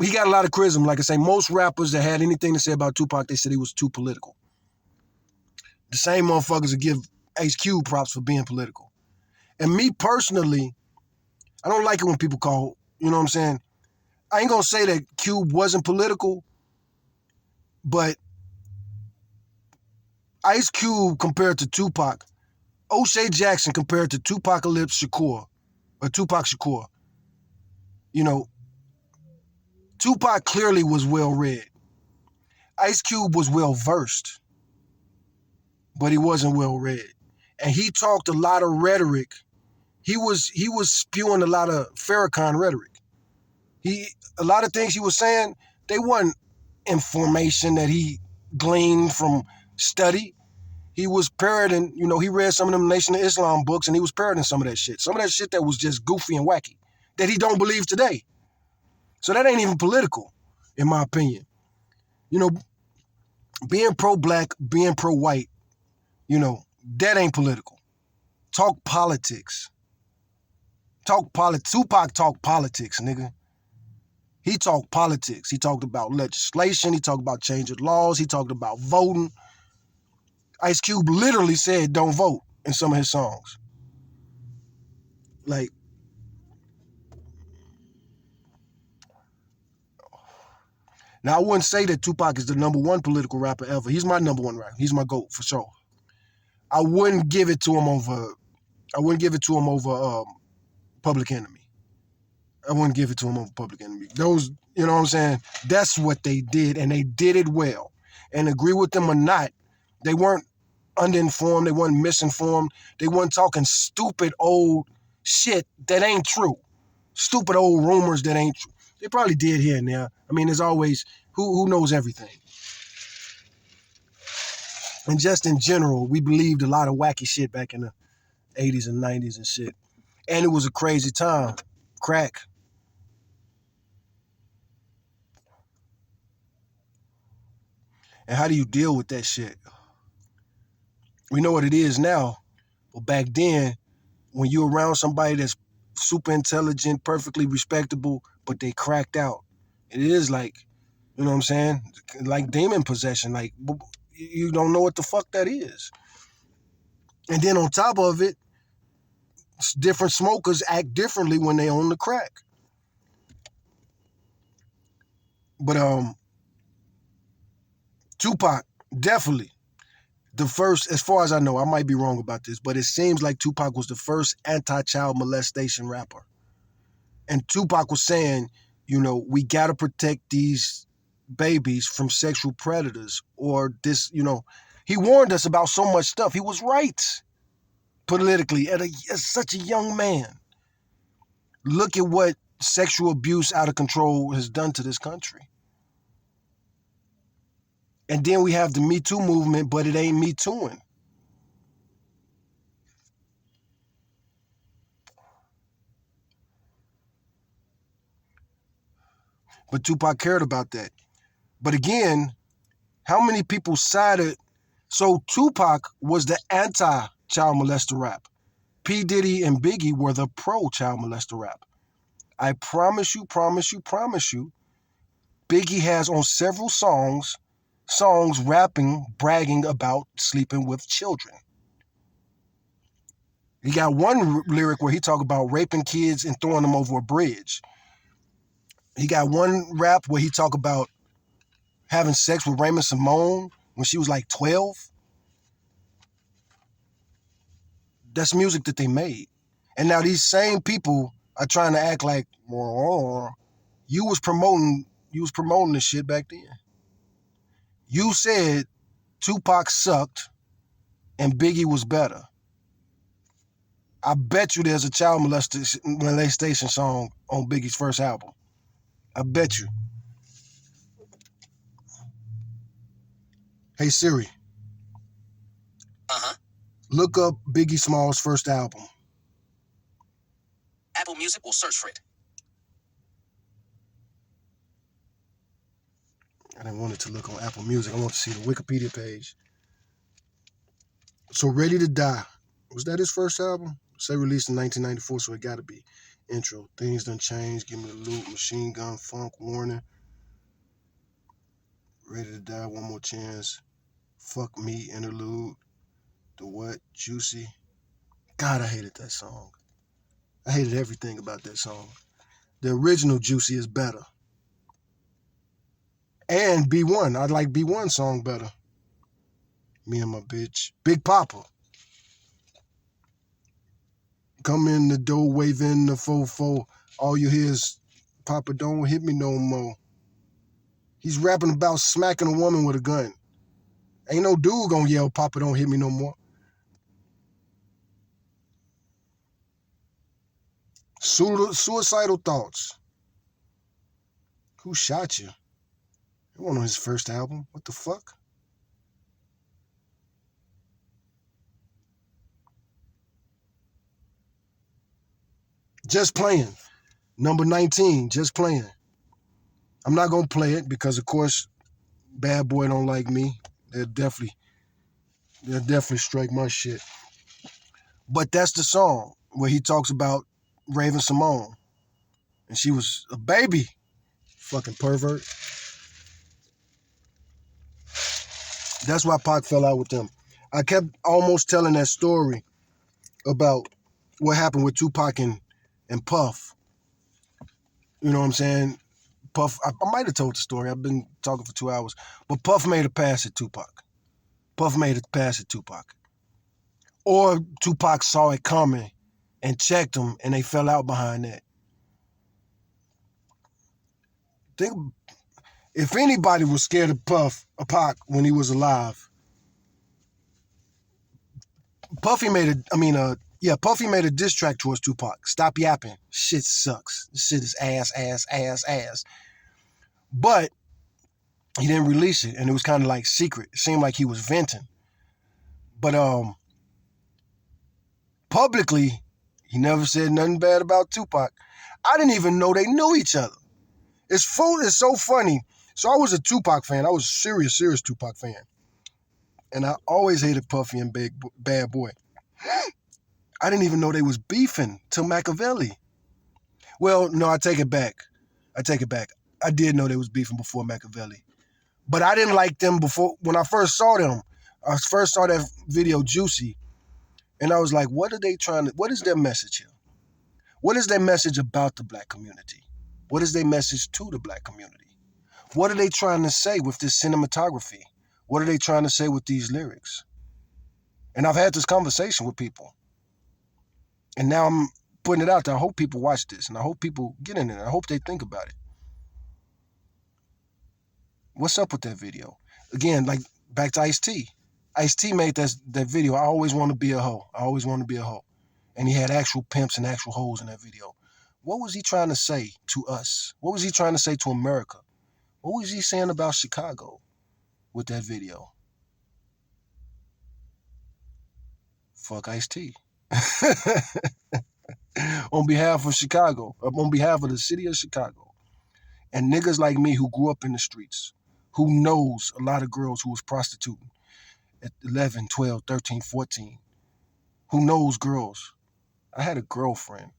[SPEAKER 1] He got a lot of criticism. Like I say, most rappers that had anything to say about Tupac, they said he was too political. The same motherfuckers that give Ice Cube props for being political. And me personally, I don't like it when people call, you know what I'm saying? I ain't gonna say that Cube wasn't political, but Ice Cube compared to Tupac, O'Shea Jackson compared to Tupac Shakur, or Tupac Shakur. You know, Tupac clearly was well read. Ice Cube was well versed, but he wasn't well read. And he talked a lot of rhetoric. He was spewing a lot of Farrakhan rhetoric. A lot of things he was saying, they weren't information that he gleaned from study. He was parroting, you know, he read some of them Nation of Islam books and he was parroting some of that shit. Some of that shit that was just goofy and wacky that he don't believe today. So that ain't even political, in my opinion. You know, being pro-black, being pro-white, you know, that ain't political. Talk politics. Tupac talked politics, nigga. He talked politics. He talked about legislation. He talked about changing laws. He talked about voting. Ice Cube literally said don't vote in some of his songs. Like, now I wouldn't say that Tupac is the number one political rapper ever. He's my number one rapper. He's my GOAT for sure. I wouldn't give it to him over Public Enemy. I wouldn't give it to him over Public Enemy. Those, you know what I'm saying? That's what they did, and they did it well. And agree with them or not, they weren't underinformed, they weren't misinformed, they weren't talking stupid old shit that ain't true. Stupid old rumors that ain't true. They probably did here and there. I mean, there's always, who knows everything? And just in general, we believed a lot of wacky shit back in the 80s and 90s and shit. And it was a crazy time. Crack. And how do you deal with that shit? We know what it is now. But back then, when you're around somebody that's super intelligent, perfectly respectable, but they cracked out, it is like, you know what I'm saying? Like demon possession. Like, you don't know what the fuck that is. And then on top of it, different smokers act differently when they own the crack. But Tupac, definitely the first, as far as I know, I might be wrong about this, but it seems like Tupac was the first anti-child molestation rapper. And Tupac was saying, you know, we got to protect these babies from sexual predators or this, you know, he warned us about so much stuff. He was right politically at such a young man. Look at what sexual abuse out of control has done to this country. And then we have the Me Too movement, but it ain't Me Tooing. But Tupac cared about that. But again, how many people sided? So Tupac was the anti-child molester rap. P. Diddy and Biggie were the pro-child molester rap. I promise you, Biggie has on several songs rapping, bragging about sleeping with children. He got one lyric where he talk about raping kids and throwing them over a bridge. He got one rap where he talk about having sex with Raymond Simone when she was like 12. That's music that they made. And now these same people are trying to act like, well, you was promoting this shit back then. You said Tupac sucked and Biggie was better. I bet you there's a child molestation song on Biggie's first album. I bet you. Hey Siri, look up Biggie Small's first album.
[SPEAKER 2] Apple Music will search for it.
[SPEAKER 1] I didn't want it to look on Apple Music. I want to see the Wikipedia page. So Ready to Die. Was that his first album? Say released in 1994, so it got to be. Intro. Things Done Changed. Give Me the Loot. Machine Gun Funk. Warning. Ready to Die. One More Chance. Fuck Me. Interlude. The What? Juicy. God, I hated that song. I hated everything about that song. The original Juicy is better. And B1. I like B1 song better. Me and My Bitch. Big Papa. Come in the door, waving the fofo. All you hear is, Papa, don't hit me no more. He's rapping about smacking a woman with a gun. Ain't no dude gonna yell, Papa, don't hit me no more. Suicidal Thoughts. Who Shot You? It wasn't on his first album. What the fuck? Just Playing. Number 19, Just Playing. I'm not going to play it because, of course, Bad Boy don't like me. They'll definitely strike my shit. But that's the song where he talks about Raven Simone. And she was a baby. Fucking pervert. That's why Pac fell out with them. I kept almost telling that story about what happened with Tupac and Puff. You know what I'm saying? Puff, I might have told the story. I've been talking for 2 hours. But Puff made a pass at Tupac. Or Tupac saw it coming and checked him, and they fell out behind that. Think, if anybody was scared of Pac when he was alive, Puffy made a diss track towards Tupac. Stop yapping. Shit sucks. This shit is ass. But he didn't release it, and it was kind of like secret. It seemed like he was venting. But publicly, he never said nothing bad about Tupac. I didn't even know they knew each other. It's so funny. So I was a Tupac fan. I was a serious Tupac fan. And I always hated Puffy and Bad Boy. I didn't even know they was beefing till Machiavelli. Well, no, I take it back. I did know they was beefing before Machiavelli. But I didn't like them before. When I first saw them, I first saw that video, Juicy, and I was like, what is their message here? What is their message about the black community? What is their message to the black community? What are they trying to say with this cinematography? What are they trying to say with these lyrics? And I've had this conversation with people. And now I'm putting it out there. I hope people watch this, and I hope people get in it. I hope they think about it. What's up with that video? Again, like back to Ice-T. Ice-T made that video, I Always Want to Be a Hoe. And he had actual pimps and actual hoes in that video. What was he trying to say to us? What was he trying to say to America? What was he saying about Chicago with that video? Fuck Ice-T. On behalf of Chicago, on behalf of the city of Chicago, and niggas like me who grew up in the streets, who knows a lot of girls who was prostituting at 11, 12, 13, 14, who knows girls. I had a girlfriend.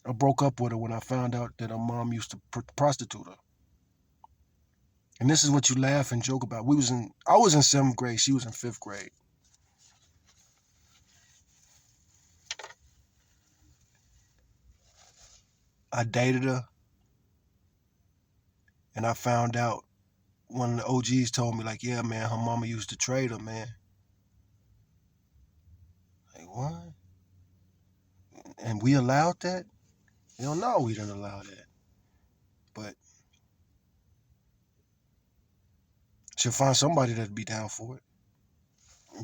[SPEAKER 1] I broke up with her when I found out that her mom used to prostitute her. And this is what you laugh and joke about. I was in 7th grade. She was in 5th grade. I dated her. And I found out, one of the OGs told me, like, yeah, man, her mama used to trade her, man. Like, what? And we allowed that? Hell no, we didn't allow that. But she'll find somebody that'd be down for it.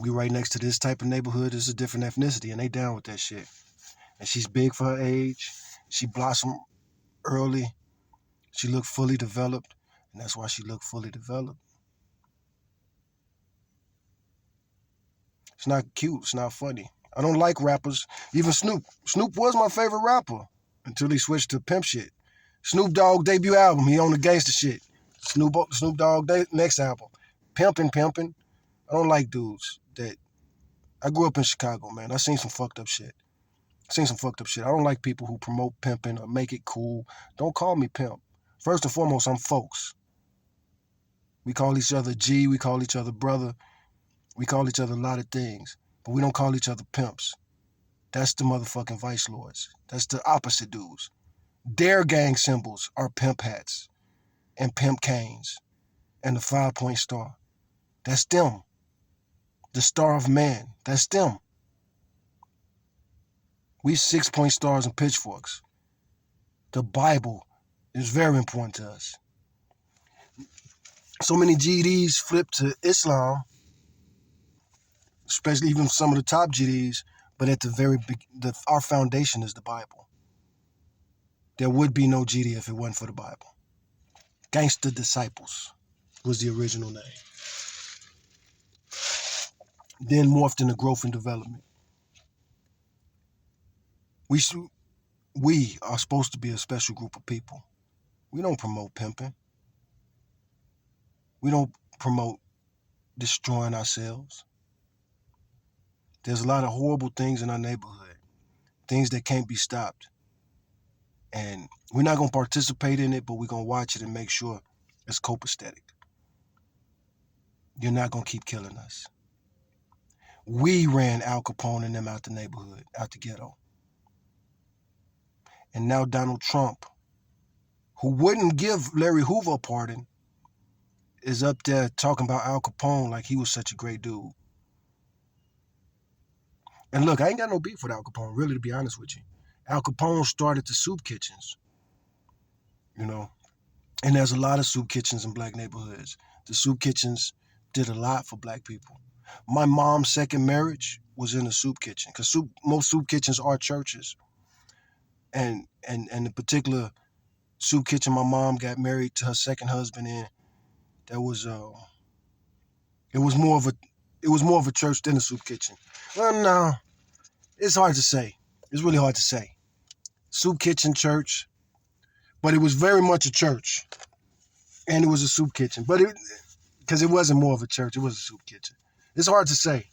[SPEAKER 1] We right next to this type of neighborhood. It's a different ethnicity, and they down with that shit. And she's big for her age. She blossomed early. She looked fully developed, and that's why she looked fully developed. It's not cute. It's not funny. I don't like rappers. Even Snoop. Snoop was my favorite rapper until he switched to pimp shit. Snoop Dogg debut album, he on the gangster shit. Snoop Dogg next album. Pimpin'. I don't like dudes that. I grew up in Chicago, man. I seen some fucked up shit. I don't like people who promote pimping or make it cool. Don't call me pimp. First and foremost, I'm folks. We call each other G. We call each other brother. We call each other a lot of things, but we don't call each other pimps. That's the motherfucking vice lords. That's the opposite dudes. Their gang symbols are pimp hats and pimp canes and the 5-point star. That's them. The Star of Man. That's them. We 6-point stars and pitchforks. The Bible is very important to us. So many GDs flip to Islam, especially even some of the top GDs, but at the very our foundation is the Bible. There would be no GD if it wasn't for the Bible. Gangster Disciples was the original name. Then morphed into Growth and Development. We are supposed to be a special group of people. We don't promote pimping. We don't promote destroying ourselves. There's a lot of horrible things in our neighborhood, things that can't be stopped. And we're not going to participate in it, but we're going to watch it and make sure it's copacetic. You're not going to keep killing us. We ran Al Capone and them out the neighborhood, out the ghetto. And now Donald Trump, who wouldn't give Larry Hoover a pardon, is up there talking about Al Capone like he was such a great dude. And look, I ain't got no beef with Al Capone, really, to be honest with you. Al Capone started the soup kitchens, and there's a lot of soup kitchens in black neighborhoods. The soup kitchens did a lot for black people. My mom's second marriage was in a soup kitchen, because most soup kitchens are churches. And the particular soup kitchen my mom got married to her second husband in, that was it was more of a church than a soup kitchen. Well, no, it's hard to say. It's really hard to say. Soup kitchen, church, but it was very much a church, and it was a soup kitchen. But because it wasn't more of a church, it was a soup kitchen. It's hard to say.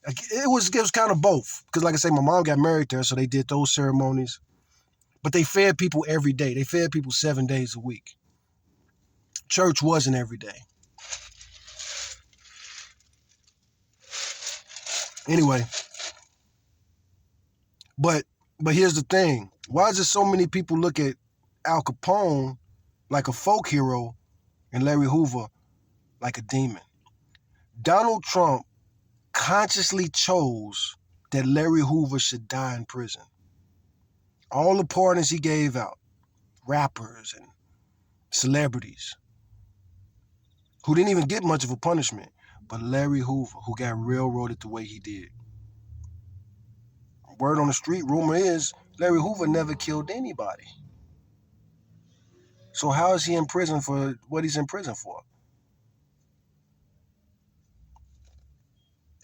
[SPEAKER 1] It was kind of both, because like I say, my mom got married there, so they did those ceremonies. But they fed people every day. They fed people 7 days a week. Church wasn't every day. Anyway, but here's the thing. Why is it so many people look at Al Capone like a folk hero and Larry Hoover like a demon? Donald Trump consciously chose that Larry Hoover should die in prison. All the pardons he gave out, rappers and celebrities who didn't even get much of a punishment, but Larry Hoover, who got railroaded the way he did. Word on the street, rumor is, Larry Hoover never killed anybody. So how is he in prison for what he's in prison for?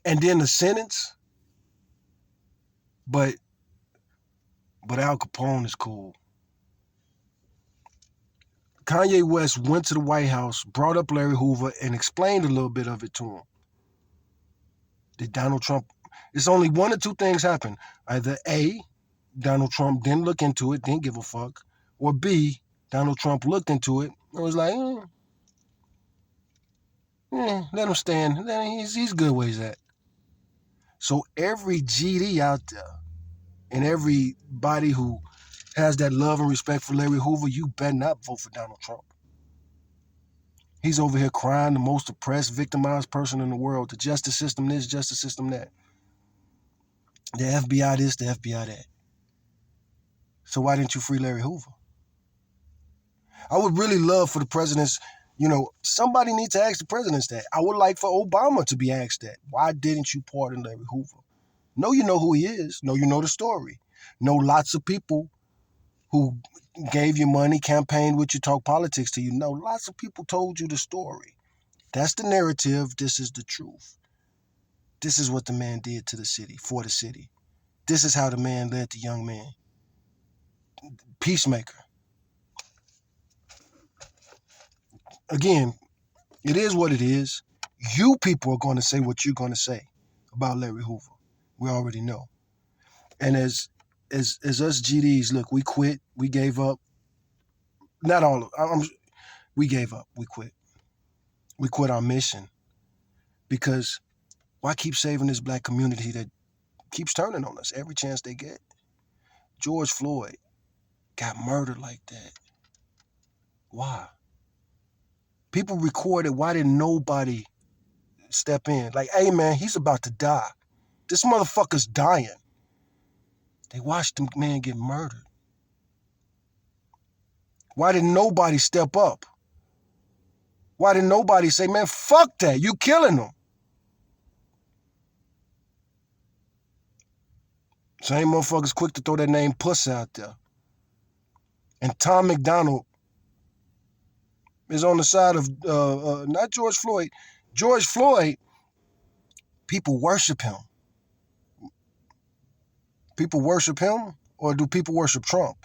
[SPEAKER 1] And then the sentence, but Al Capone is cool. Kanye West went to the White House, brought up Larry Hoover, and explained a little bit of it to him. Did Donald Trump... It's only one or two things happen. Either A, Donald Trump didn't look into it, didn't give a fuck, or B, Donald Trump looked into it and was like, let him stand. He's good where he's at. So every GD out there and everybody who has that love and respect for Larry Hoover, you better not vote for Donald Trump. He's over here crying, the most oppressed, victimized person in the world. The justice system this, justice system that. The FBI this, the FBI that. So why didn't you free Larry Hoover? I would really love for the presidents, somebody needs to ask the presidents that. I would like for Obama to be asked that. Why didn't you pardon Larry Hoover? No, you know who he is. No, you know the story. Know lots of people who gave you money, campaigned with you, talk politics to you. No, lots of people told you the story. That's the narrative. This is the truth. This is what the man did to the city, for the city. This is how the man led the young man. Peacemaker. again, it is what it is. You people are going to say what you're going to say about Larry Hoover. We already know. And as us GDs, look, we quit. We gave up. Not all of we gave up. We quit. We quit our mission because why keep saving this black community that keeps turning on us every chance they get? George Floyd got murdered like that. Why? People recorded. Why didn't nobody step in? Like, hey, man, he's about to die. This motherfucker's dying. They watched the man get murdered. Why didn't nobody step up? Why didn't nobody say, man, fuck that, you killing him? Same motherfuckers quick to throw that name Puss out there. And Tom McDonald is on the side of, not George Floyd. George Floyd, people worship him. People worship him, or do people worship Trump?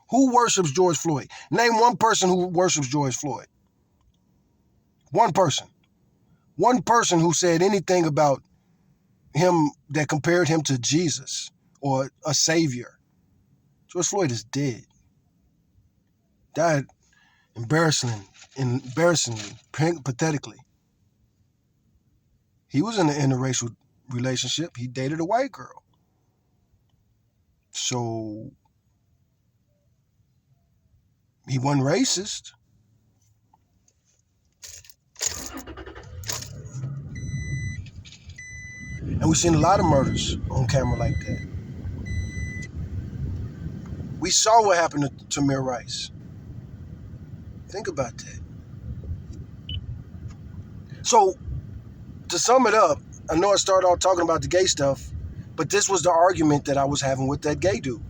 [SPEAKER 1] Who worships George Floyd? Name one person who worships George Floyd. One person. One person who said anything about him that compared him to Jesus or a savior. George Floyd is dead. Died embarrassingly, pathetically. He was in an interracial relationship. He dated a white girl. So he wasn't racist. And we've seen a lot of murders on camera like that. We saw what happened to Tamir Rice. Think about that. So, to sum it up, I know I started off talking about the gay stuff, but this was the argument that I was having with that gay dude.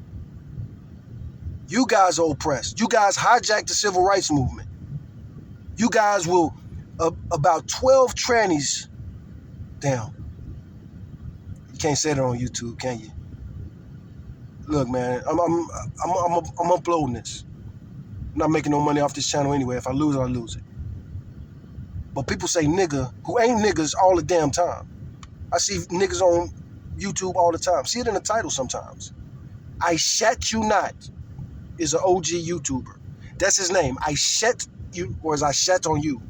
[SPEAKER 1] You guys are oppressed. You guys hijacked the civil rights movement. You guys will, about 12 trannies down. You can't say that on YouTube, can you? Look, man, I'm uploading this. I'm not making no money off this channel anyway. If I lose it, I lose it. But people say nigga who ain't niggas all the damn time. I see niggas on YouTube all the time. See it in the title sometimes. I Shat You Not is an OG YouTuber. That's his name. I Shat You, or is I Shat on You?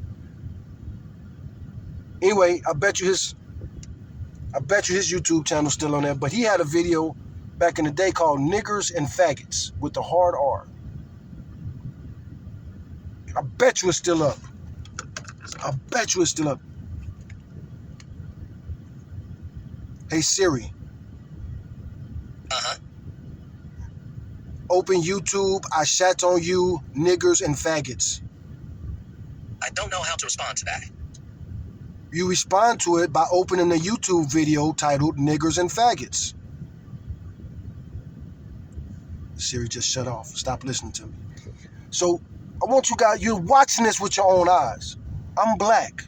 [SPEAKER 1] Anyway, I bet you his YouTube channel's still on there. But he had a video back in the day called Niggers and Faggots with the hard R. I bet you it's still up. I bet you it's still up. Hey Siri. Open YouTube. I Shat on You, Niggers and Faggots.
[SPEAKER 2] I don't know how to respond to that.
[SPEAKER 1] You respond to it by opening a YouTube video titled Niggers and Faggots. Siri just shut off. Stop listening to me. So I want you guys, you're watching this with your own eyes. I'm black.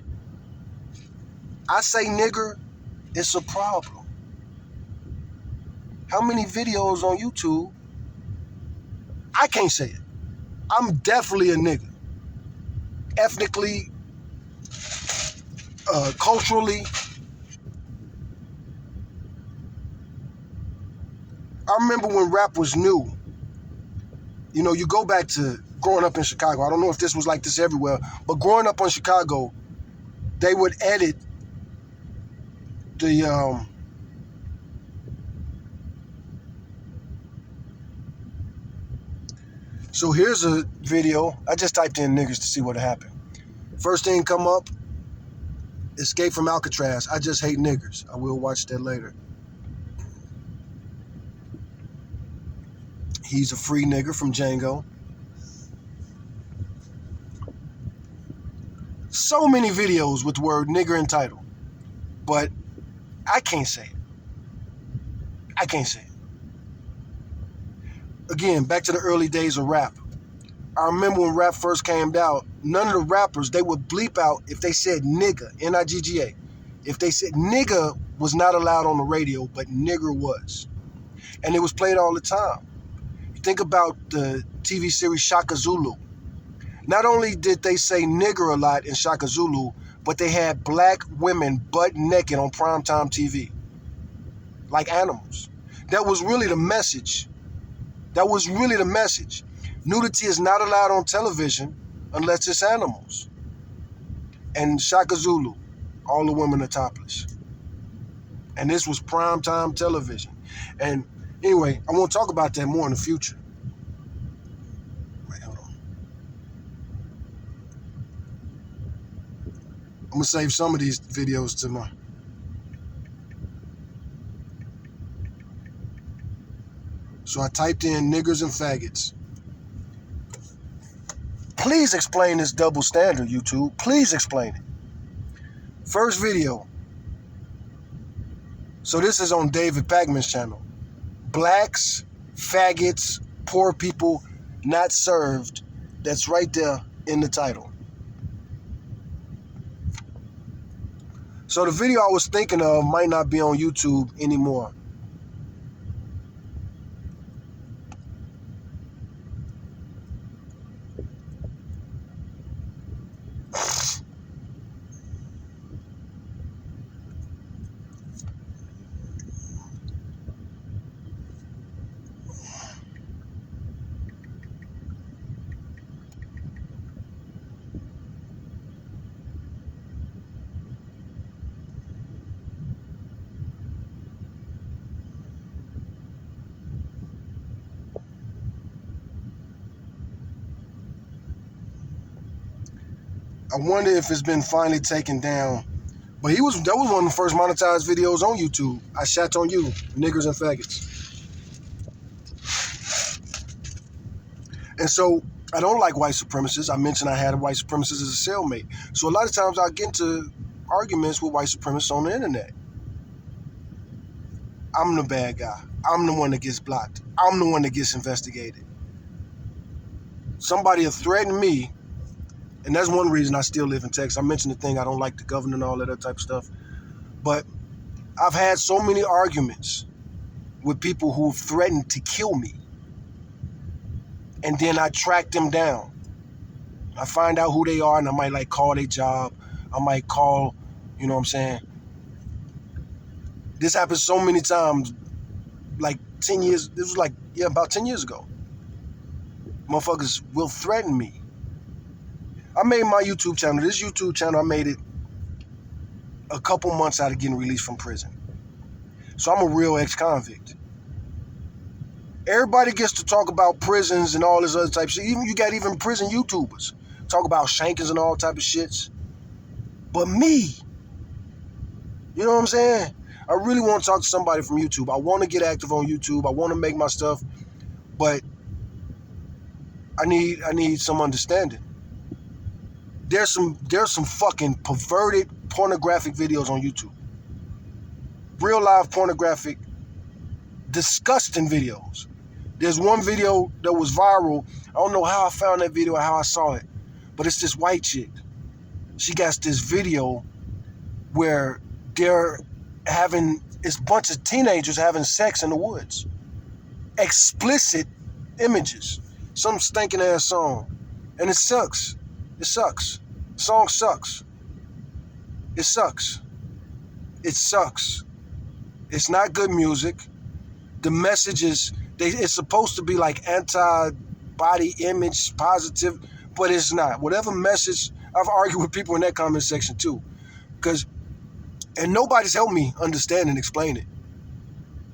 [SPEAKER 1] I say nigger, it's a problem. How many videos on YouTube? I can't say it. I'm definitely a nigger. Ethnically, culturally. I remember when rap was new. You know, you go back to growing up in Chicago. I don't know if this was like this everywhere, but growing up in Chicago, they would edit the so here's a video. I just typed in niggers to see what happened. First thing come up, Escape from Alcatraz. I just hate niggers. I will watch that later. He's a free nigger from Django. So many videos with the word nigger in title, but I can't say it. I can't say it. Again, back to the early days of rap. I remember when rap first came out, none of the rappers, they would bleep out if they said nigga, N-I-G-G-A. If they said nigga was not allowed on the radio, but nigger was. And it was played all the time. Think about the TV series Shaka Zulu. Not only did they say nigger a lot in Shaka Zulu, but they had black women butt naked on primetime TV, like animals. That was really the message. That was really the message. Nudity is not allowed on television unless it's animals. And Shaka Zulu, all the women are topless. And this was primetime television. And anyway, I want to talk about that more in the future. Wait, hold on. I'm going to save some of these videos to my... So I typed in niggers and faggots. Please explain this double standard, YouTube. Please explain it. First video. So this is on David Pakman's channel. Blacks, faggots, poor people, not served. That's right there in the title. So the video I was thinking of might not be on YouTube anymore. I wonder if it's been finally taken down. But that was one of the first monetized videos on YouTube. I shat on you, niggers and faggots. And so I don't like white supremacists. I mentioned I had a white supremacist as a cellmate. So a lot of times I get into arguments with white supremacists on the internet. I'm the bad guy. I'm the one that gets blocked. I'm the one that gets investigated. Somebody will threaten me. And that's one reason I still live in Texas. I mentioned the thing, I don't like the governor and all that other type of stuff. But I've had so many arguments with people who threatened to kill me. And then I track them down. I find out who they are, and I might call their job. I might call, you know what I'm saying? This happened so many times, like 10 years, this was about 10 years ago. Motherfuckers will threaten me. I made my YouTube channel. This YouTube channel, I made it a couple months out of getting released from prison. So I'm a real ex-convict. Everybody gets to talk about prisons and all this other type of shit. You got even prison YouTubers talk about shankings and all type of shits. But me, you know what I'm saying? I really want to talk to somebody from YouTube. I want to get active on YouTube. I want to make my stuff, but I need some understanding. There's some fucking perverted pornographic videos on YouTube. Real live pornographic, disgusting videos. There's one video that was viral. I don't know how I found that video or how I saw it, but it's this white chick. She got this video where it's a bunch of teenagers having sex in the woods. Explicit images. Some stinking ass song. And it sucks. It sucks. The song sucks. It sucks. It sucks. It's not good music. The message is, it's supposed to be like anti-body image, positive, but it's not. Whatever message, I've argued with people in that comment section too. And nobody's helped me understand and explain it.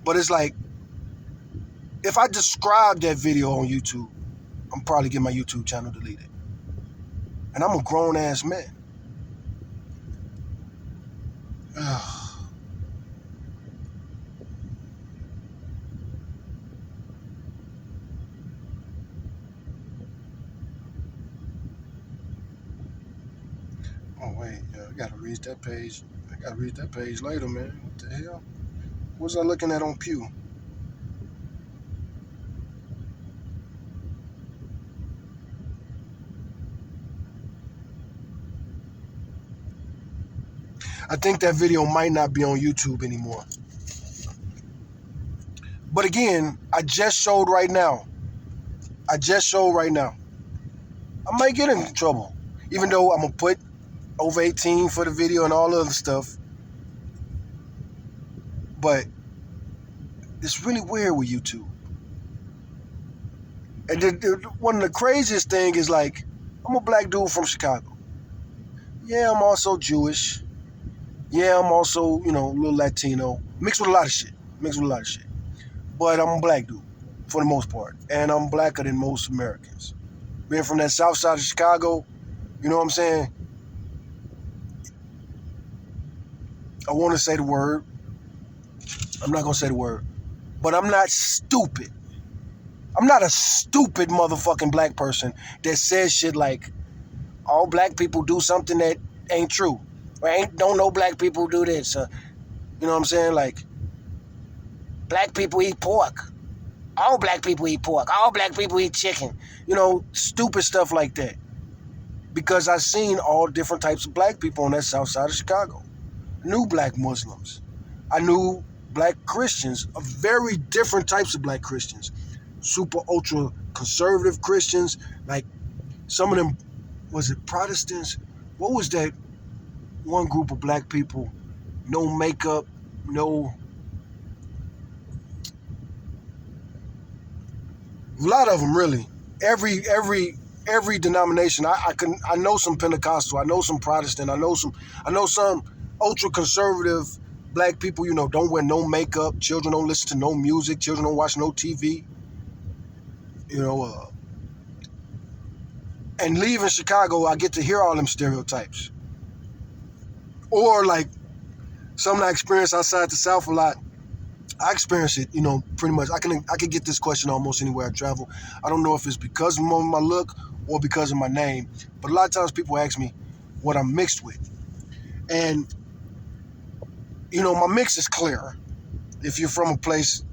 [SPEAKER 1] But it's like, if I describe that video on YouTube, I'm probably getting my YouTube channel deleted. And I'm a grown-ass man. Oh, wait. I got to read that page. I got to read that page later, man. What the hell? What was I looking at on Pew? I think that video might not be on YouTube anymore. But again, I just showed right now. I might get in trouble. Even though I'm going to put over 18 for the video and all the other stuff. But it's really weird with YouTube. And one of the craziest thing is like, I'm a black dude from Chicago. Yeah, I'm also Jewish. Yeah, I'm also, a little Latino. Mixed with a lot of shit. But I'm a black dude, for the most part. And I'm blacker than most Americans. Being from that south side of Chicago, you know what I'm saying? I want to say the word. I'm not going to say the word. But I'm not stupid. I'm not a stupid motherfucking black person that says shit like, all black people do something that ain't true. Or don't know black people do this. You know what I'm saying? Like, black people eat pork. All black people eat pork. All black people eat chicken. Stupid stuff like that. Because I've seen all different types of black people on that south side of Chicago. I knew black Muslims. I knew black Christians, of very different types of black Christians. Super ultra conservative Christians. Like, some of them, was it Protestants? What was that one group of black people? No makeup, no... A lot of them, really. Every denomination. I know some Pentecostal. I know some Protestant. I know some ultra conservative black people. Don't wear no makeup. Children don't listen to no music. Children don't watch no TV. And leaving Chicago, I get to hear all them stereotypes. Or like something I experience outside the South a lot. I experience it, pretty much. I can get this question almost anywhere I travel. I don't know if it's because of my look or because of my name, but a lot of times people ask me what I'm mixed with. And, my mix is clear. If you're from a place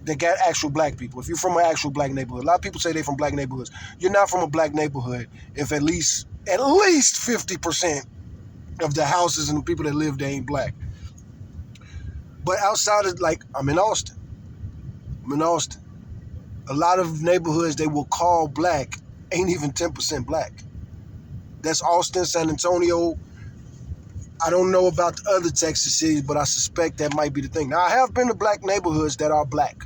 [SPEAKER 1] that got actual black people, if you're from an actual black neighborhood. A lot of people say they're from black neighborhoods. You're not from a black neighborhood if at least 50% of the houses and the people that live there ain't black. But outside of, like, I'm in Austin. A lot of neighborhoods they will call black ain't even 10% black. That's Austin, San Antonio. I don't know about the other Texas cities, but I suspect that might be the thing. Now, I have been to black neighborhoods that are black,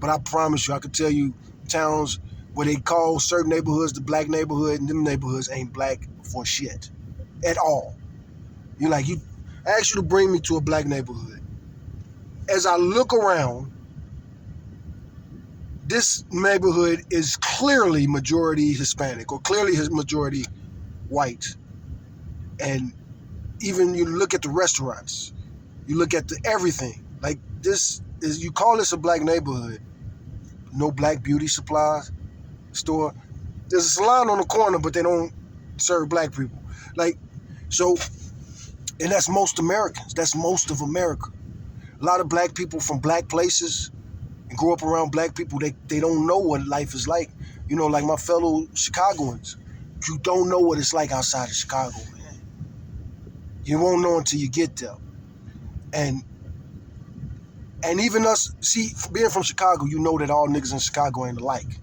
[SPEAKER 1] but I promise you, I could tell you towns where they call certain neighborhoods the black neighborhood, and them neighborhoods ain't black for shit at all. I ask you to bring me to a black neighborhood. As I look around, this neighborhood is clearly majority Hispanic or clearly majority white. And even you look at the restaurants, you look at the everything. Like, you call this a black neighborhood. No black beauty supply store. There's a salon on the corner, but they don't serve black people. Like, so, and that's most Americans. That's most of America. A lot of black people from black places and grew up around black people, they don't know what life is like. Like my fellow Chicagoans, you don't know what it's like outside of Chicago, man. You won't know until you get there. And even us, see, being from Chicago, you know that all niggas in Chicago ain't alike.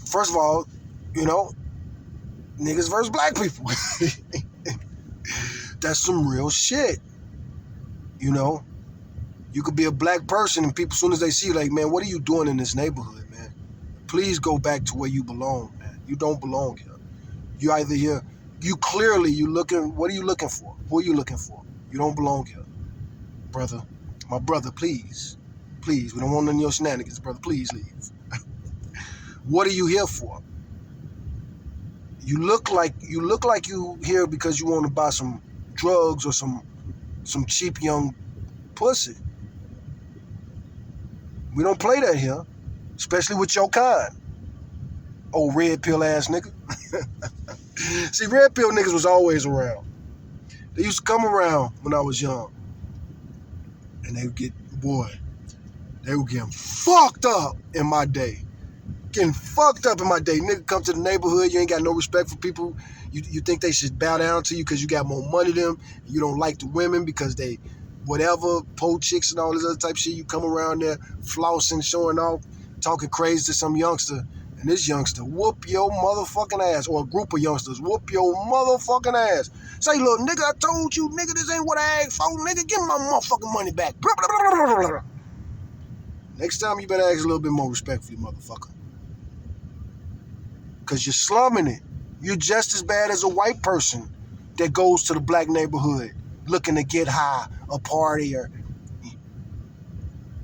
[SPEAKER 1] First of all, niggas versus black people. That's some real shit. You could be a black person and people, as soon as they see you, like, man, what are you doing in this neighborhood, man? Please go back to where you belong, man. You don't belong here. You either here, what are you looking for? Who are you looking for? You don't belong here. Brother, my brother, please. Please, we don't want none of your shenanigans, brother. Please leave. What are you here for? You look like you here because you want to buy some drugs or some cheap young pussy. We don't play that here, especially with your kind. Old red pill ass nigga. See, red pill niggas was always around. They used to come around when I was young. And they were getting fucked up in my day. Nigga come to the neighborhood, you ain't got no respect for people. You think they should bow down to you because you got more money than them. You don't like the women because they whatever, pole chicks and all this other type of shit. You come around there flossing, showing off, talking crazy to some youngster, And this youngster whoop your motherfucking ass, or a group of youngsters whoop your motherfucking ass. Say, look, nigga, I told you, nigga, this ain't what I asked for, nigga, give me my motherfucking money back. Blah, blah, blah, blah, blah. Next time you better ask a little bit more respectfully, motherfucker. Because you're slumming it. You're just as bad as a white person that goes to the black neighborhood looking to get high, a party, or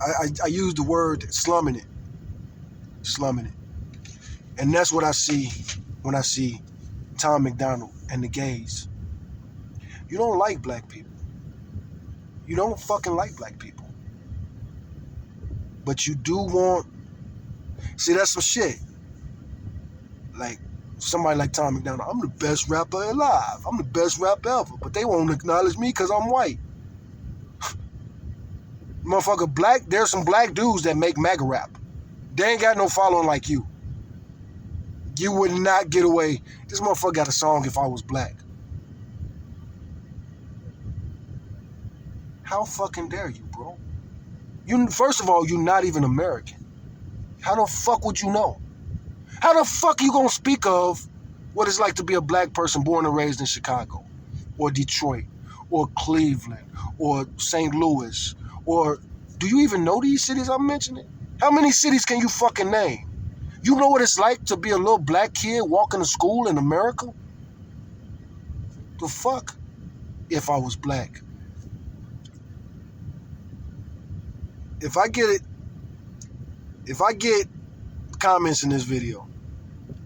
[SPEAKER 1] I use the word slumming it. Slumming it. And that's what I see when I see Tom MacDonald and the gays. You don't like black people. You don't fucking like black people. But you do want... See, that's some shit. Like, somebody like Tom MacDonald, I'm the best rapper alive. I'm the best rapper ever. But they won't acknowledge me because I'm white. Motherfucker, black, there's some black dudes that make MAGA rap. They ain't got no following like you. You would not get away. This motherfucker got a song, If I Was Black. How fucking dare you, bro? First of all, you're not even American. How the fuck would you know? How the fuck you gonna speak of what it's like to be a black person born and raised in Chicago, or Detroit, or Cleveland, or St. Louis, or do you even know these cities I'm mentioning? How many cities can you fucking name? You know what it's like to be a little black kid walking to school in America? The fuck? If I was black. If I get comments in this video,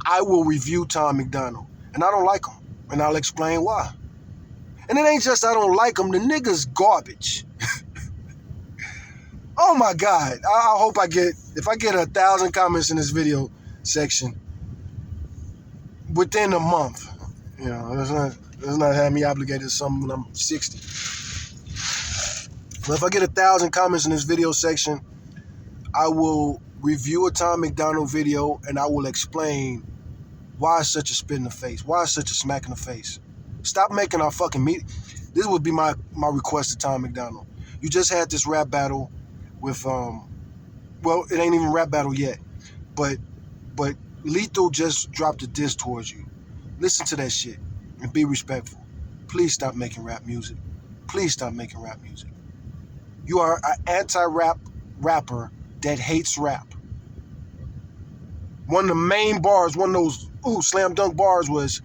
[SPEAKER 1] I will review Tom MacDonald. And I don't like him. And I'll explain why. And it ain't just I don't like him. The nigga's garbage. Oh my God. I hope if I get 1,000 comments in this video section within a month, you know, let's not have me obligated to something when I'm 60. But if I get 1,000 comments in this video section, I will review a Tom MacDonald video and I will explain why it's such a spit in the face, why it's such a smack in the face. Stop making our fucking meat. This would be my request to Tom MacDonald. You just had this rap battle with well, it ain't even rap battle yet, but Lethal just dropped a diss towards you. Listen to that shit and be respectful. Please stop making rap music. Please stop making rap music. You are an anti-rap rapper that hates rap. One of the main bars, one of those slam dunk bars was,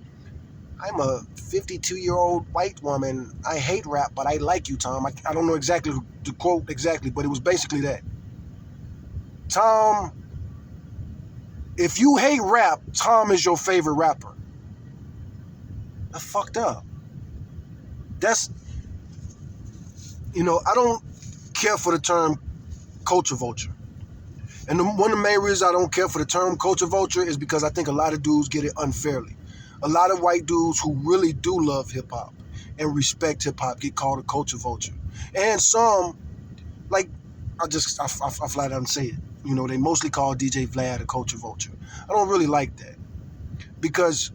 [SPEAKER 1] I'm a 52-year-old white woman. I hate rap, but I like you, Tom. I don't know exactly the quote exactly, but it was basically that. Tom, if you hate rap, Tom is your favorite rapper. That's fucked up. That's, you know, I don't care for the term culture vulture. And one of the main reasons I don't care for the term culture vulture is because I think a lot of dudes get it unfairly. A lot of white dudes who really do love hip-hop and respect hip-hop get called a culture vulture. And some, like, I flat out and say it. You know, they mostly call DJ Vlad a culture vulture. I don't really like that. Because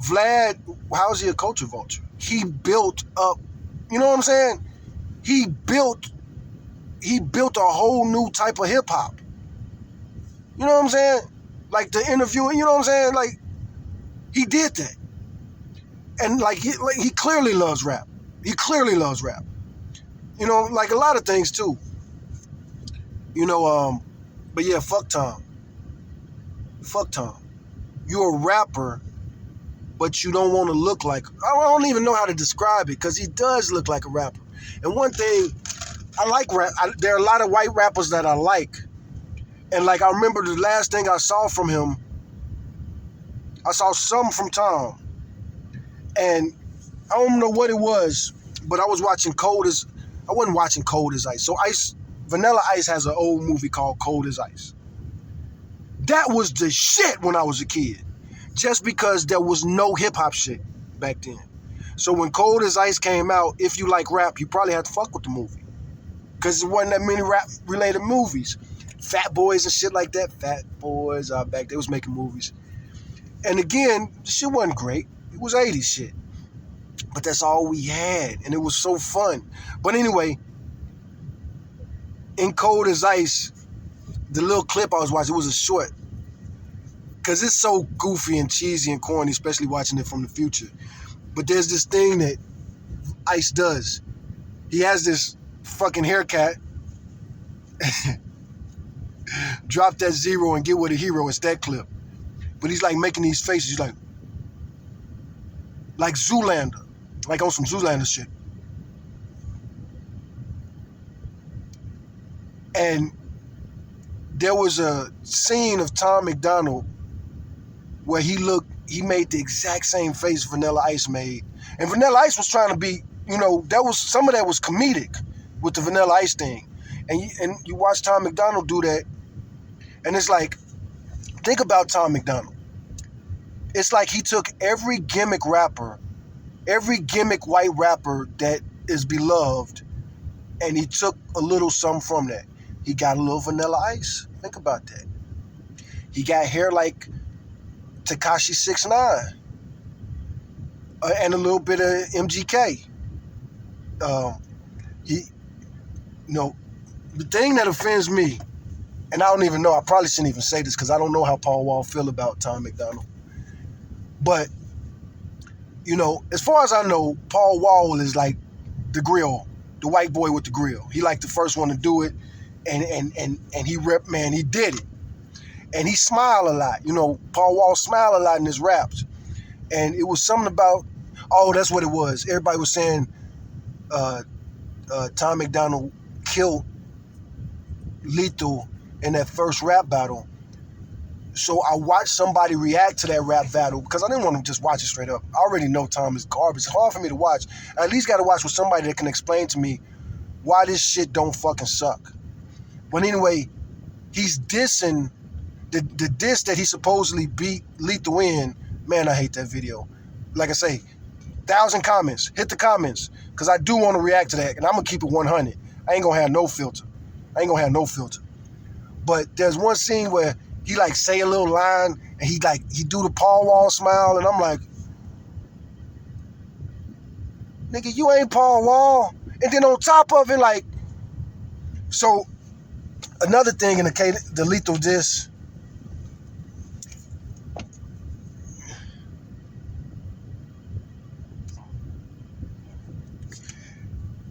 [SPEAKER 1] Vlad, how is he a culture vulture? He built up, you know what I'm saying? He built a whole new type of hip-hop. You know what I'm saying? Like the interviewing, you know what I'm saying? Like, he did that. And like he clearly loves rap. He clearly loves rap. You know, like a lot of things too. You know, but yeah, fuck Tom. Fuck Tom. You're a rapper, but you don't want to look like, I don't even know how to describe it, because he does look like a rapper. And one thing, I like rap. There are a lot of white rappers that I like. And like, I remember the last thing I saw from him, I saw some from Tom. And I don't know what it was, but I was watching I wasn't watching Cold as Ice. So Vanilla Ice has an old movie called Cold as Ice. That was the shit when I was a kid. Just because there was no hip hop shit back then. So when Cold as Ice came out, if you like rap, you probably had to fuck with the movie. Because there wasn't that many rap related movies. Fat Boys and shit like that. Fat Boys, back they was making movies. And again, the shit wasn't great. It was 80s shit. But that's all we had. And it was so fun. But anyway, in Cold as Ice, the little clip I was watching, it was a short. because it's so goofy and cheesy and corny, especially watching it from the future. But there's this thing that Ice does. He has this fucking haircut. Drop that zero and get with a hero. It's that clip. But he's like making these faces. He's like Zoolander. Like on some Zoolander shit. And there was a scene of Tom McDonald where he made the exact same face Vanilla Ice made. And Vanilla Ice was trying to be, some of that was comedic with the Vanilla Ice thing. And you watch Tom McDonald do that, and it's like, think about Tom McDonald. It's like he took every gimmick rapper, every gimmick white rapper that is beloved, and he took a little something from that. He got a little Vanilla Ice. Think about that. He got hair like Tekashi 6ix9ine, and a little bit of MGK. The thing that offends me, and I don't even know, I probably shouldn't even say this because I don't know how Paul Wall feel about Tom McDonald. But, as far as I know, Paul Wall is like the grill, the white boy with the grill. He like the first one to do it, and he did it. And he smiled a lot. Paul Wall smiled a lot in his raps. And it was something about, that's what it was. Everybody was saying Tom McDonald killed Lethal in that first rap battle. So I watched somebody react to that rap battle because I didn't want to just watch it straight up. I already know Tom is garbage. It's hard for me to watch. I at least got to watch with somebody that can explain to me why this shit don't fucking suck. But anyway, he's dissing the diss that he supposedly beat Lethal in. Man, I hate that video. Like I say, 1,000 comments. Hit the comments because I do want to react to that, and I'm going to keep it 100. I ain't going to have no filter. But there's one scene where he like say a little line and he do the Paul Wall smile, and I'm like, nigga, you ain't Paul Wall. And then on top of it, so another thing in the Lethal diss.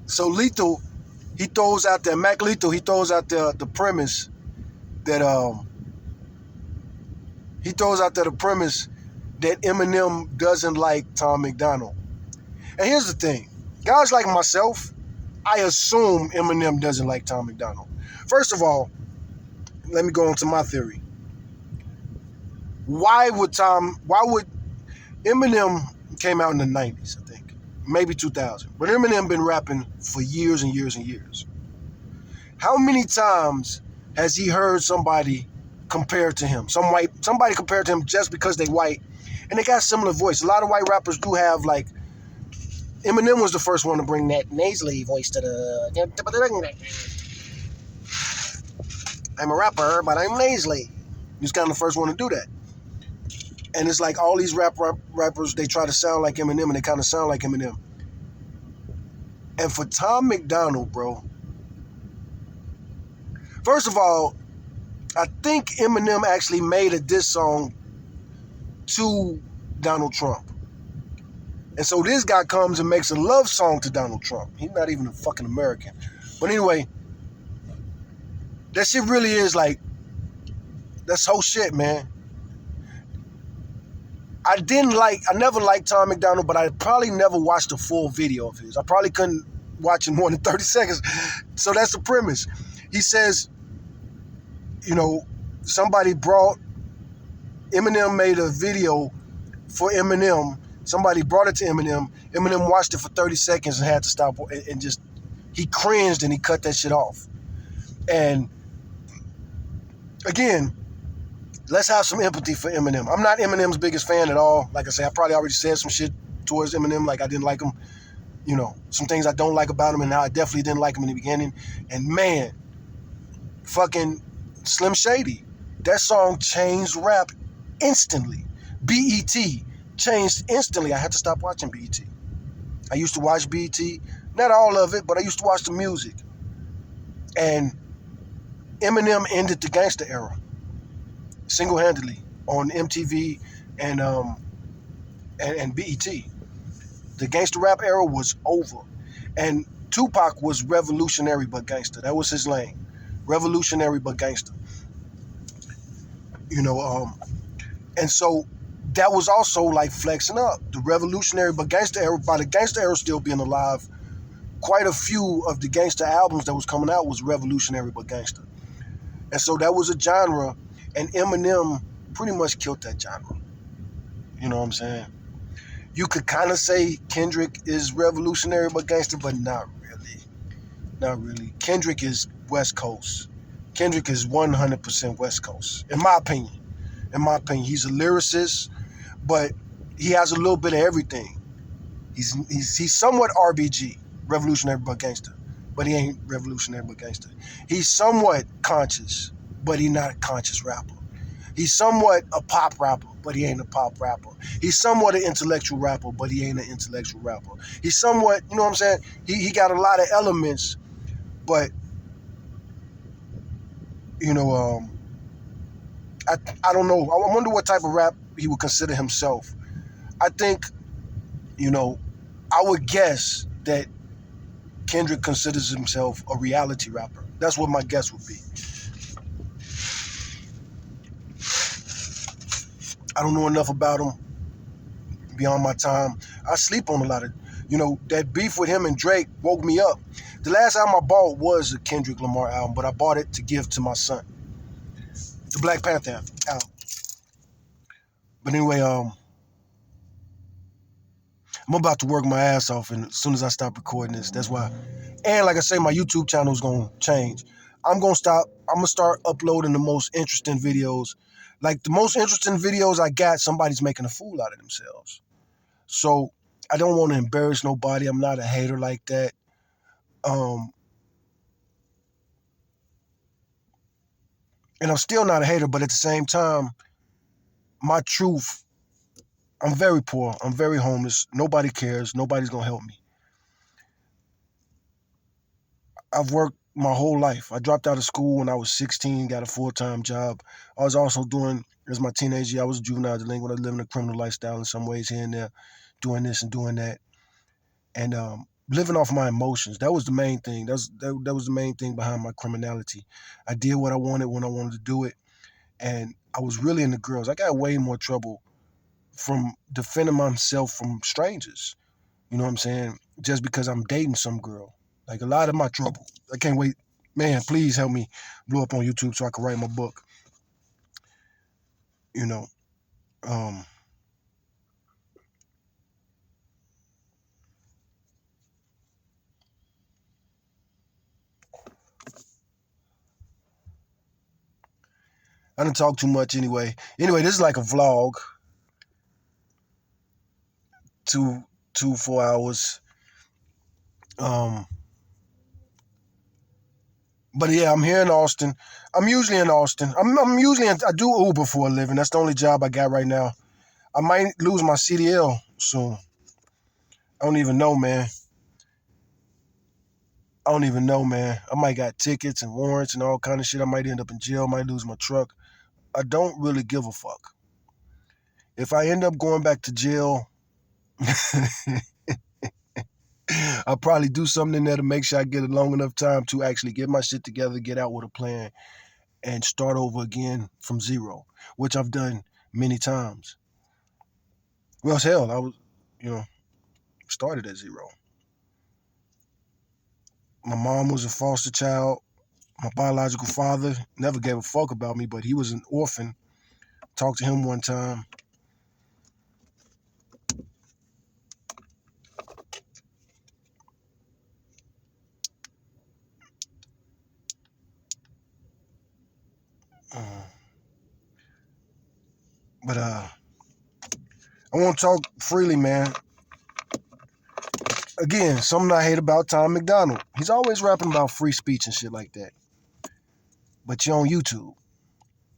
[SPEAKER 1] So Lethal, he throws out there, Mac Lethal, he throws out the premise that Eminem doesn't like Tom McDonald. And here's the thing. Guys like myself, I assume Eminem doesn't like Tom McDonald. First of all, let me go into my theory. Why would Eminem came out in the 90s, I think. Maybe 2000. But Eminem been rapping for years and years and years. How many times has he heard somebody compared to him? Somebody compared to him just because they white, and they got similar voice. A lot of white rappers do have Eminem was the first one to bring that nasally voice to the. I'm a rapper, but I'm nasally. He's kind of the first one to do that. And it's like all these rappers, they try to sound like Eminem, and they kind of sound like Eminem. And for Tom McDonald, bro, first of all, I think Eminem actually made a diss song to Donald Trump. And so this guy comes and makes a love song to Donald Trump. He's not even a fucking American. But anyway, that shit really is that's whole shit, man. I never liked Tom McDonald, but I probably never watched a full video of his. I probably couldn't watch it more than 30 seconds. So that's the premise. He says, Eminem made a video for Eminem. Somebody brought it to Eminem. Eminem watched it for 30 seconds and had to stop and just, he cringed and he cut that shit off. And again, let's have some empathy for Eminem. I'm not Eminem's biggest fan at all. Like I say, I probably already said some shit towards Eminem, like I didn't like him. Some things I don't like about him, and how I definitely didn't like him in the beginning. And man, fucking Slim Shady, that song changed rap instantly. BET changed instantly. I had to stop watching BET. I used to watch BET, not all of it, but I used to watch the music. And Eminem ended the gangster era single-handedly. on MTV and BET. The gangster rap era was over, and Tupac was revolutionary but gangster. That was his lane, revolutionary but gangster. You know, and so that was also like flexing up the revolutionary but gangster era. By the gangster era still being alive, quite a few of the gangster albums that was coming out was revolutionary but gangster. And so that was a genre, and Eminem pretty much killed that genre. You know what I'm saying? You could kind of say Kendrick is revolutionary but gangster, but not really. Not really. Kendrick is West Coast. Kendrick is 100% West Coast, in my opinion. In my opinion, he's a lyricist, but he has a little bit of everything. He's somewhat RBG, revolutionary but gangster, but he ain't revolutionary but gangster. He's somewhat conscious, but he not a conscious rapper. He's somewhat a pop rapper, but he ain't a pop rapper. He's somewhat an intellectual rapper, but he ain't an intellectual rapper. He's somewhat, you know what I'm saying? He got a lot of elements, but you know, I don't know. I wonder what type of rap he would consider himself. I think, you know, I would guess that Kendrick considers himself a reality rapper. That's what my guess would be. I don't know enough about him beyond my time. I sleep on a lot of, you know, that beef with him and Drake woke me up. The last album I bought was a Kendrick Lamar album, but I bought it to give to my son. The Black Panther album. But anyway, I'm about to work my ass off, and as soon as I stop recording this, that's why. And like I say, my YouTube channel is gonna change. I'm gonna start uploading the most interesting videos. Like the most interesting videos I got, somebody's making a fool out of themselves. So I don't want to embarrass nobody. I'm not a hater like that. And I'm still not a hater, but at the same time, my truth, I'm very poor. I'm very homeless. Nobody cares. Nobody's gonna help me. I've worked my whole life. I dropped out of school when I was 16, got a full-time job. I was also doing, as my teenage year, I was a juvenile delinquent. I was living a criminal lifestyle in some ways here and there, doing this and doing that. And living off my emotions. That was the main thing. That was the main thing behind my criminality. I did what I wanted when I wanted to do it. And I was really into girls. I got way more trouble from defending myself from strangers. You know what I'm saying? Just because I'm dating some girl. Like a lot of my trouble. I can't wait. Man, please help me blow up on YouTube so I can write my book. You know, I didn't talk too much anyway. Anyway, this is like a vlog. 4 hours. But yeah, I'm here in Austin. I'm usually in Austin. I do Uber for a living. That's the only job I got right now. I might lose my CDL soon. I don't even know, man. I might got tickets and warrants and all kind of shit. I might end up in jail. Might lose my truck. I don't really give a fuck. If I end up going back to jail, I'll probably do something in there to make sure I get a long enough time to actually get my shit together, get out with a plan, and start over again from zero, which I've done many times. Well, hell, I was, started at zero. My mom was a foster child. My biological father never gave a fuck about me, but he was an orphan. Talked to him one time. But I want to talk freely, man. Again, something I hate about Tom McDonald. He's always rapping about free speech and shit like that. But you're on YouTube.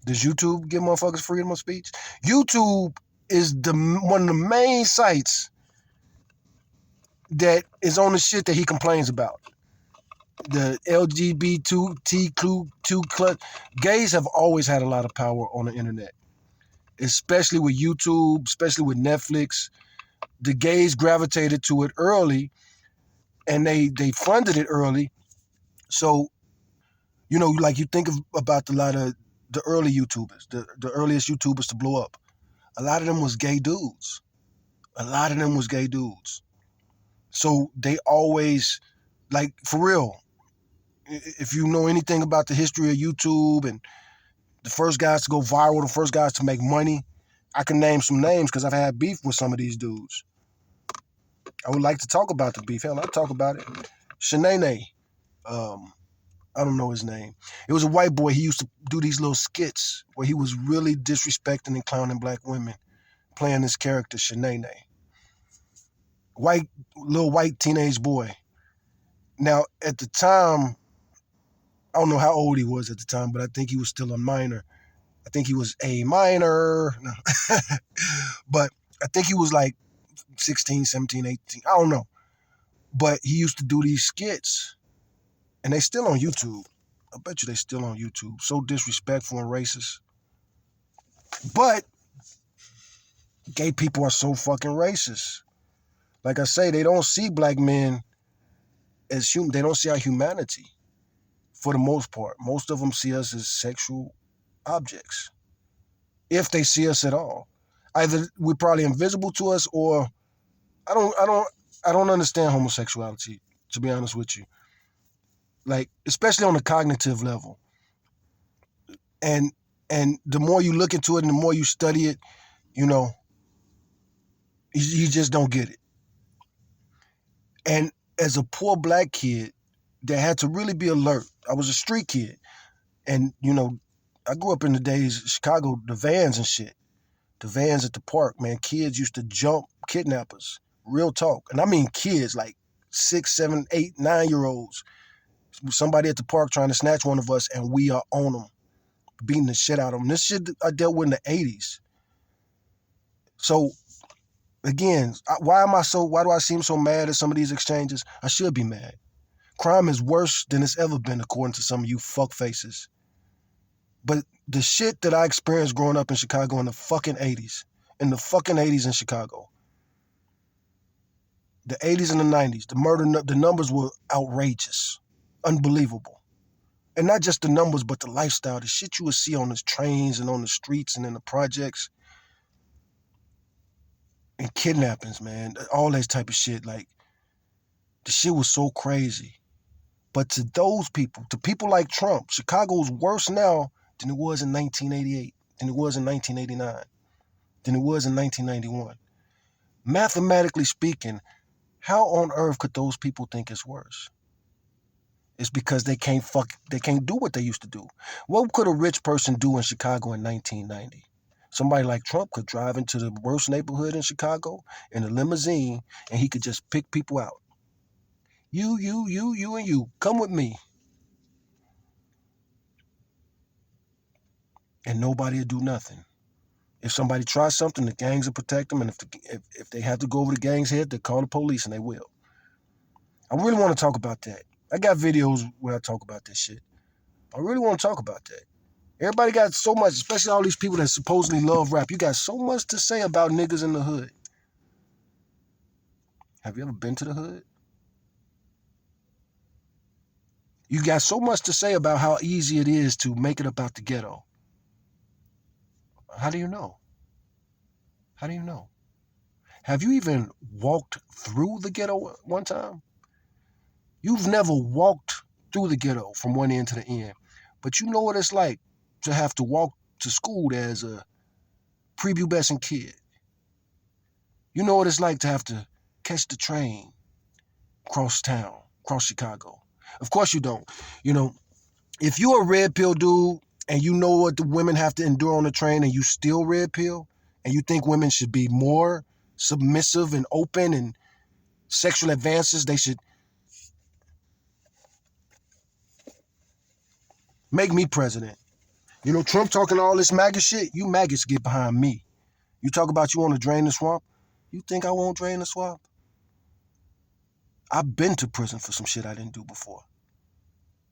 [SPEAKER 1] Does YouTube give motherfuckers freedom of speech? YouTube is one of the main sites that is on the shit that he complains about. The LGBTQ2 gays have always had a lot of power on the internet. especially with YouTube, especially with Netflix. The gays gravitated to it early, and they funded it early. So, like you think about a lot of the early YouTubers, the earliest YouTubers to blow up. A lot of them was gay dudes. So they always, like, for real, if you know anything about the history of YouTube and the first guys to go viral, the first guys to make money, I can name some names because I've had beef with some of these dudes. I would like to talk about the beef. Hell, I'll talk about it. Shanae, I don't know his name. It was a white boy. He used to do these little skits where he was really disrespecting and clowning black women, playing this character, Shanae. Little white teenage boy. Now, at the time, I don't know how old he was at the time, but I think he was still a minor. I think he was a minor. No. But I think he was like 16, 17, 18. I don't know. But he used to do these skits, and they still on YouTube. I bet you they still on YouTube. So disrespectful and racist. But gay people are so fucking racist. Like I say, they don't see black men as human. They don't see our humanity for the most part. Most of them see us as sexual objects, if they see us at all. Either we're probably invisible to us, or I don't understand homosexuality, to be honest with you. Like, especially on a cognitive level. And the more you look into it and the more you study it, you know, you just don't get it. And as a poor black kid that had to really be alert, I was a street kid. And, I grew up in the days of Chicago, the vans and shit. The vans at the park, man, kids used to jump kidnappers. Real talk. And I mean kids, like 6, 7, 8, 9-year-olds. Somebody at the park trying to snatch one of us, and we are on them, beating the shit out of them. This shit I dealt with in the 80s. So, again, why do I seem so mad at some of these exchanges? I should be mad. Crime is worse than it's ever been, according to some of you fuck faces. But the shit that I experienced growing up in Chicago in the fucking 80s, in Chicago, the 80s and the 90s, the numbers were outrageous, unbelievable. And not just the numbers, but the lifestyle, the shit you would see on the trains and on the streets and in the projects. And kidnappings, man, all that type of shit. Like, the shit was so crazy. But to those people, to people like Trump, Chicago's worse now than it was in 1988, than it was in 1989, than it was in 1991. Mathematically speaking, how on earth could those people think it's worse? It's because they can't do what they used to do. What could a rich person do in Chicago in 1990? Somebody like Trump could drive into the worst neighborhood in Chicago in a limousine, and he could just pick people out. You, and you, come with me. And nobody will do nothing. If somebody tries something, the gangs will protect them, and if they have to go over the gang's head, they call the police, and they will. I really want to talk about that. I got videos where I talk about this shit. I really want to talk about that. Everybody got so much, especially all these people that supposedly love rap. You got so much to say about niggas in the hood. Have you ever been to the hood? You got so much to say about how easy it is to make it about the ghetto. How do you know? How do you know? Have you even walked through the ghetto one time? You've never walked through the ghetto from one end to the end, but you know what it's like to have to walk to school as a prepubescent kid. You know what it's like to have to catch the train cross town, cross Chicago. Of course you don't. If you're a red pill dude and you know what the women have to endure on the train and you still red pill and you think women should be more submissive and open and sexual advances, they should make me president. Trump talking all this MAGA shit, you maggots get behind me. You talk about you want to drain the swamp. You think I won't drain the swamp? I've been to prison for some shit I didn't do before.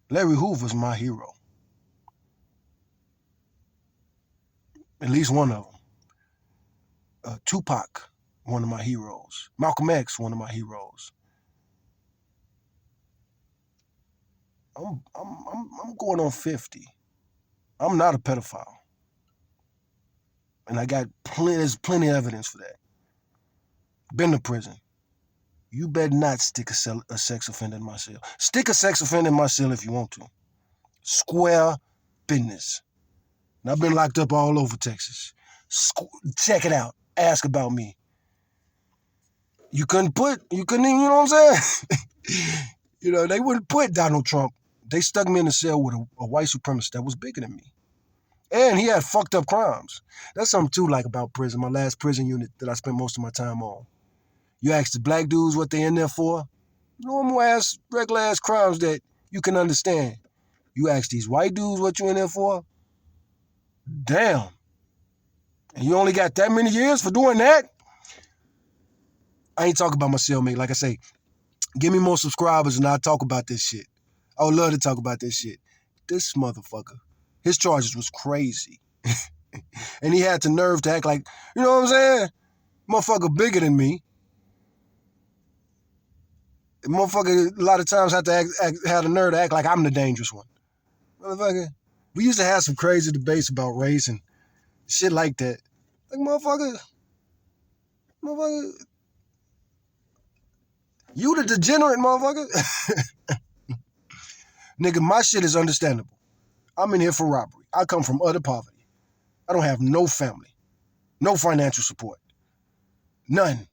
[SPEAKER 1] Larry Hoover's my hero. At least one of them. Tupac, one of my heroes. Malcolm X, one of my heroes. I'm going on 50. I'm not a pedophile. And I got there's plenty of evidence for that. Been to prison. You better not stick a sex offender in my cell. Stick a sex offender in my cell if you want to. Square business. And I've been locked up all over Texas. Check it out. Ask about me. You couldn't, you know what I'm saying? They wouldn't put Donald Trump. They stuck me in a cell with a white supremacist that was bigger than me. And he had fucked up crimes. That's something too like about prison, my last prison unit that I spent most of my time on. You ask the black dudes what they in there for, normal ass, regular ass crimes that you can understand. You ask these white dudes what you in there for, damn. And you only got that many years for doing that? I ain't talking about my cellmate. Like I say, give me more subscribers and I'll talk about this shit. I would love to talk about this shit. This motherfucker, his charges was crazy. And he had the nerve to act like, you know what I'm saying? Motherfucker bigger than me. Motherfucker, a lot of times have to have the nerve to act like I'm the dangerous one. Motherfucker, we used to have some crazy debates about race and shit like that. Like, motherfucker, you the degenerate, motherfucker. Nigga, my shit is understandable. I'm in here for robbery. I come from utter poverty. I don't have no family, no financial support, none.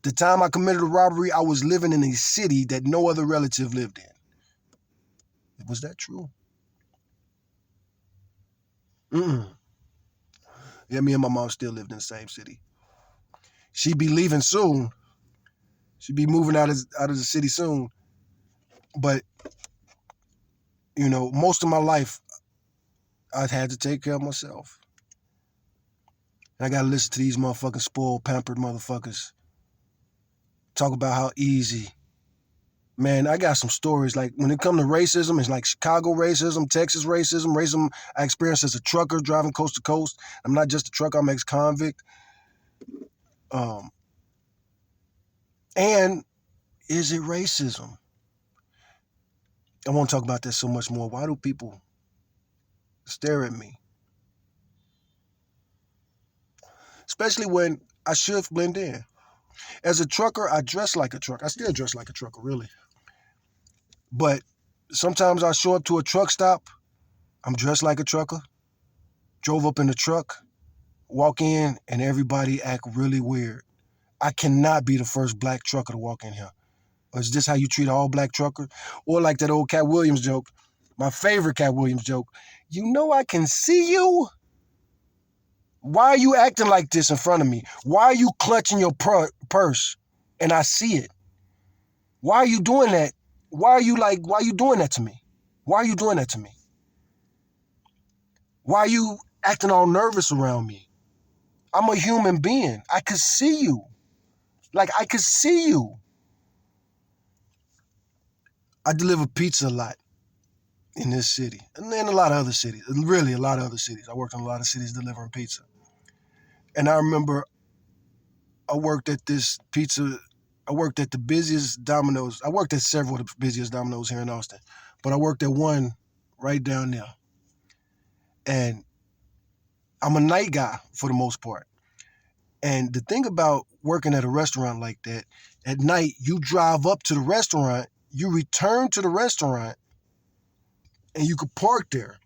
[SPEAKER 1] The time I committed a robbery, I was living in a city that no other relative lived in. Was that true? Yeah, me and my mom still lived in the same city. She'd be leaving soon. She'd be moving out of the city soon. But, most of my life, I've had to take care of myself. And I got to listen to these motherfucking spoiled, pampered motherfuckers talk about how easy. Man, I got some stories. Like, when it comes to racism, it's like Chicago racism, Texas racism I experienced as a trucker driving coast to coast. I'm not just a trucker, I'm ex-convict. And is it racism? I won't talk about that so much more. Why do people stare at me? Especially when I should blend in. As a trucker, I dress like a trucker. I still dress like a trucker, really. But sometimes I show up to a truck stop, I'm dressed like a trucker, drove up in the truck, walk in, and everybody act really weird. I cannot be the first black trucker to walk in here. Or is this how you treat an all-black trucker? Or like that old Cat Williams joke, my favorite Cat Williams joke, I can see you? Why are you acting like this in front of me? Why are you clutching your purse and I see it? Why are you doing that? Why are you doing that to me? Why are you doing that to me? Why are you acting all nervous around me? I'm a human being. I could see you. I could see you. I deliver pizza a lot in this city. And in a lot of other cities. Really, a lot of other cities. I worked in a lot of cities delivering pizza. And I remember I worked at the busiest Domino's. I worked at several of the busiest Domino's here in Austin. But I worked at one right down there. And I'm a night guy for the most part. And the thing about working at a restaurant like that, at night, you drive up to the restaurant, you return to the restaurant, and you could park there.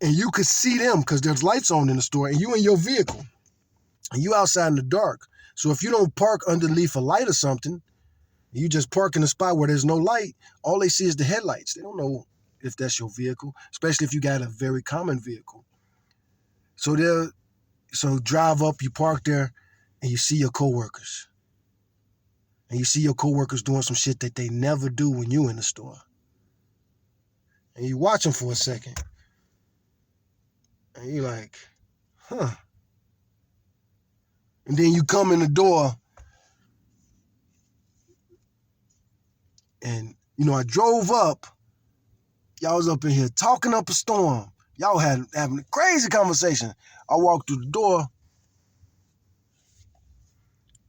[SPEAKER 1] And you could see them because there's lights on in the store, and you in your vehicle. And you outside in the dark. So if you don't park underneath a light or something, you just park in a spot where there's no light, all they see is the headlights. They don't know if that's your vehicle, especially if you got a very common vehicle. So drive up, you park there, and you see your coworkers. And you see your coworkers doing some shit that they never do when you in the store. And you watch them for a second. And you're like, huh. And then you come in the door and, I drove up. Y'all was up in here talking up a storm. Y'all having a crazy conversation. I walked through the door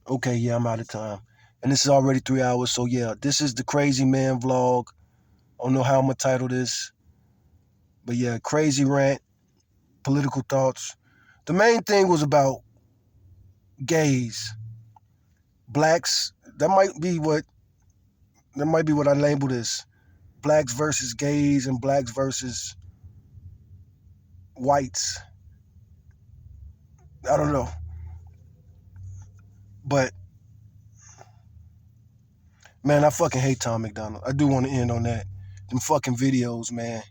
[SPEAKER 1] Okay, yeah, I'm out of time. And this is already 3 hours, so yeah, this is the Crazy Man vlog. I don't know how I'm gonna title this. But yeah, crazy rant, political thoughts. The main thing was about gays, blacks. That might be what I labeled as blacks versus gays and blacks versus whites. I don't know. But man, I fucking hate Tom MacDonald. I do want to end on that. Them fucking videos, man.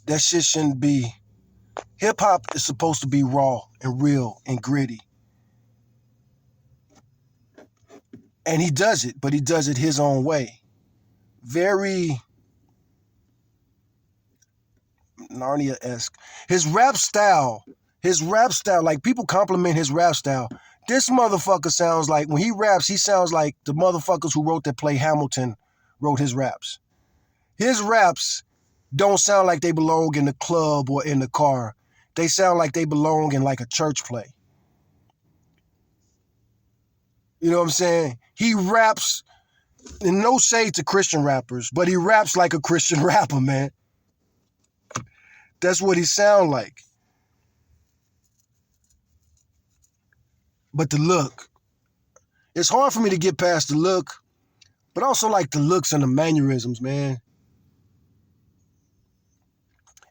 [SPEAKER 1] That shit shouldn't be. Hip hop is supposed to be raw and real and gritty. And he does it, but he does it his own way. Very Narnia-esque. His rap style, like people compliment his rap style. This motherfucker sounds like, when he raps, he sounds like the motherfuckers who wrote that play Hamilton wrote his raps. His raps don't sound like they belong in the club or in the car. They sound like they belong in like a church play. You know what I'm saying? He raps, and no shade to Christian rappers, but he raps like a Christian rapper, man. That's what he sound like. But the look, it's hard for me to get past the look, but also like the looks and the mannerisms, man.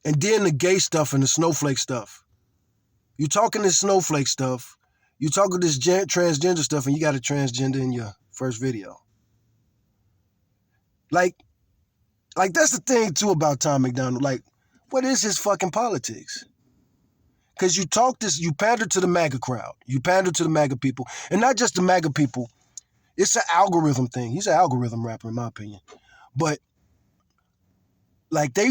[SPEAKER 1] And then the gay stuff and the snowflake stuff. You talking this snowflake stuff, you talking this transgender stuff, and you got a transgender in your first video. Like that's the thing too about Tom MacDonald. Like, what is his fucking politics? Because you pander to the MAGA crowd. You pander to the MAGA people. And not just the MAGA people. It's an algorithm thing. He's an algorithm rapper, in my opinion. But like they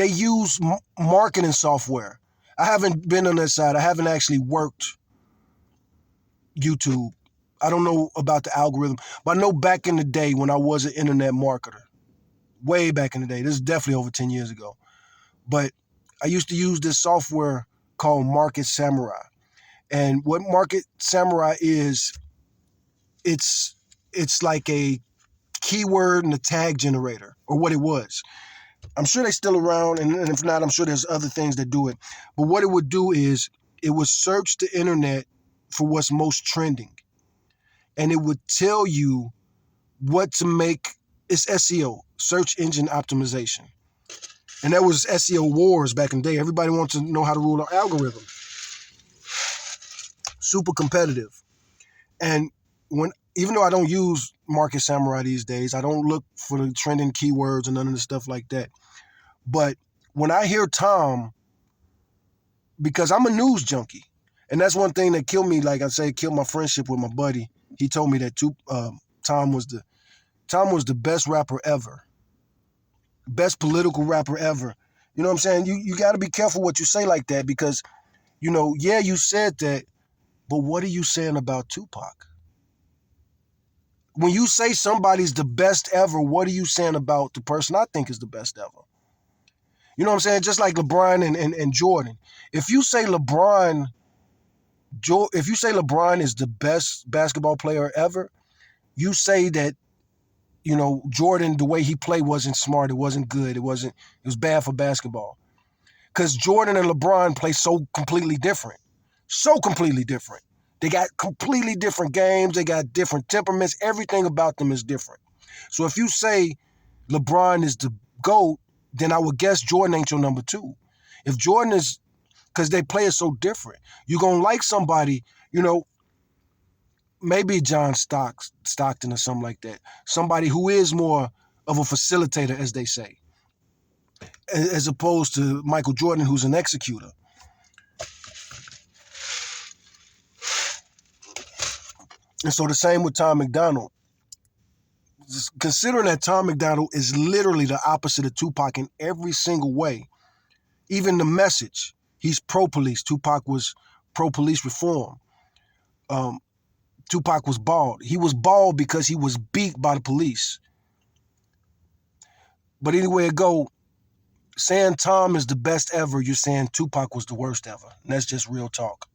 [SPEAKER 1] use marketing software. I haven't been on that side. I haven't actually worked YouTube. I don't know about the algorithm. But I know back in the day when I was an internet marketer, way back in the day, this is definitely over 10 years ago. But I used to use this software called Market Samurai. And what Market Samurai is, it's like a keyword and a tag generator, or what it was. I'm sure they're still around, and if not, I'm sure there's other things that do it. But what it would do is it would search the internet for what's most trending. And it would tell you what to make. It's SEO, search engine optimization. And that was SEO wars back in the day. Everybody wants to know how to rule an algorithm. Super competitive. And even though I don't use Market Samurai these days, I don't look for the trending keywords and none of the stuff like that. But when I hear Tom, because I'm a news junkie, and that's one thing that killed me, like I say, killed my friendship with my buddy. He told me that Tom was the best rapper ever. Best political rapper ever. You know what I'm saying? You got to be careful what you say like that because, yeah, you said that, but what are you saying about Tupac? When you say somebody's the best ever, what are you saying about the person I think is the best ever? You know what I'm saying? Just like LeBron and Jordan. If you say LeBron is the best basketball player ever, you say that, Jordan, the way he played wasn't smart. It wasn't good. It was bad for basketball. Because Jordan and LeBron play so completely different. So completely different. They got completely different games. They got different temperaments. Everything about them is different. So if you say LeBron is the GOAT, then I would guess Jordan ain't your number two. If Jordan is, because they play it so different, you're going to like somebody, maybe John Stockton or something like that. Somebody who is more of a facilitator, as they say, as opposed to Michael Jordan, who's an executor. And so the same with Tom MacDonald. Considering that Tom MacDonald is literally the opposite of Tupac in every single way, even the message, he's pro-police. Tupac was pro-police reform. Tupac was bald. He was bald because he was beat by the police. But anyway it go, saying Tom is the best ever, you're saying Tupac was the worst ever. And that's just real talk.